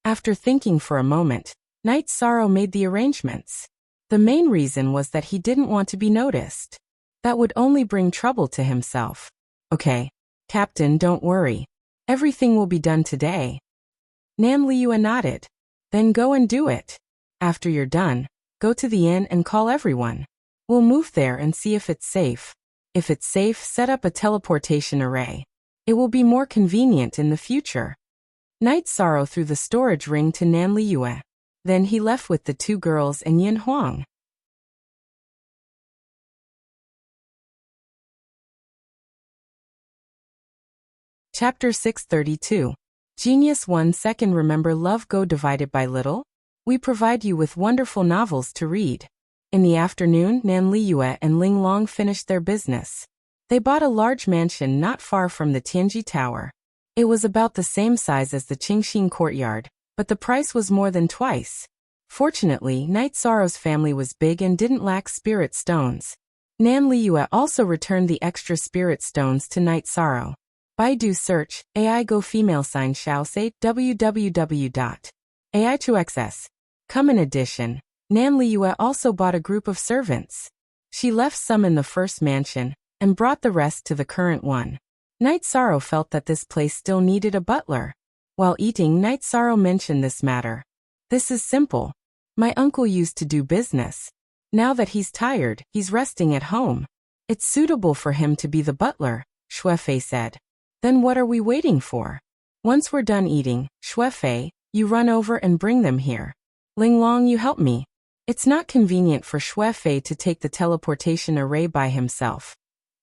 After thinking for a moment, Night Sorrow made the arrangements. The main reason was that he didn't want to be noticed. That would only bring trouble to himself. Okay, Captain, don't worry. Everything will be done today. Nan Liyue nodded. Then go and do it. After you're done, go to the inn and call everyone. We'll move there and see if it's safe. If it's safe, set up a teleportation array. It will be more convenient in the future. Night Sorrow threw the storage ring to Nan Liyue. Then he left with the 2 girls and Yin Huang. Chapter 632. Genius 1 Second. Remember Love Go divided by little? We provide you with wonderful novels to read. In the afternoon, Nan Liyue and Ling Long finished their business. They bought a large mansion not far from the Tianji Tower. It was about the same size as the Qingxin courtyard, but the price was more than twice. Fortunately, Night Sorrow's family was big and didn't lack spirit stones. Nan Liyue also returned the extra spirit stones to Night Sorrow. Baidu search, AI Go female sign shall say www.ai2xs. Come in addition, Nan Liyue also bought a group of servants. She left some in the first mansion and brought the rest to the current one. Night Sorrow felt that this place still needed a butler. While eating, Night Sorrow mentioned this matter. This is simple. My uncle used to do business. Now that he's tired, he's resting at home. It's suitable for him to be the butler, Shuefei said. Then what are we waiting for? Once we're done eating, Shuefei, you run over and bring them here. Linglong, you help me. It's not convenient for Shuefei to take the teleportation array by himself.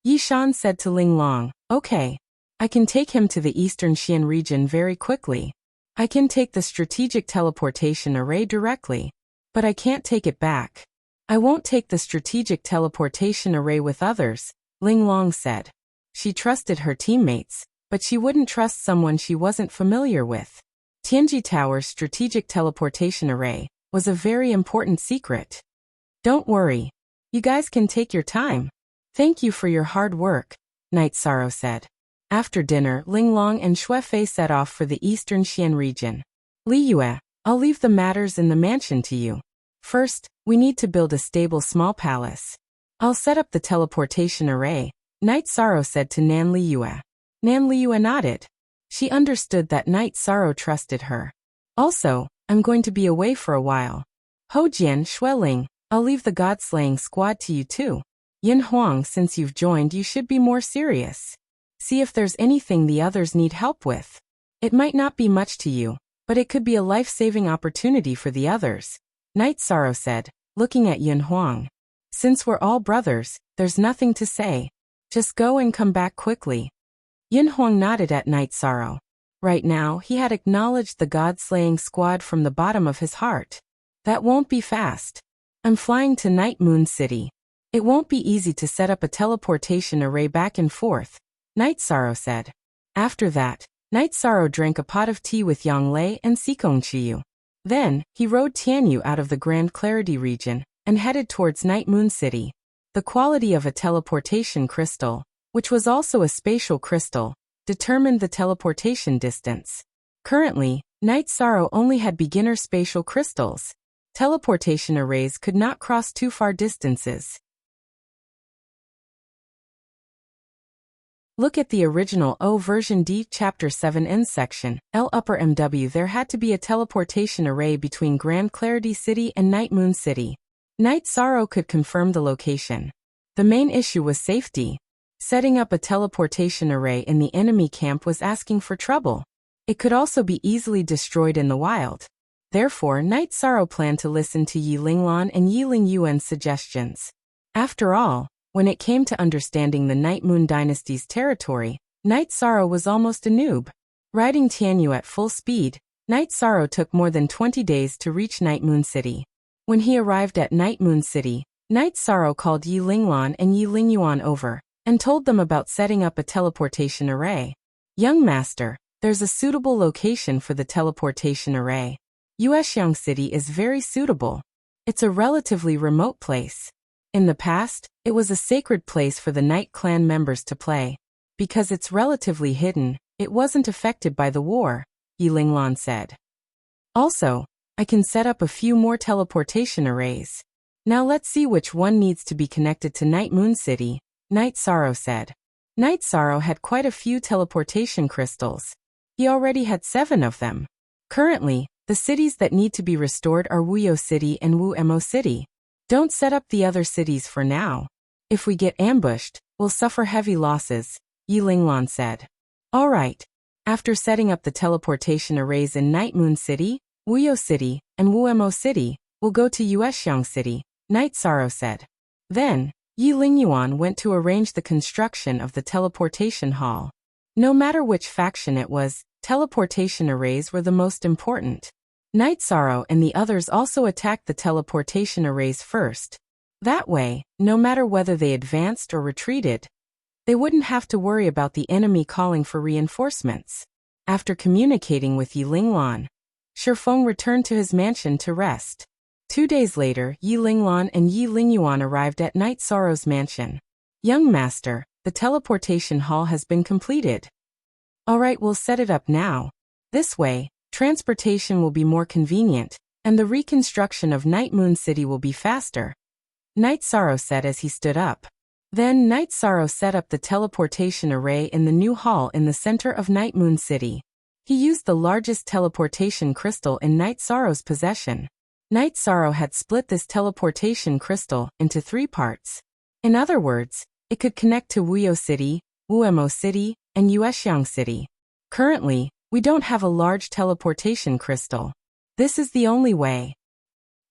Yishan said to Linglong, okay. I can take him to the Eastern Xian region very quickly. I can take the strategic teleportation array directly. But I can't take it back. I won't take the strategic teleportation array with others, Linglong said. She trusted her teammates, but she wouldn't trust someone she wasn't familiar with. Tianji Tower's strategic teleportation array was a very important secret. Don't worry. You guys can take your time. Thank you for your hard work, Night Sorrow said. After dinner, Linglong and Shuefei set off for the Eastern Xian region. Li Yue, I'll leave the matters in the mansion to you. First, we need to build a stable small palace. I'll set up the teleportation array, Night Sorrow said to Nan Li Yue. Nan Li Yue nodded. She understood that Night Sorrow trusted her. Also, I'm going to be away for a while. Ho Jian, Xueling, I'll leave the god-slaying squad to you too. Yin Huang, since you've joined, you should be more serious. See if there's anything the others need help with. It might not be much to you, but it could be a life-saving opportunity for the others, Night Sorrow said, looking at Yin Huang. Since we're all brothers, there's nothing to say. Just go and come back quickly. Yin Huang nodded at Night Sorrow. Right now, he had acknowledged the god-slaying squad from the bottom of his heart. That won't be fast. I'm flying to Night Moon City. It won't be easy to set up a teleportation array back and forth, Night Sorrow said. After that, Night Sorrow drank a pot of tea with Yang Lei and Sikong Chiyu. Then, he rode Tianyu out of the Grand Clarity region and headed towards Night Moon City. The quality of a teleportation crystal, which was also a spatial crystal, determined the teleportation distance. Currently, Night Sorrow only had beginner spatial crystals. Teleportation arrays could not cross too far distances. Look at the original O version D Chapter 7 N section, L upper MW. There had to be a teleportation array between Grand Clarity City and Night Moon City. Night Sorrow could confirm the location. The main issue was safety. Setting up a teleportation array in the enemy camp was asking for trouble. It could also be easily destroyed in the wild. Therefore, Night Sorrow planned to listen to Yi Linglan and Yi Lingyuan's suggestions. After all, when it came to understanding the Night Moon Dynasty's territory, Night Sorrow was almost a noob. Riding Tianyu at full speed, Night Sorrow took more than 20 days to reach Night Moon City. When he arrived at Night Moon City, Night Sorrow called Yi Linglan and Yi Lingyuan over and told them about setting up a teleportation array. Young Master, there's a suitable location for the teleportation array. Yuexiang City is very suitable. It's a relatively remote place. In the past, it was a sacred place for the Night Clan members to play. Because it's relatively hidden, it wasn't affected by the war, Yi Linglan said. Also, I can set up a few more teleportation arrays. Now let's see which one needs to be connected to Night Moon City, Night Sorrow said. Night Sorrow had quite a few teleportation crystals. He already had 7 of them. Currently, the cities that need to be restored are Wuyo City and Wu Mo City. Don't set up the other cities for now. If we get ambushed, we'll suffer heavy losses, Yi Linglan said. All right. After setting up the teleportation arrays in Night Moon City, Wuyo City, and Wu Mo City, we'll go to Yuexiang City, Night Sorrow said. Then, Yi Lingyuan went to arrange the construction of the teleportation hall. No matter which faction it was, teleportation arrays were the most important. Night Sorrow and the others also attacked the teleportation arrays first. That way, no matter whether they advanced or retreated, they wouldn't have to worry about the enemy calling for reinforcements. After communicating with Yi Linglan, Shifeng returned to his mansion to rest. 2 days later, Yi Linglan and Yi Lingyuan arrived at Night Sorrow's mansion. Young Master, the teleportation hall has been completed. Alright, we'll set it up now. This way, transportation will be more convenient, and the reconstruction of Night Moon City will be faster. Night Sorrow said as he stood up. Then Night Sorrow set up the teleportation array in the new hall in the center of Night Moon City. He used the largest teleportation crystal in Night Sorrow's possession. Night Sorrow had split this teleportation crystal into 3 parts. In other words, it could connect to Wuyo City, Wuemo City, and Yuexiang City. Currently, we don't have a large teleportation crystal. This is the only way.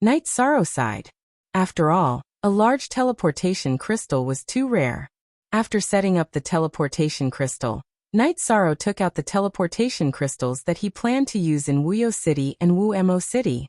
Night Sorrow sighed. After all, a large teleportation crystal was too rare. After setting up the teleportation crystal, Night Sorrow took out the teleportation crystals that he planned to use in Wuyo City and Wuemo City.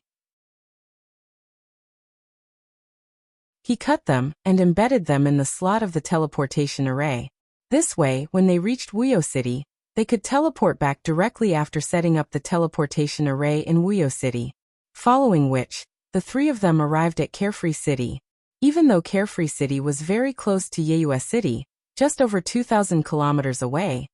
He cut them and embedded them in the slot of the teleportation array. This way, when they reached Wuyo City, they could teleport back directly after setting up the teleportation array in Wuyo City. Following which, the 3 of them arrived at Carefree City. Even though Carefree City was very close to Yeyue City, just over 2,000 kilometers away,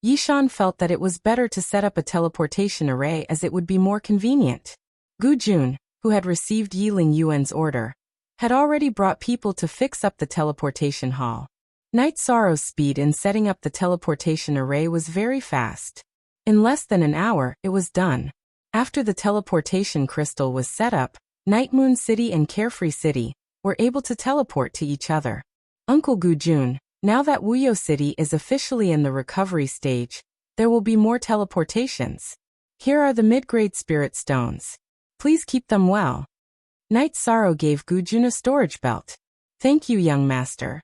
Yishan felt that it was better to set up a teleportation array as it would be more convenient. Gu Jun, who had received Yiling Yuan's order, had already brought people to fix up the teleportation hall. Night Sorrow's speed in setting up the teleportation array was very fast. In less than an hour, it was done. After the teleportation crystal was set up, Night Moon City and Carefree City were able to teleport to each other. Uncle Gu Jun, now that Wuyo City is officially in the recovery stage, there will be more teleportations. Here are the mid-grade spirit stones. Please keep them well. Night Sorrow gave Gu Jun a storage belt. Thank you, young master.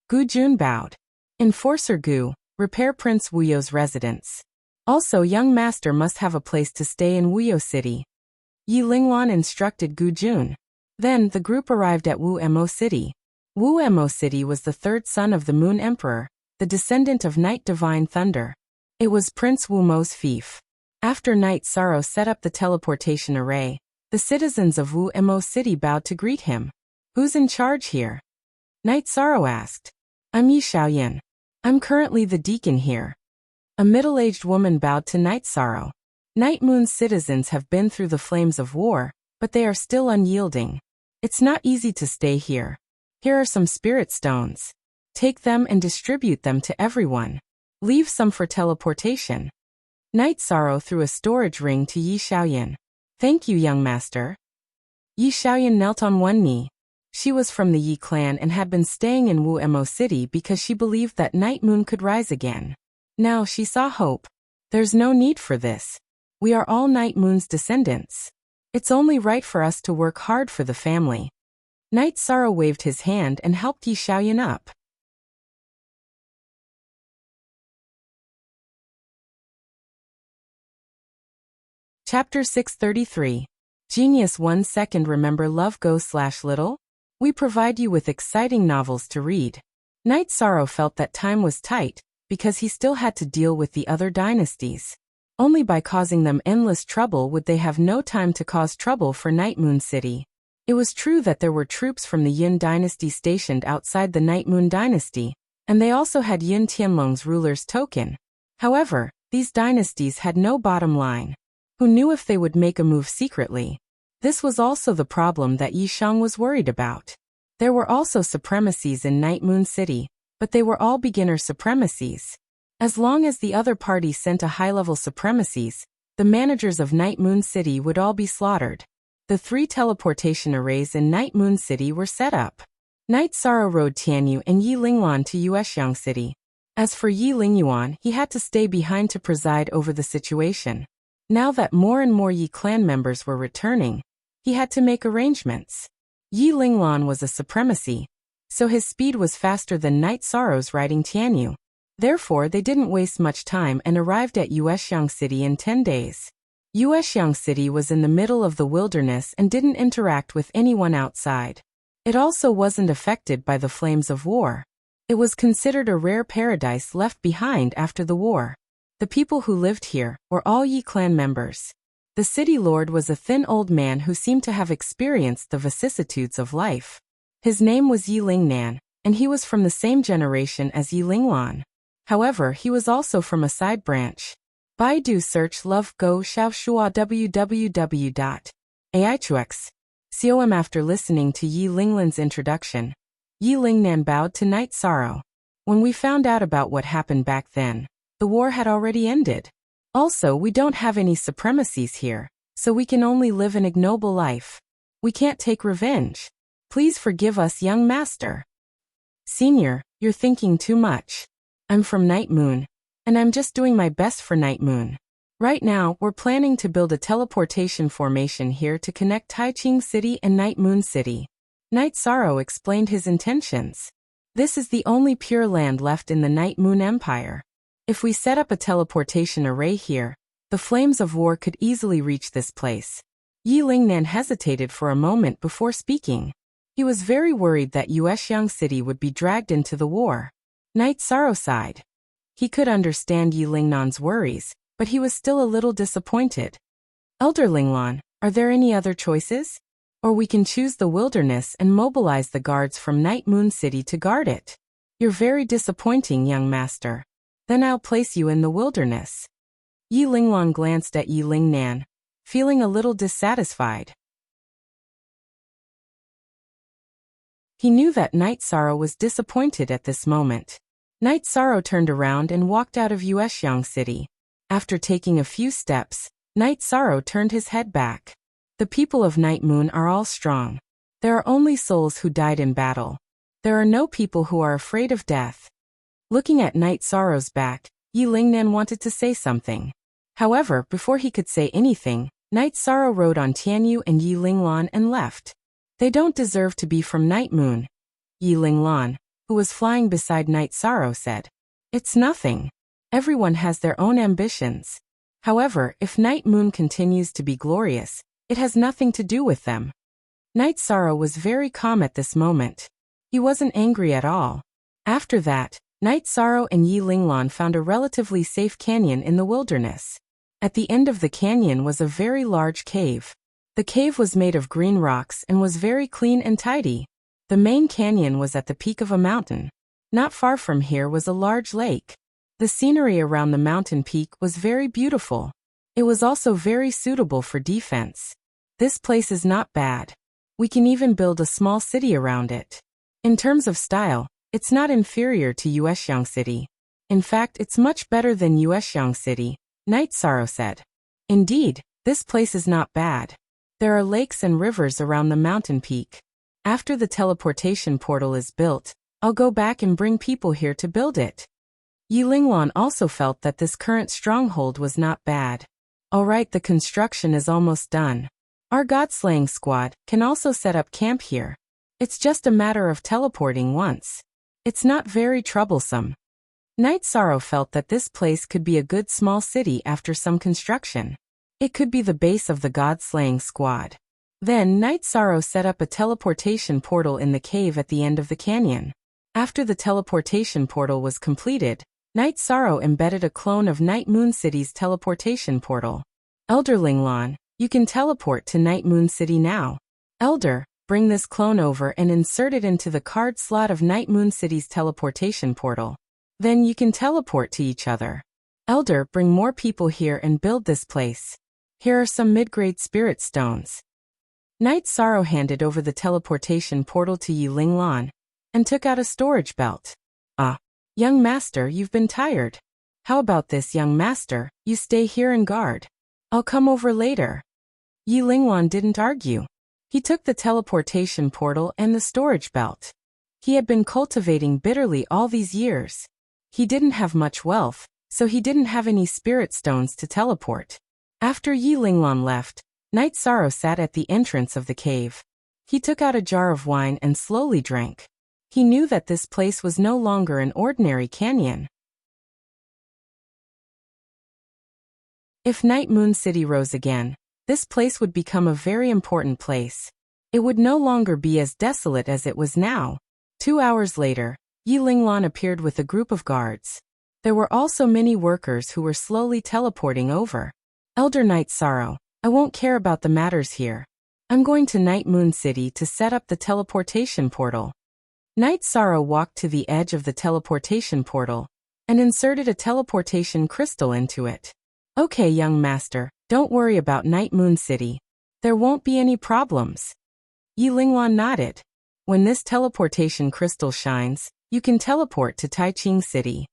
Gu Jun bowed. Enforcer Gu, repair Prince Wuyo's residence. Also, young master must have a place to stay in Wuyo City. Yi Linglan instructed Gu Jun. Then the group arrived at Wuemo City. Wuemo City was the 3rd son of the Moon Emperor, the descendant of Night Divine Thunder. It was Prince Wumo's fief. After Night Sorrow set up the teleportation array, the citizens of Wuemo City bowed to greet him. Who's in charge here? Night Sorrow asked. I'm Yi Xiaoyan. I'm currently the deacon here. A middle-aged woman bowed to Night Sorrow. Night Moon's citizens have been through the flames of war, but they are still unyielding. It's not easy to stay here. Here are some spirit stones. Take them and distribute them to everyone. Leave some for teleportation. Night Sorrow threw a storage ring to Yi Xiaoyan. Thank you, young master. Yi Xiaoyan knelt on one knee. She was from the Yi clan and had been staying in Wuemo City because she believed that Night Moon could rise again. Now she saw hope. There's no need for this. We are all Night Moon's descendants. It's only right for us to work hard for the family. Night Sorrow waved his hand and helped Yi Xiaoyan up. Chapter 633. Genius 1 second. Remember Love Go/Little? We provide you with exciting novels to read. Night Sorrow felt that time was tight, because he still had to deal with the other dynasties. Only by causing them endless trouble would they have no time to cause trouble for Night Moon City. It was true that there were troops from the Yin dynasty stationed outside the Night Moon dynasty, and they also had Yin Tianlong's ruler's token. However, these dynasties had no bottom line. Who knew if they would make a move secretly? This was also the problem that Yishang was worried about. There were also supremacies in Night Moon City, but they were all beginner supremacies. As long as the other party sent a high-level supremacies, the managers of Night Moon City would all be slaughtered. The 3 teleportation arrays in Night Moon City were set up. Night Sorrow rode Tianyu and Yi Linglan to Yuexiang City. As for Yi Lingyuan, he had to stay behind to preside over the situation. Now that more and more Yi clan members were returning, he had to make arrangements. Yi Linglan was a supremacy, so his speed was faster than Night Sorrow's riding Tianyu. Therefore, they didn't waste much time and arrived at Yuexiang City in 10 days. Yuexiang City was in the middle of the wilderness and didn't interact with anyone outside. It also wasn't affected by the flames of war. It was considered a rare paradise left behind after the war. The people who lived here were all Yi clan members. The city lord was a thin old man who seemed to have experienced the vicissitudes of life. His name was Yi Lingnan, and he was from the same generation as Yi Linglan. However, he was also from a side branch. Baidu search Love Go Xiao Shua www.aichux. COM. After listening to Yi Linglan's introduction, Yi Lingnan bowed to Night Sorrow. When we found out about what happened back then, the war had already ended. Also, we don't have any supremacies here, so we can only live an ignoble life. We can't take revenge. Please forgive us, young master. Senior, you're thinking too much. I'm from Night Moon, and I'm just doing my best for Night Moon. Right now, we're planning to build a teleportation formation here to connect Taiching City and Night Moon City. Night Sorrow explained his intentions. This is the only pure land left in the Night Moon Empire. If we set up a teleportation array here, the flames of war could easily reach this place. Yi Lingnan hesitated for a moment before speaking. He was very worried that Yuexiang City would be dragged into the war. Night Sorrow sighed. He could understand Yi Lingnan's worries, but he was still a little disappointed. Elder Linglan, are there any other choices? Or we can choose the wilderness and mobilize the guards from Night Moon City to guard it. You're very disappointing, young master. Then I'll place you in the wilderness. Yi Linglan glanced at Yi Lingnan, feeling a little dissatisfied. He knew that Night Sorrow was disappointed at this moment. Night Sorrow turned around and walked out of Yuexiang City. After taking a few steps, Night Sorrow turned his head back. The people of Night Moon are all strong. There are only souls who died in battle. There are no people who are afraid of death. Looking at Night Sorrow's back, Yi Lingnan wanted to say something. However, before he could say anything, Night Sorrow rode on Tianyu and Yi Linglan and left. They don't deserve to be from Night Moon. Yi Linglan, who was flying beside Night Sorrow, said. It's nothing. Everyone has their own ambitions. However, if Night Moon continues to be glorious, it has nothing to do with them. Night Sorrow was very calm at this moment. He wasn't angry at all. After that, Night Sorrow and Yi Linglan found a relatively safe canyon in the wilderness. At the end of the canyon was a very large cave. The cave was made of green rocks and was very clean and tidy. The main canyon was at the peak of a mountain. Not far from here was a large lake. The scenery around the mountain peak was very beautiful. It was also very suitable for defense. This place is not bad. We can even build a small city around it. In terms of style, it's not inferior to Yuexiang City. In fact, it's much better than Yuexiang City, Night Sorrow said. Indeed, this place is not bad. There are lakes and rivers around the mountain peak. After the teleportation portal is built, I'll go back and bring people here to build it. Yi Linglan also felt that this current stronghold was not bad. Alright, the construction is almost done. Our God-slaying squad can also set up camp here. It's just a matter of teleporting once. It's not very troublesome. Night Sorrow felt that this place could be a good small city after some construction. It could be the base of the God-slaying squad. Then Night Sorrow set up a teleportation portal in the cave at the end of the canyon. After the teleportation portal was completed, Night Sorrow embedded a clone of Night Moon City's teleportation portal. Elder Linglan, you can teleport to Night Moon City now. Elder, bring this clone over and insert it into the card slot of Night Moon City's teleportation portal. Then you can teleport to each other. Elder, bring more people here and build this place. Here are some mid-grade spirit stones. Night Sorrow handed over the teleportation portal to Yi Linglan and took out a storage belt. Young master, you've been tired. How about this, young master, you stay here and guard. I'll come over later. Yi Linglan didn't argue. He took the teleportation portal and the storage belt. He had been cultivating bitterly all these years. He didn't have much wealth, so he didn't have any spirit stones to teleport. After Yi Linglan left, Night Sorrow sat at the entrance of the cave. He took out a jar of wine and slowly drank. He knew that this place was no longer an ordinary canyon. If Night Moon City rose again, this place would become a very important place. It would no longer be as desolate as it was now. 2 hours later, Yi Linglan appeared with a group of guards. There were also many workers who were slowly teleporting over. Elder Night Sorrow, I won't care about the matters here. I'm going to Night Moon City to set up the teleportation portal. Night Sorrow walked to the edge of the teleportation portal and inserted a teleportation crystal into it. Okay, young master, don't worry about Night Moon City. There won't be any problems. Yi Lingwan nodded. When this teleportation crystal shines, you can teleport to Taiching City.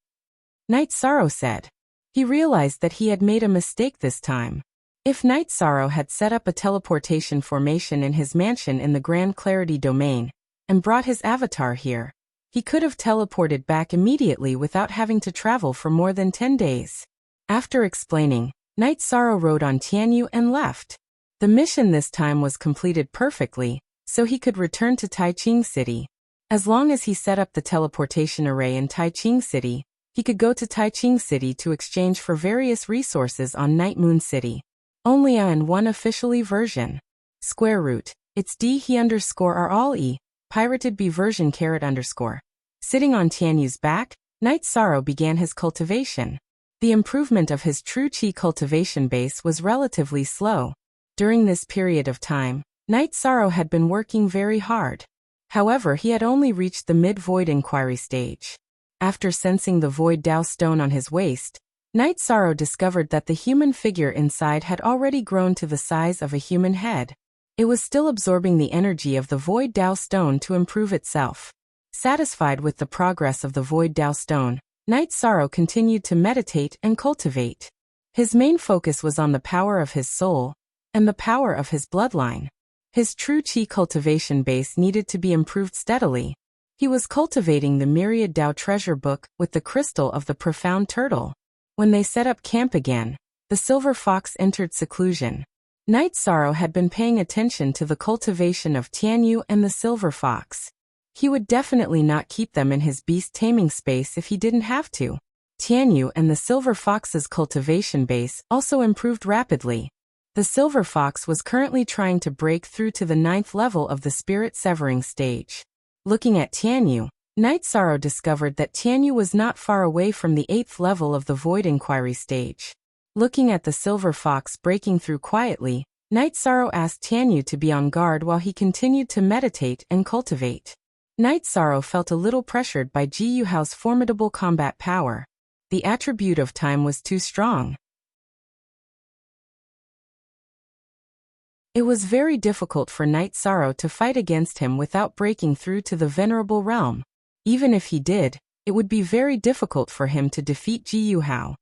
Night Sorrow said. He realized that he had made a mistake this time. If Night Sorrow had set up a teleportation formation in his mansion in the Grand Clarity domain, and brought his avatar here, he could have teleported back immediately without having to travel for more than 10 days. After explaining, Night Sorrow rode on Tianyu and left. The mission this time was completed perfectly, so he could return to Taiching City. As long as he set up the teleportation array in Taiching City, he could go to Taiching City to exchange for various resources on Night Moon City. Only A and one officially version. Square root, it's D he underscore R all E, pirated B version caret underscore. Sitting on Tianyu's back, Night Sorrow began his cultivation. The improvement of his true chi cultivation base was relatively slow. During this period of time, Night Sorrow had been working very hard. However, he had only reached the mid-void inquiry stage. After sensing the void Dao stone on his waist, Night Sorrow discovered that the human figure inside had already grown to the size of a human head. It was still absorbing the energy of the void Dao stone to improve itself. Satisfied with the progress of the void Dao stone, Night Sorrow continued to meditate and cultivate. His main focus was on the power of his soul and the power of his bloodline. His true chi cultivation base needed to be improved steadily. He was cultivating the Myriad Dao treasure book with the crystal of the profound turtle. When they set up camp again, the silver fox entered seclusion. Night Sorrow had been paying attention to the cultivation of Tianyu and the silver fox. He would definitely not keep them in his beast taming space if he didn't have to. Tianyu and the silver fox's cultivation base also improved rapidly. The silver fox was currently trying to break through to the 9th level of the spirit severing stage. Looking at Tianyu, Night Sorrow discovered that Tianyu was not far away from the 8th level of the void inquiry stage. Looking at the silver fox breaking through quietly, Night Sorrow asked Tianyu to be on guard while he continued to meditate and cultivate. Night Sorrow felt a little pressured by Ji Yuhao's formidable combat power. The attribute of time was too strong. It was very difficult for Night Sorrow to fight against him without breaking through to the venerable realm. Even if he did, it would be very difficult for him to defeat Ji Yuhao.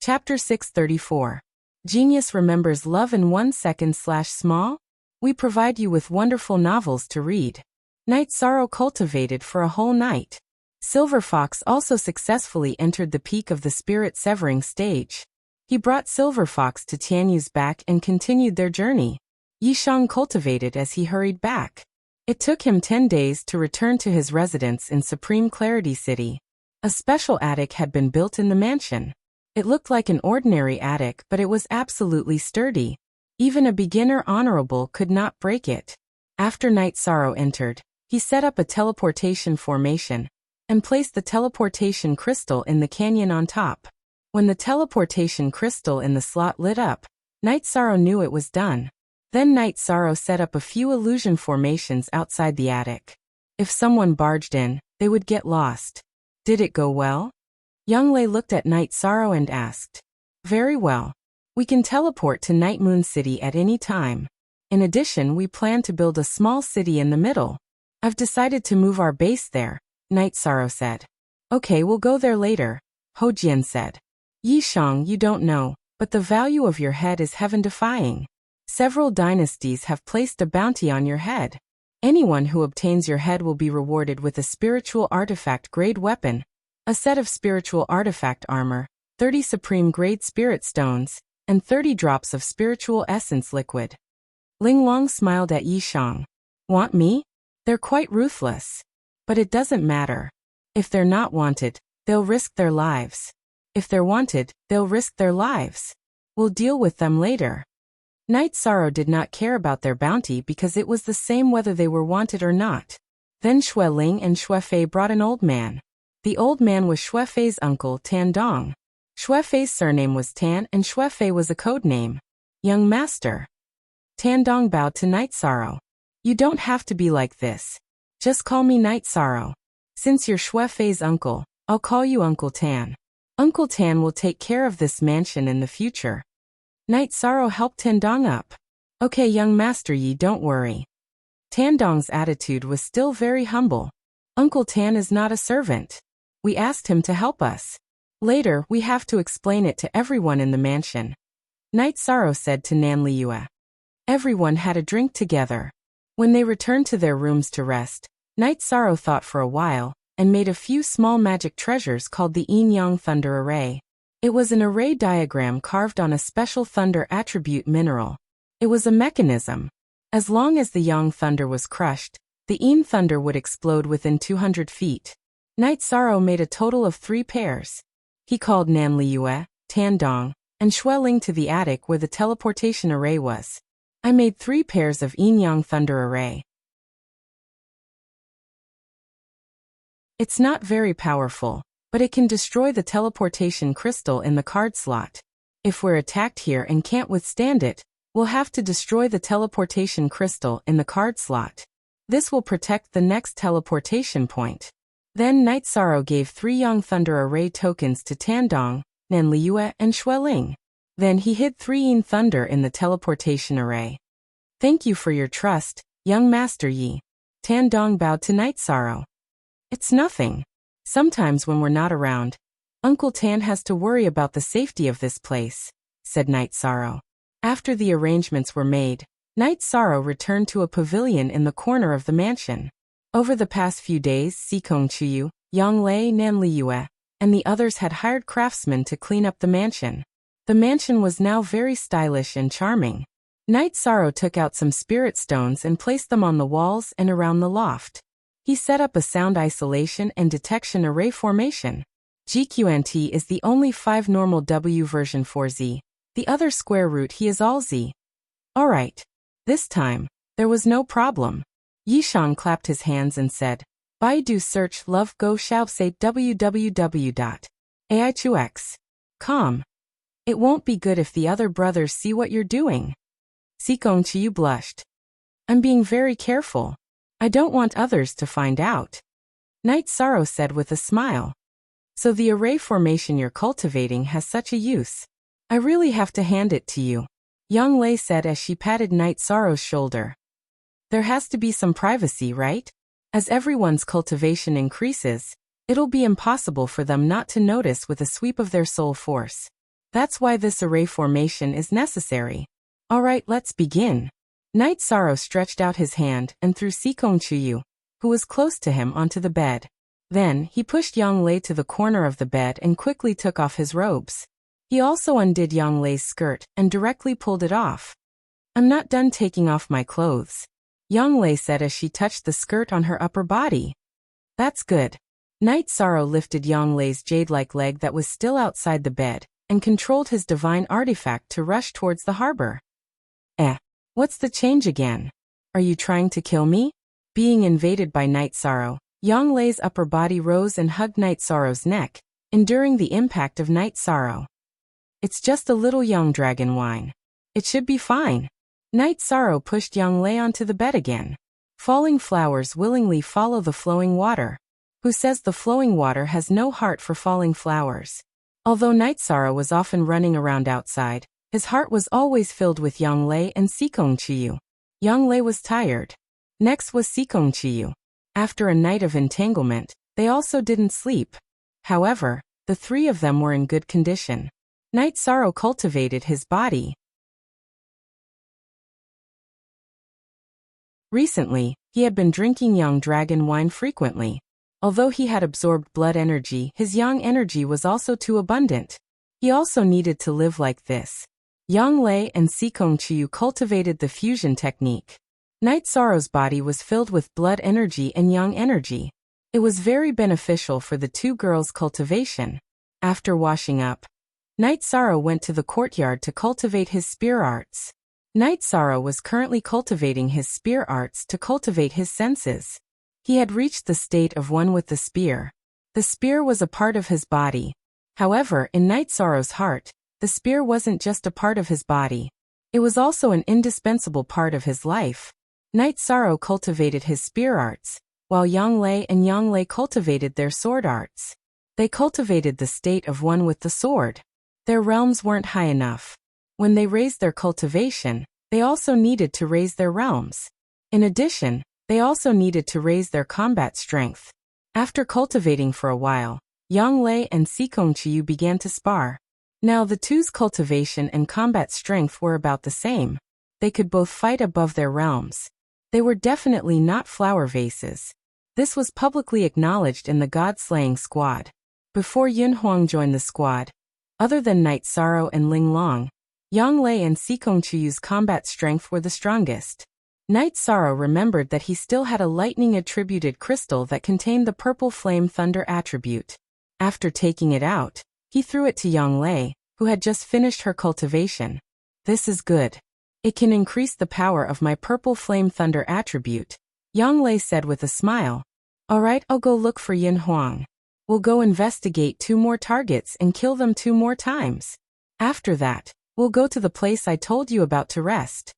Chapter 634. Genius remembers love in 1 second/small? We provide you with wonderful novels to read. Night Sorrow cultivated for a whole night. Silver Fox also successfully entered the peak of the spirit severing stage. He brought Silver Fox to Tianyu's back and continued their journey. Yishang cultivated as he hurried back. It took him 10 days to return to his residence in Supreme Clarity City. A special attic had been built in the mansion. It looked like an ordinary attic, but it was absolutely sturdy. Even a beginner honorable could not break it. After Night Sorrow entered, he set up a teleportation formation and placed the teleportation crystal in the canyon on top. When the teleportation crystal in the slot lit up, Night Sorrow knew it was done. Then Night Sorrow set up a few illusion formations outside the attic. If someone barged in, they would get lost. Did it go well? Young Lei looked at Night Sorrow and asked. Very well. We can teleport to Night Moon City at any time. In addition, we plan to build a small city in the middle. I've decided to move our base there, Night Sorrow said. Okay, we'll go there later, Ho Jian said. Yishang, you don't know, but the value of your head is heaven-defying. Several dynasties have placed a bounty on your head. Anyone who obtains your head will be rewarded with a spiritual artifact-grade weapon, a set of spiritual artifact armor, 30 supreme-grade spirit stones, and 30 drops of spiritual essence liquid. Ling Long smiled at Yishang. Want me? They're quite ruthless. But it doesn't matter. If they're not wanted, they'll risk their lives. If they're wanted, they'll risk their lives. We'll deal with them later. Night Sorrow did not care about their bounty because it was the same whether they were wanted or not. Then Xue Ling and Xue Fei brought an old man. The old man was Xue Fei's uncle, Tan Dong. Xue Fei's surname was Tan and Xue Fei was a code name. Young master. Tan Dong bowed to Night Sorrow. You don't have to be like this. Just call me Night Sorrow. Since you're Xue Fei's uncle, I'll call you Uncle Tan. Uncle Tan will take care of this mansion in the future. Night Sorrow helped Tandong up. Okay, young Master Yi, don't worry. Tandong's attitude was still very humble. Uncle Tan is not a servant. We asked him to help us. Later, we have to explain it to everyone in the mansion. Night Sorrow said to Nan Liyue. Everyone had a drink together. When they returned to their rooms to rest, Night Sorrow thought for a while, and made a few small magic treasures called the Yin-Yang Thunder Array. It was an array diagram carved on a special thunder attribute mineral. It was a mechanism. As long as the Yang Thunder was crushed, the Yin Thunder would explode within 200 feet. Night Sorrow made a total of 3 pairs. He called Nan Liyue, Tandong, and Xueling to the attic where the teleportation array was. I made 3 pairs of Yin-Yang Thunder Array. It's not very powerful, but it can destroy the teleportation crystal in the card slot. If we're attacked here and can't withstand it, we'll have to destroy the teleportation crystal in the card slot. This will protect the next teleportation point. Then Night Sorrow gave 3 Yang Thunder Array tokens to Tandong, Nan Liyue, and Xueling. Then he hid 3 Yin Thunder in the teleportation array. Thank you for your trust, young Master Yi. Tandong bowed to Night Sorrow. It's nothing. Sometimes when we're not around, Uncle Tan has to worry about the safety of this place, said Night Sorrow. After the arrangements were made, Night Sorrow returned to a pavilion in the corner of the mansion. Over the past few days, Sikong Chuyu, Yang Lei, Nan Liyue, and the others had hired craftsmen to clean up the mansion. The mansion was now very stylish and charming. Night Sorrow took out some spirit stones and placed them on the walls and around the loft. He set up a sound isolation and detection array formation. GQNT is the only 5 normal W version for Z. The other square root he is all Z. Alright. This time, there was no problem. Yishang clapped his hands and said, Baidu search love go xiao say www.ai2x.com. It won't be good if the other brothers see what you're doing. Sikong Chiyu blushed. I'm being very careful. I don't want others to find out. Night Sorrow said with a smile. So the array formation you're cultivating has such a use. I really have to hand it to you. Yang Lei said as she patted Night Sorrow's shoulder. There has to be some privacy, right? As everyone's cultivation increases, it'll be impossible for them not to notice with a sweep of their soul force. That's why this array formation is necessary. Alright, let's begin. Night Sorrow stretched out his hand and threw Sikong Chuyu, who was close to him, onto the bed. Then, he pushed Yang Lei to the corner of the bed and quickly took off his robes. He also undid Yang Lei's skirt and directly pulled it off. I'm not done taking off my clothes, Yang Lei said as she touched the skirt on her upper body. That's good. Night Sorrow lifted Yang Lei's jade-like leg that was still outside the bed and controlled his divine artifact to rush towards the harbor. What's the change again? Are you trying to kill me? Being invaded by Night Sorrow, Yang Lei's upper body rose and hugged Night Sorrow's neck, enduring the impact of Night Sorrow. It's just a little young dragon wine. It should be fine. Night Sorrow pushed Yang Lei onto the bed again. Falling flowers willingly follow the flowing water. Who says the flowing water has no heart for falling flowers? Although Night Sorrow was often running around outside, his heart was always filled with Yang Lei and Sikong Chuyu. Yang Lei was tired. Next was Sikong Chuyu. After a night of entanglement, they also didn't sleep. However, the 3 of them were in good condition. Night Sorrow cultivated his body. Recently, he had been drinking young dragon wine frequently. Although he had absorbed blood energy, his yang energy was also too abundant. He also needed to live like this. Yang Lei and Sikong Chuyu cultivated the fusion technique. Night Sorrow's body was filled with blood energy and yang energy. It was very beneficial for the 2 girls' cultivation. After washing up, Night Sorrow went to the courtyard to cultivate his spear arts. Night Sorrow was currently cultivating his spear arts to cultivate his senses. He had reached the state of one with the spear. The spear was a part of his body. However, in Night Sorrow's heart, the spear wasn't just a part of his body. It was also an indispensable part of his life. Night Sorrow cultivated his spear arts, while Yang Lei and Yang Lei cultivated their sword arts. They cultivated the state of one with the sword. Their realms weren't high enough. When they raised their cultivation, they also needed to raise their realms. In addition, they also needed to raise their combat strength. After cultivating for a while, Yang Lei and Sikong Chiyu began to spar. Now the two's cultivation and combat strength were about the same. They could both fight above their realms. They were definitely not flower vases. This was publicly acknowledged in the god-slaying squad. Before Yun Huang joined the squad, other than Night Sorrow and Ling Long, Yang Lei and Sikong Chiyu's combat strength were the strongest. Night Sorrow remembered that he still had a lightning-attributed crystal that contained the purple flame thunder attribute. After taking it out, he threw it to Yang Lei, who had just finished her cultivation. This is good. It can increase the power of my purple flame thunder attribute, Yang Lei said with a smile. Alright, I'll go look for Yin Huang. We'll go investigate 2 more targets and kill them 2 more times. After that, we'll go to the place I told you about to rest.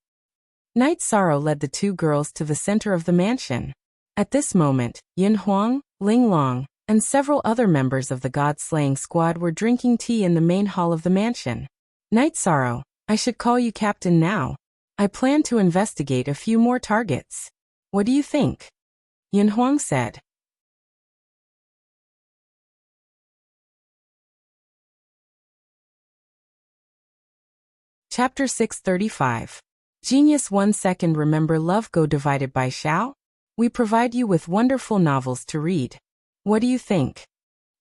Night Sorrow led the 2 girls to the center of the mansion. At this moment, Yin Huang, Ling Long, and several other members of the god-slaying squad were drinking tea in the main hall of the mansion. Night Sorrow, I should call you captain now. I plan to investigate a few more targets. What do you think? Yin Huang said. Chapter 635. Genius 1 second. Remember Love Go divided by Xiao? We provide you with wonderful novels to read. What do you think?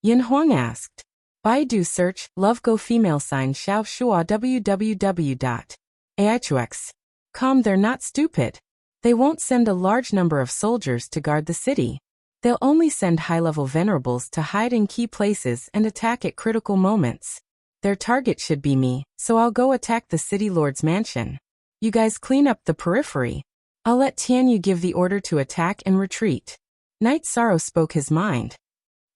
Yin Huang asked. Baidu search, Love Go female sign Xiao Shua www.aichux.com. They're not stupid. They won't send a large number of soldiers to guard the city. They'll only send high-level venerables to hide in key places and attack at critical moments. Their target should be me, so I'll go attack the city lord's mansion. You guys clean up the periphery. I'll let Tianyu give the order to attack and retreat. Night Sorrow spoke his mind.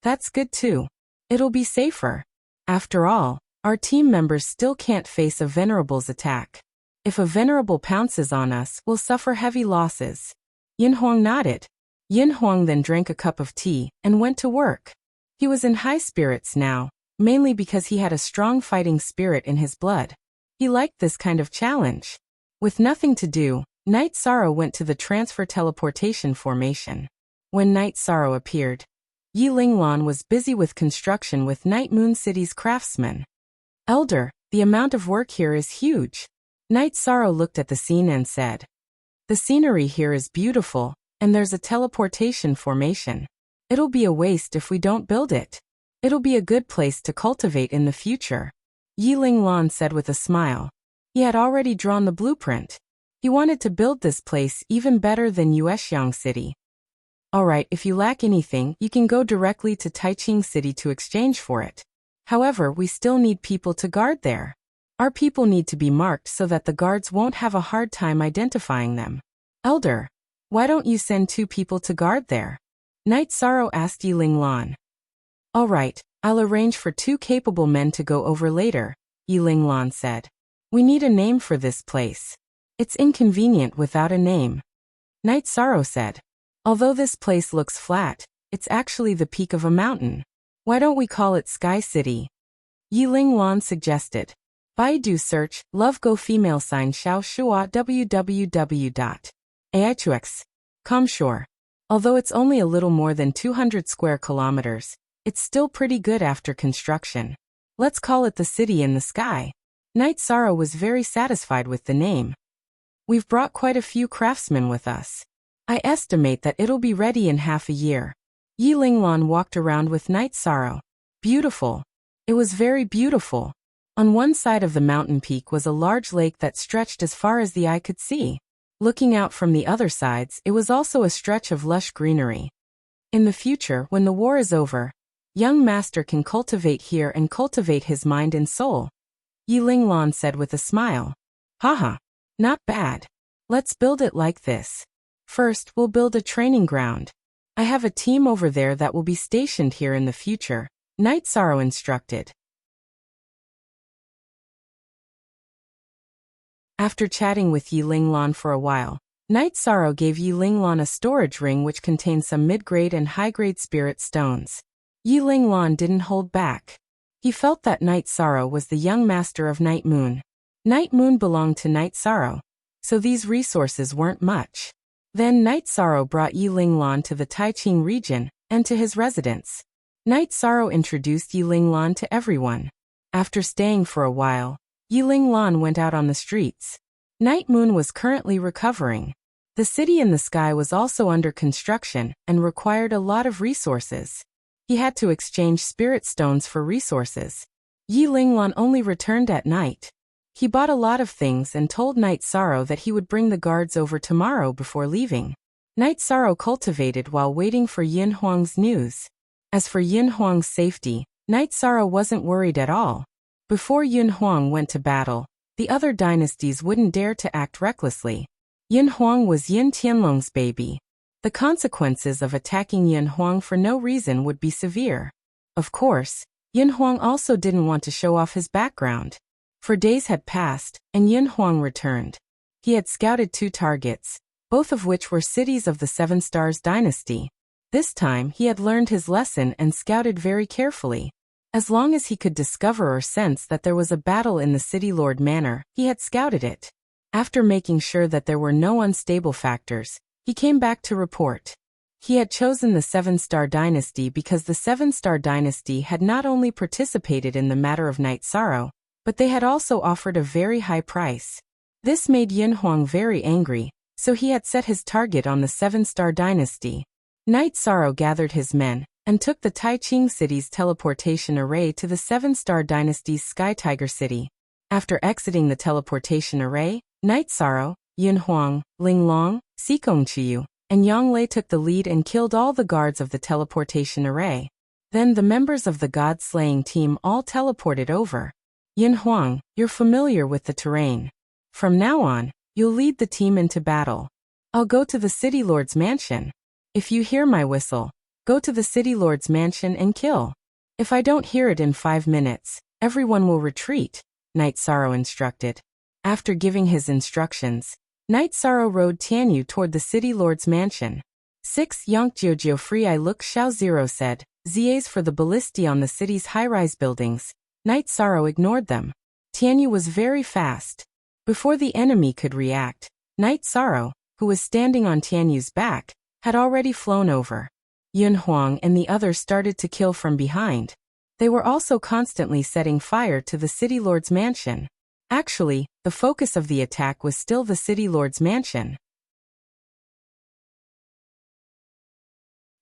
That's good too. It'll be safer. After all, our team members still can't face a venerable's attack. If a venerable pounces on us, we'll suffer heavy losses. Yin Huang nodded. Yin Huang then drank a cup of tea and went to work. He was in high spirits now, mainly because he had a strong fighting spirit in his blood. He liked this kind of challenge. With nothing to do, Night Sorrow went to the transfer teleportation formation. When Night Sorrow appeared, Yi Linglan was busy with construction with Night Moon City's craftsmen. Elder, the amount of work here is huge. Night Sorrow looked at the scene and said, the scenery here is beautiful, and there's a teleportation formation. It'll be a waste if we don't build it. It'll be a good place to cultivate in the future. Yi Linglan said with a smile. He had already drawn the blueprint. He wanted to build this place even better than Yuexiang City. Alright, if you lack anything, you can go directly to Taiching City to exchange for it. However, we still need people to guard there. Our people need to be marked so that the guards won't have a hard time identifying them. Elder, why don't you send 2 people to guard there? Night Sorrow asked Yi Linglan. Alright, I'll arrange for 2 capable men to go over later, Yi Linglan said. We need a name for this place. It's inconvenient without a name. Night Sorrow said. Although this place looks flat, it's actually the peak of a mountain. Why don't we call it Sky City? Yi Linglan suggested. Baidu search, Love Go female sign Xiao Shua www.aichux.com. Sure. Although it's only a little more than 200 square kilometers, it's still pretty good after construction. Let's call it the city in the sky. Night Sorrow was very satisfied with the name. We've brought quite a few craftsmen with us. I estimate that it'll be ready in half a year. Yi Linglan walked around with Night Sorrow. Beautiful. It was very beautiful. On one side of the mountain peak was a large lake that stretched as far as the eye could see. Looking out from the other sides, it was also a stretch of lush greenery. In the future, when the war is over, young master can cultivate here and cultivate his mind and soul. Yi Linglan said with a smile. Haha. Not bad. Let's build it like this. First, we'll build a training ground. I have a team over there that will be stationed here in the future, Night Sorrow instructed. After chatting with Yi Linglan for a while, Night Sorrow gave Yi Linglan a storage ring which contained some mid-grade and high-grade spirit stones. Yi Linglan didn't hold back. He felt that Night Sorrow was the young master of Night Moon. Night Moon belonged to Night Sorrow, so these resources weren't much. Then Night Sorrow brought Yi Linglan to the Taiching region and to his residence. Night Sorrow introduced Yi Linglan to everyone. After staying for a while, Yi Linglan went out on the streets. Night Moon was currently recovering. The city in the sky was also under construction and required a lot of resources. He had to exchange spirit stones for resources. Yi Linglan only returned at night. He bought a lot of things and told Night Sorrow that he would bring the guards over tomorrow before leaving. Night Sorrow cultivated while waiting for Yin Huang's news. As for Yin Huang's safety, Night Sorrow wasn't worried at all. Before Yin Huang went to battle, the other dynasties wouldn't dare to act recklessly. Yin Huang was Yin Tianlong's baby. The consequences of attacking Yin Huang for no reason would be severe. Of course, Yin Huang also didn't want to show off his background. For days had passed, and Yin Huang returned. He had scouted 2 targets, both of which were cities of the Seven Stars dynasty. This time he had learned his lesson and scouted very carefully. As long as he could discover or sense that there was a battle in the City Lord Manor, he had scouted it. After making sure that there were no unstable factors, he came back to report. He had chosen the Seven-Star Dynasty because the Seven-Star Dynasty had not only participated in the matter of Night Sorrow, but they had also offered a very high price. This made Yin Huang very angry, so he had set his target on the Seven-Star Dynasty. Night Sorrow gathered his men and took the Taiching city's teleportation array to the Seven-Star Dynasty's Sky Tiger City. After exiting the teleportation array, Night Sorrow, Yin Huang, Ling Long, Sikong Chiyu, and Yang Lei took the lead and killed all the guards of the teleportation array. Then the members of the god-slaying team all teleported over. Yin Huang, you're familiar with the terrain. From now on, you'll lead the team into battle. I'll go to the City Lord's mansion. If you hear my whistle, go to the City Lord's mansion and kill. If I don't hear it in 5 minutes, everyone will retreat, Night Sorrow instructed. After giving his instructions, Night Sorrow rode Tianyu toward the City Lord's mansion. 6 Yongjiu Free I Look Xiao Zero said, ZAs for the ballistae on the city's high-rise buildings. Night Sorrow ignored them. Tianyu was very fast. Before the enemy could react, Night Sorrow, who was standing on Tianyu's back, had already flown over. Yin Huang and the others started to kill from behind. They were also constantly setting fire to the City Lord's mansion. Actually, the focus of the attack was still the City Lord's mansion.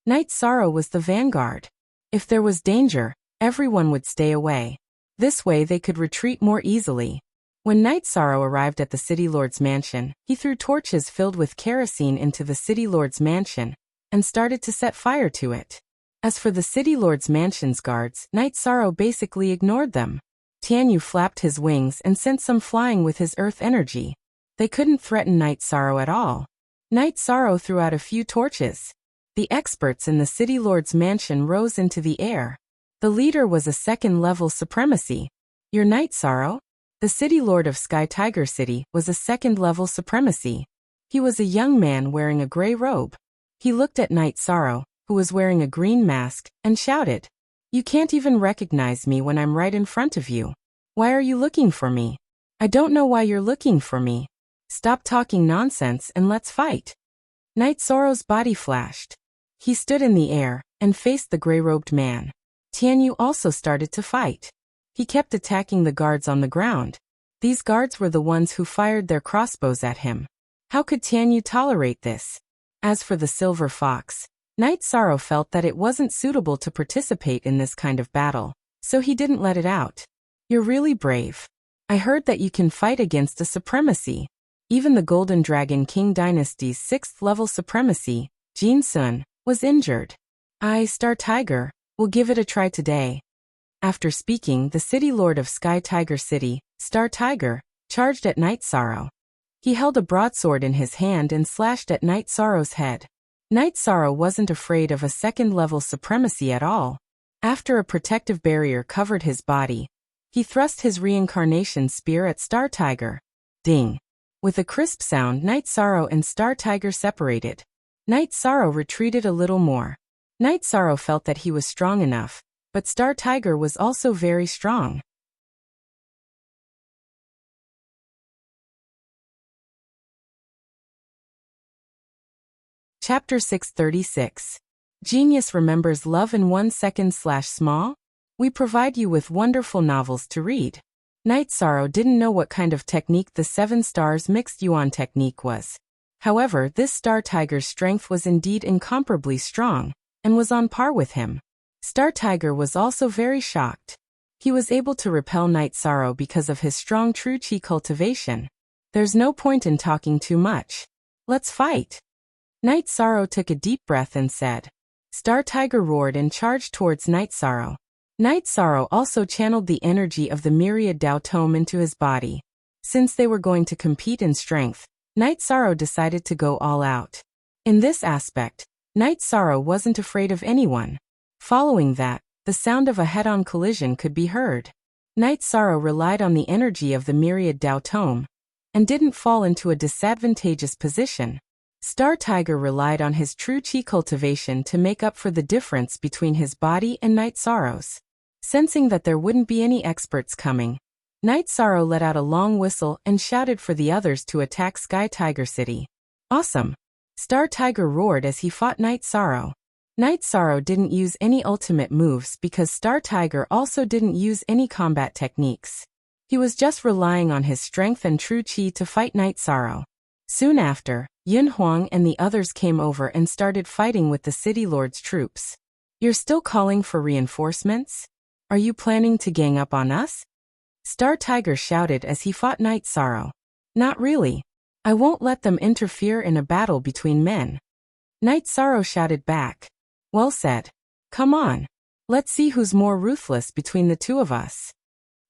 Night Sorrow was the vanguard. If there was danger, everyone would stay away. This way they could retreat more easily. When Night Sorrow arrived at the City Lord's mansion, he threw torches filled with kerosene into the City Lord's mansion and started to set fire to it. As for the City Lord's mansion's guards, Night Sorrow basically ignored them. Tianyu flapped his wings and sent some flying with his earth energy. They couldn't threaten Night Sorrow at all. Night Sorrow threw out a few torches. The experts in the City Lord's mansion rose into the air. The leader was a 2nd-level supremacy. Your Night Sorrow? The City Lord of Sky Tiger City was a 2nd-level supremacy. He was a young man wearing a gray robe. He looked at Night Sorrow, who was wearing a green mask, and shouted, "You can't even recognize me when I'm right in front of you. Why are you looking for me? I don't know why you're looking for me. Stop talking nonsense and let's fight." Night Sorrow's body flashed. He stood in the air and faced the gray-robed man. Tianyu also started to fight. He kept attacking the guards on the ground. These guards were the ones who fired their crossbows at him. How could Tianyu tolerate this? As for the Silver Fox, Night Sorrow felt that it wasn't suitable to participate in this kind of battle, so he didn't let it out. "You're really brave. I heard that you can fight against a supremacy." Even the Golden Dragon King Dynasty's 6th-level supremacy, Jin Sun, was injured. Star Tiger, will give it a try today." After speaking, the City Lord of Sky Tiger City, Star Tiger, charged at Night Sorrow. He held a broadsword in his hand and slashed at Night Sorrow's head. Night Sorrow wasn't afraid of a 2nd-level supremacy at all. After a protective barrier covered his body, he thrust his reincarnation spear at Star Tiger. Ding! With a crisp sound, Night Sorrow and Star Tiger separated. Night Sorrow retreated a little more. Night Sorrow felt that he was strong enough, but Star Tiger was also very strong. Chapter 636. Genius remembers love in 1 second/small? We provide you with wonderful novels to read. Night Sorrow didn't know what kind of technique the 7 stars mixed yuan technique was. However, this Star Tiger's strength was indeed incomparably strong, and was on par with him. Star Tiger was also very shocked. He was able to repel Night Sorrow because of his strong true chi cultivation. There's no point in talking too much. Let's fight. Night Sorrow took a deep breath and said. Star Tiger roared and charged towards Night Sorrow. Night Sorrow also channeled the energy of the myriad Dao Tome into his body. Since they were going to compete in strength, Night Sorrow decided to go all out. In this aspect, Night Sorrow wasn't afraid of anyone. Following that, the sound of a head-on collision could be heard. Night Sorrow relied on the energy of the myriad Dao Tome, and didn't fall into a disadvantageous position. Star Tiger relied on his true chi cultivation to make up for the difference between his body and Night Sorrow's. Sensing that there wouldn't be any experts coming, Night Sorrow let out a long whistle and shouted for the others to attack Sky Tiger City. Awesome! Star Tiger roared as he fought Night Sorrow. Night Sorrow didn't use any ultimate moves because Star Tiger also didn't use any combat techniques. He was just relying on his strength and true chi to fight Night Sorrow. Soon after, Yun Huang and the others came over and started fighting with the City Lord's troops. You're still calling for reinforcements? Are you planning to gang up on us? Star Tiger shouted as he fought Night Sorrow. Not really. I won't let them interfere in a battle between men. Night Sorrow shouted back. Well said. Come on. Let's see who's more ruthless between the two of us.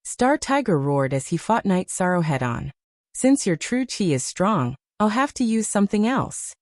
Star Tiger roared as he fought Night Sorrow head-on. Since your true chi is strong, I'll have to use something else.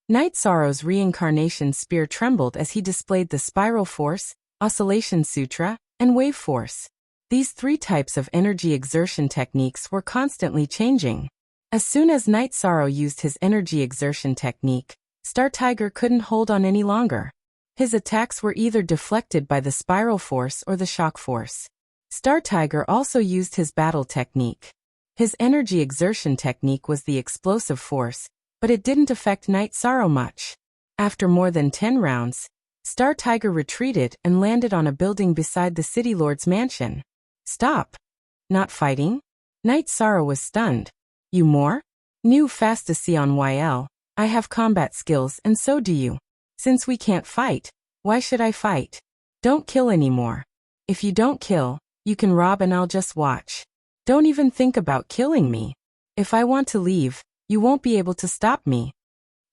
Night Sorrow's reincarnation spear trembled as he displayed the Spiral Force, Oscillation Sutra, and Wave Force. These 3 types of energy exertion techniques were constantly changing. As soon as Night Sorrow used his energy exertion technique, Star Tiger couldn't hold on any longer. His attacks were either deflected by the Spiral Force or the Shock Force. Star Tiger also used his battle technique. His energy exertion technique was the Explosive Force, but it didn't affect Night Sorrow much. After more than 10 rounds, Star Tiger retreated and landed on a building beside the City Lord's mansion. Stop! Not fighting? Night Sorrow was stunned. You more? New fast to see on YL. I have combat skills and so do you. Since we can't fight, why should I fight? Don't kill anymore. If you don't kill, you can rob and I'll just watch. Don't even think about killing me. If I want to leave, you won't be able to stop me.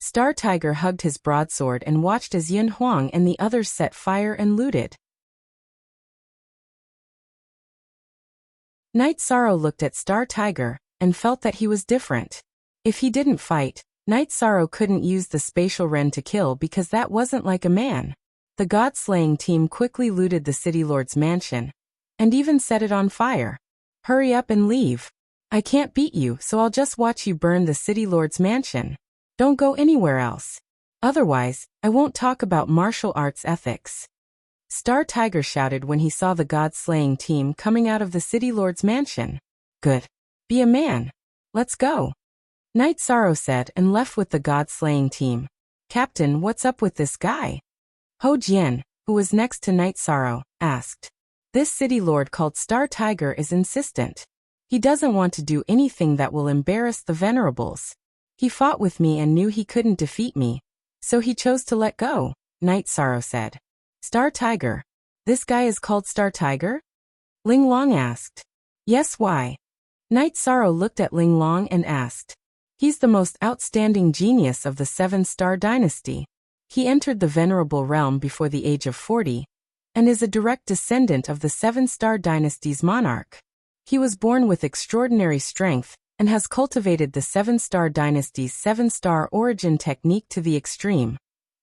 Star Tiger hugged his broadsword and watched as Yun Huang and the others set fire and looted. Night Sorrow looked at Star Tiger and felt that he was different. If he didn't fight, Night Sorrow couldn't use the spatial Ren to kill because that wasn't like a man. The God-slaying team quickly looted the City Lord's mansion, and even set it on fire. Hurry up and leave. I can't beat you, so I'll just watch you burn the City Lord's mansion. Don't go anywhere else. Otherwise, I won't talk about martial arts ethics. Star Tiger shouted when he saw the God-slaying team coming out of the City Lord's mansion. Good. Be a man. Let's go. Night Sorrow said and left with the God-slaying team. Captain, what's up with this guy? Ho Jian, who was next to Night Sorrow, asked. This City Lord called Star Tiger is insistent. He doesn't want to do anything that will embarrass the Venerables. He fought with me and knew he couldn't defeat me, so he chose to let go, Night Sorrow said. Star Tiger. This guy is called Star Tiger? Ling Long asked. Yes, why? Night Sorrow looked at Ling Long and asked. He's the most outstanding genius of the 7-star dynasty. He entered the Venerable Realm before the age of 40, and is a direct descendant of the 7-star dynasty's monarch. He was born with extraordinary strength, and has cultivated the 7-star dynasty's 7-star origin technique to the extreme.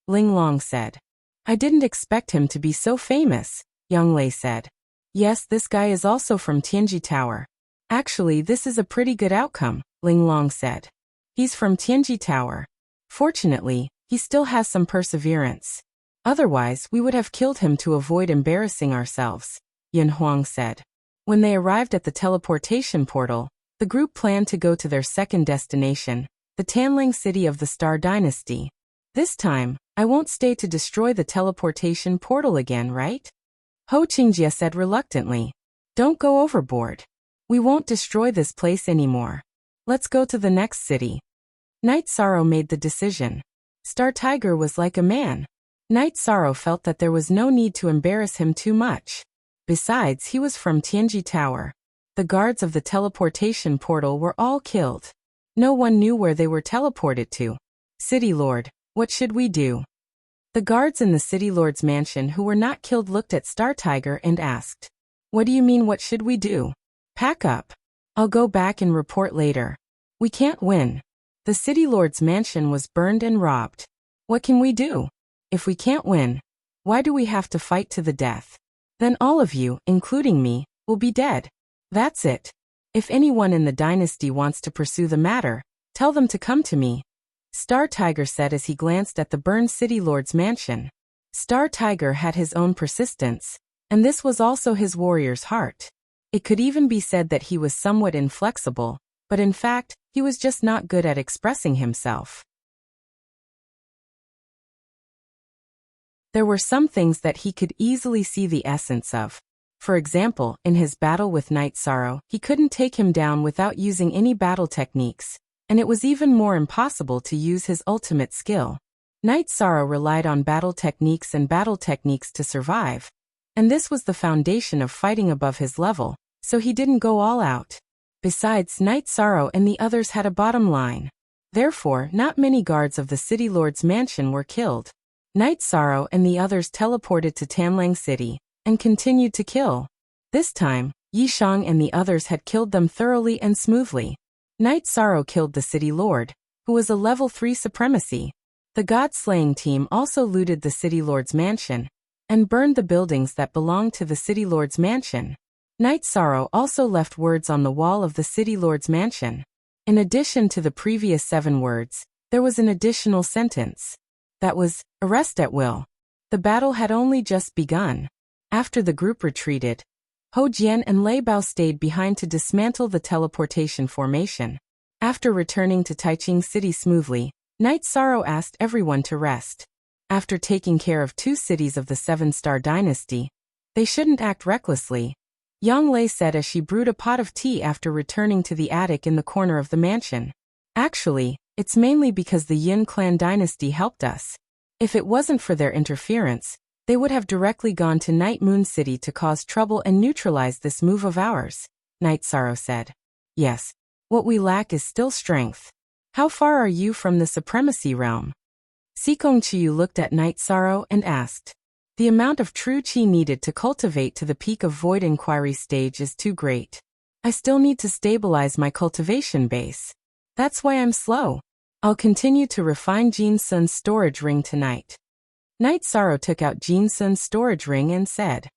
Ling Long said. I didn't expect him to be so famous, Yang Lei said. Yes, this guy is also from Tianji Tower. Actually, this is a pretty good outcome, Ling Long said. He's from Tianji Tower. Fortunately, he still has some perseverance. Otherwise, we would have killed him to avoid embarrassing ourselves, Yin Huang said. When they arrived at the teleportation portal, the group planned to go to their second destination, the Tanling city of the Star Dynasty. This time, I won't stay to destroy the teleportation portal again, right? Ho Qingjie said reluctantly. Don't go overboard. We won't destroy this place anymore. Let's go to the next city. Night Sorrow made the decision. Star Tiger was like a man. Night Sorrow felt that there was no need to embarrass him too much. Besides, he was from Tianji Tower. The guards of the teleportation portal were all killed. No one knew where they were teleported to. City Lord, what should we do? The guards in the City Lord's mansion who were not killed looked at Star Tiger and asked, "What do you mean, what should we do?" "Pack up. I'll go back and report later. We can't win. The City Lord's mansion was burned and robbed. What can we do? If we can't win, why do we have to fight to the death? Then all of you, including me, will be dead. That's it. If anyone in the dynasty wants to pursue the matter, tell them to come to me," Star Tiger said as he glanced at the burned City Lord's mansion. Star Tiger had his own persistence, and this was also his warrior's heart. It could even be said that he was somewhat inflexible, but in fact, he was just not good at expressing himself. There were some things that he could easily see the essence of. For example, in his battle with Night Sorrow, he couldn't take him down without using any battle techniques, and it was even more impossible to use his ultimate skill. Night Sorrow relied on battle techniques to survive, and this was the foundation of fighting above his level, so he didn't go all out. Besides, Night Sorrow and the others had a bottom line. Therefore, not many guards of the City Lord's mansion were killed. Night Sorrow and the others teleported to Tanlang City and continued to kill. This time, Yishang and the others had killed them thoroughly and smoothly. Night Sorrow killed the City Lord, who was a level 3 supremacy. The God-slaying team also looted the City Lord's mansion and burned the buildings that belonged to the City Lord's mansion. Night Sorrow also left words on the wall of the City Lord's mansion. In addition to the previous 7 words, there was an additional sentence. That was, "Arrest at will." The battle had only just begun. After the group retreated, Ho Jian and Lei Bao stayed behind to dismantle the teleportation formation. After returning to Taiching City smoothly, Night Sorrow asked everyone to rest. After taking care of 2 cities of the 7-star dynasty, they shouldn't act recklessly, Yang Lei said as she brewed a pot of tea after returning to the attic in the corner of the mansion. Actually, it's mainly because the Yin clan dynasty helped us. If it wasn't for their interference, they would have directly gone to Night Moon City to cause trouble and neutralize this move of ours, Night Sorrow said. Yes, what we lack is still strength. How far are you from the supremacy realm? Sikong Chiyu looked at Night Sorrow and asked. The amount of true qi needed to cultivate to the peak of void inquiry stage is too great. I still need to stabilize my cultivation base. That's why I'm slow. I'll continue to refine Jin Sun's storage ring tonight. Night Sorrow took out Jin Sun's storage ring and said.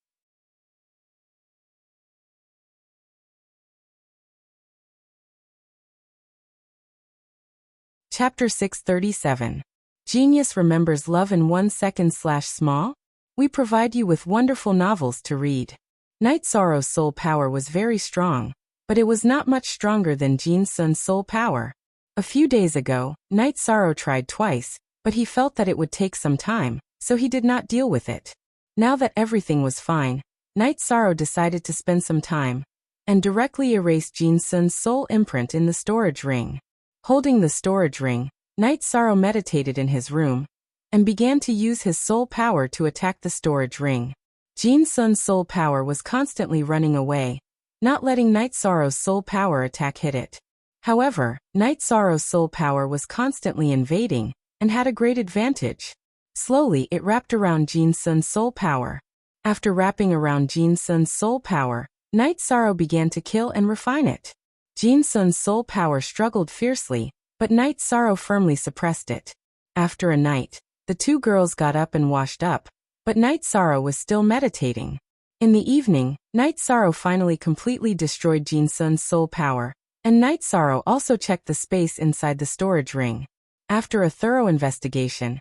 Chapter 637. Genius remembers love in 1 second/small? We provide you with wonderful novels to read. Night Sorrow's soul power was very strong, but it was not much stronger than Jin Sun's soul power. A few days ago, Night Sorrow tried twice, but he felt that it would take some time, so he did not deal with it. Now that everything was fine, Night Sorrow decided to spend some time and directly erase Jin Sun's soul imprint in the storage ring. Holding the storage ring, Night Sorrow meditated in his room and began to use his soul power to attack the storage ring. Jin Sun's soul power was constantly running away, not letting Night Sorrow's soul power attack hit it. However, Night Sorrow's soul power was constantly invading and had a great advantage. Slowly, it wrapped around Jin Sun's soul power. After wrapping around Jin Sun's soul power, Night Sorrow began to kill and refine it. Jin Sun's soul power struggled fiercely, but Night Sorrow firmly suppressed it. After a night, the 2 girls got up and washed up, but Night Sorrow was still meditating. In the evening, Night Sorrow finally completely destroyed Jin Sun's soul power, and Night Sorrow also checked the space inside the storage ring. After a thorough investigation,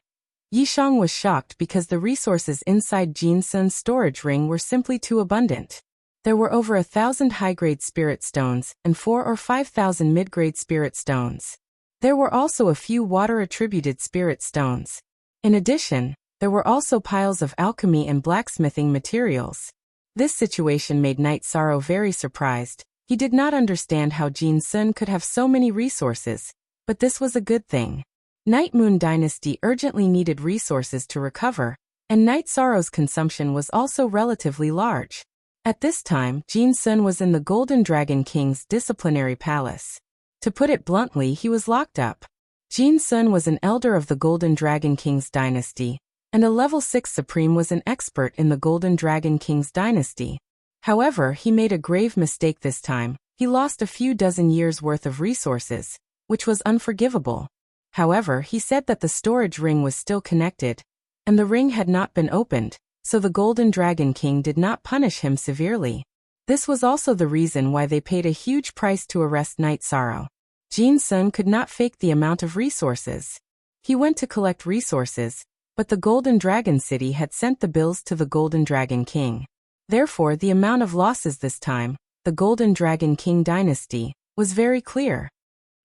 Yishang was shocked because the resources inside Jin Sun's storage ring were simply too abundant. There were over 1,000 high-grade spirit stones and 4,000 or 5,000 mid-grade spirit stones. There were also a few water-attributed spirit stones. In addition, there were also piles of alchemy and blacksmithing materials. This situation made Night Sorrow very surprised. He did not understand how Jin Sun could have so many resources, but this was a good thing. Night Moon Dynasty urgently needed resources to recover, and Night Sorrow's consumption was also relatively large. At this time, Jin Sun was in the Golden Dragon King's disciplinary palace. To put it bluntly, he was locked up. Jin Sun was an elder of the Golden Dragon King's dynasty, and a level 6 supreme was an expert in the Golden Dragon King's dynasty. However, he made a grave mistake this time. He lost a few dozen years' worth of resources, which was unforgivable. However, he said that the storage ring was still connected, and the ring had not been opened, so the Golden Dragon King did not punish him severely. This was also the reason why they paid a huge price to arrest Night Sorrow. Jin Sun could not fake the amount of resources. He went to collect resources, but the Golden Dragon City had sent the bills to the Golden Dragon King. Therefore, the amount of losses this time, the Golden Dragon King dynasty, was very clear.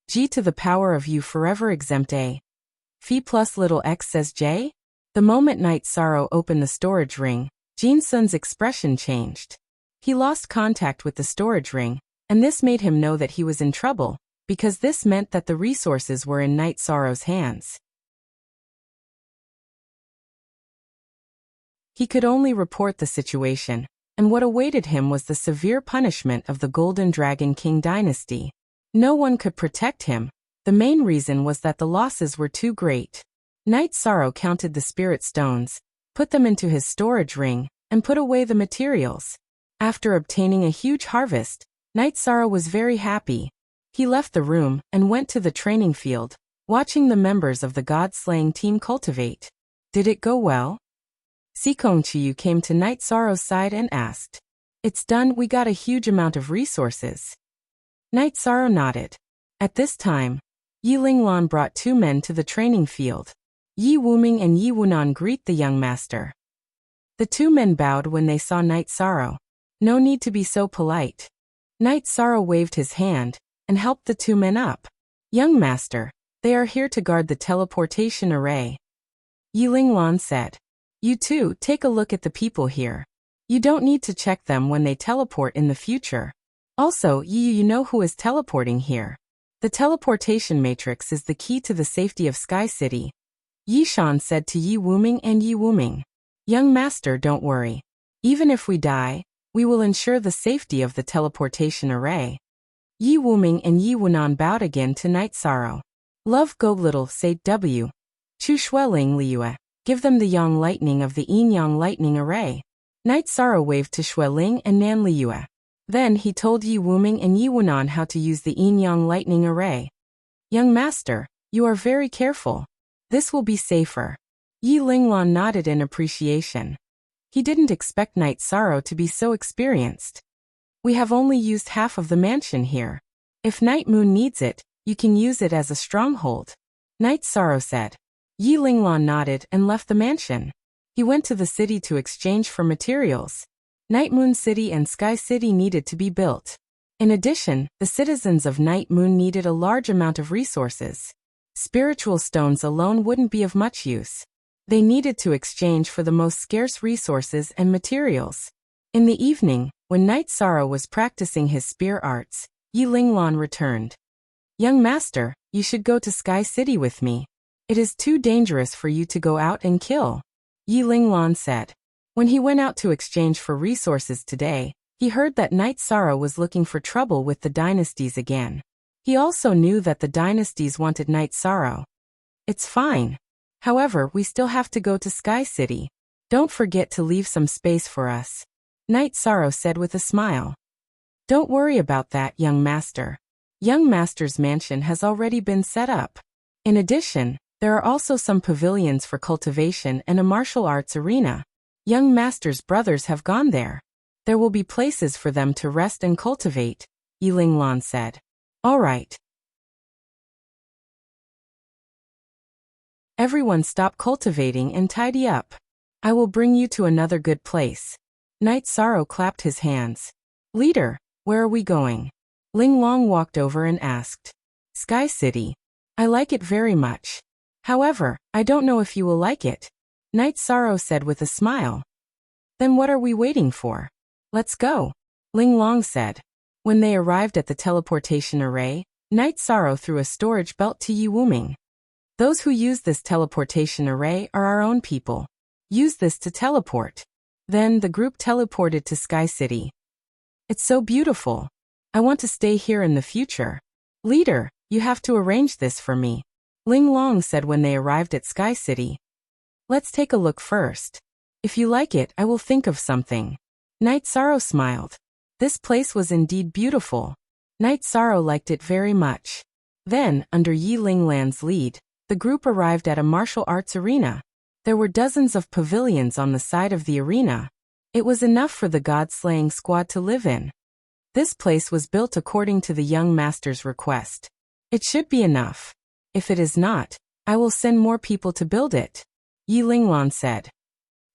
G to the power of U forever exempt A. Phi plus little x says J? The moment Night Sorrow opened the storage ring, Jin Sun's expression changed. He lost contact with the storage ring, and this made him know that he was in trouble, because this meant that the resources were in Night Sorrow's hands. He could only report the situation, and what awaited him was the severe punishment of the Golden Dragon King dynasty. No one could protect him. The main reason was that the losses were too great. Night Sorrow counted the spirit stones, put them into his storage ring, and put away the materials. After obtaining a huge harvest, Night Sorrow was very happy. He left the room and went to the training field, watching the members of the god-slaying team cultivate. Did it go well? Sikong Chiyu came to Night Sorrow's side and asked. It's done, we got a huge amount of resources. Night Sorrow nodded. At this time, Yi Linglan brought 2 men to the training field. Yi Wuming and Yi Wunan greet the young master. The 2 men bowed when they saw Night Sorrow. No need to be so polite. Night Sorrow waved his hand and helped the 2 men up. Young master, they are here to guard the teleportation array. Yi Linglan said. You too, take a look at the people here. You don't need to check them when they teleport in the future. Also, you know who is teleporting here. The teleportation matrix is the key to the safety of Sky City. Yi Shan said to Yi Wuming and Yi Wuming. Young master, don't worry. Even if we die, we will ensure the safety of the teleportation array. Yi Wuming and Yi Wunan bowed again to Night Sorrow. Love go little, say W. Chu Shueling Liue. Give them the Yang lightning of the Yin Yang lightning array. Night Sorrow waved to Shueling and Nan Liue. Then he told Yi Wuming and Yi Wunan how to use the Yin Yang lightning array. Young master, you are very careful. This will be safer. Yi Linglan nodded in appreciation. He didn't expect Night Sorrow to be so experienced. We have only used half of the mansion here. If Night Moon needs it, you can use it as a stronghold. Night Sorrow said. Yi Linglan nodded and left the mansion. He went to the city to exchange for materials. Night Moon City and Sky City needed to be built. In addition, the citizens of Night Moon needed a large amount of resources. Spiritual stones alone wouldn't be of much use. They needed to exchange for the most scarce resources and materials. In the evening, when Night Sorrow was practicing his spear arts, Yi Linglan returned. Young master, you should go to Sky City with me. It is too dangerous for you to go out and kill. Yi Linglan said. When he went out to exchange for resources today, he heard that Night Sorrow was looking for trouble with the dynasties again. He also knew that the dynasties wanted Night Sorrow. It's fine. However, we still have to go to Sky City. Don't forget to leave some space for us. Night Sorrow said with a smile. Don't worry about that, young master. Young master's mansion has already been set up. In addition, there are also some pavilions for cultivation and a martial arts arena. Young master's brothers have gone there. There will be places for them to rest and cultivate, Yi Linglan said. All right. Everyone stop cultivating and tidy up. I will bring you to another good place. Night Sorrow clapped his hands. Leader, where are we going? Ling Long walked over and asked. Sky City. I like it very much. However, I don't know if you will like it. Night Sorrow said with a smile. Then what are we waiting for? Let's go. Ling Long said. When they arrived at the teleportation array, Night Sorrow threw a storage belt to Yi Wuming. Those who use this teleportation array are our own people. Use this to teleport. Then the group teleported to Sky City. It's so beautiful. I want to stay here in the future. Leader, you have to arrange this for me. Ling Long said when they arrived at Sky City. Let's take a look first. If you like it, I will think of something. Night Sorrow smiled. This place was indeed beautiful. Night Sorrow liked it very much. Then, under Yi Linglan's lead, the group arrived at a martial arts arena. There were dozens of pavilions on the side of the arena. It was enough for the god-slaying squad to live in. This place was built according to the young master's request. It should be enough. If it is not, I will send more people to build it. Yi Linglan said.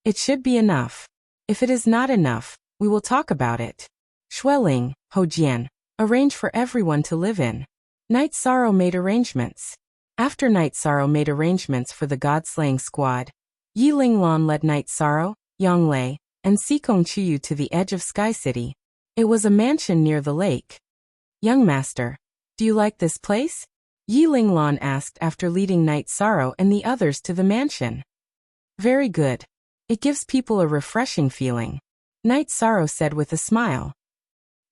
It should be enough. If it is not enough, we will talk about it. Xueling, Hojian, arrange for everyone to live in. Night Sorrow made arrangements. After Night Sorrow made arrangements for the god-slaying squad, Yi Linglan led Night Sorrow, Yanglei, and Sikong Chuyu to the edge of Sky City. It was a mansion near the lake. Young master, do you like this place? Yi Linglan asked after leading Night Sorrow and the others to the mansion. Very good. It gives people a refreshing feeling. Night Sorrow said with a smile.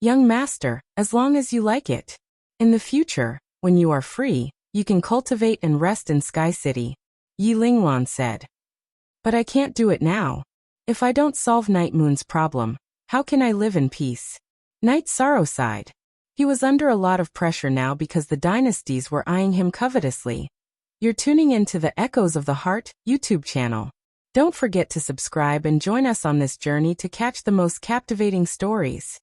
Young master, as long as you like it. In the future, when you are free, you can cultivate and rest in Sky City. Yi Linglan said. But I can't do it now. If I don't solve Night Moon's problem, how can I live in peace? Night Sorrow sighed. He was under a lot of pressure now because the dynasties were eyeing him covetously. You're tuning into the Echoes of the Heart YouTube channel. Don't forget to subscribe and join us on this journey to catch the most captivating stories.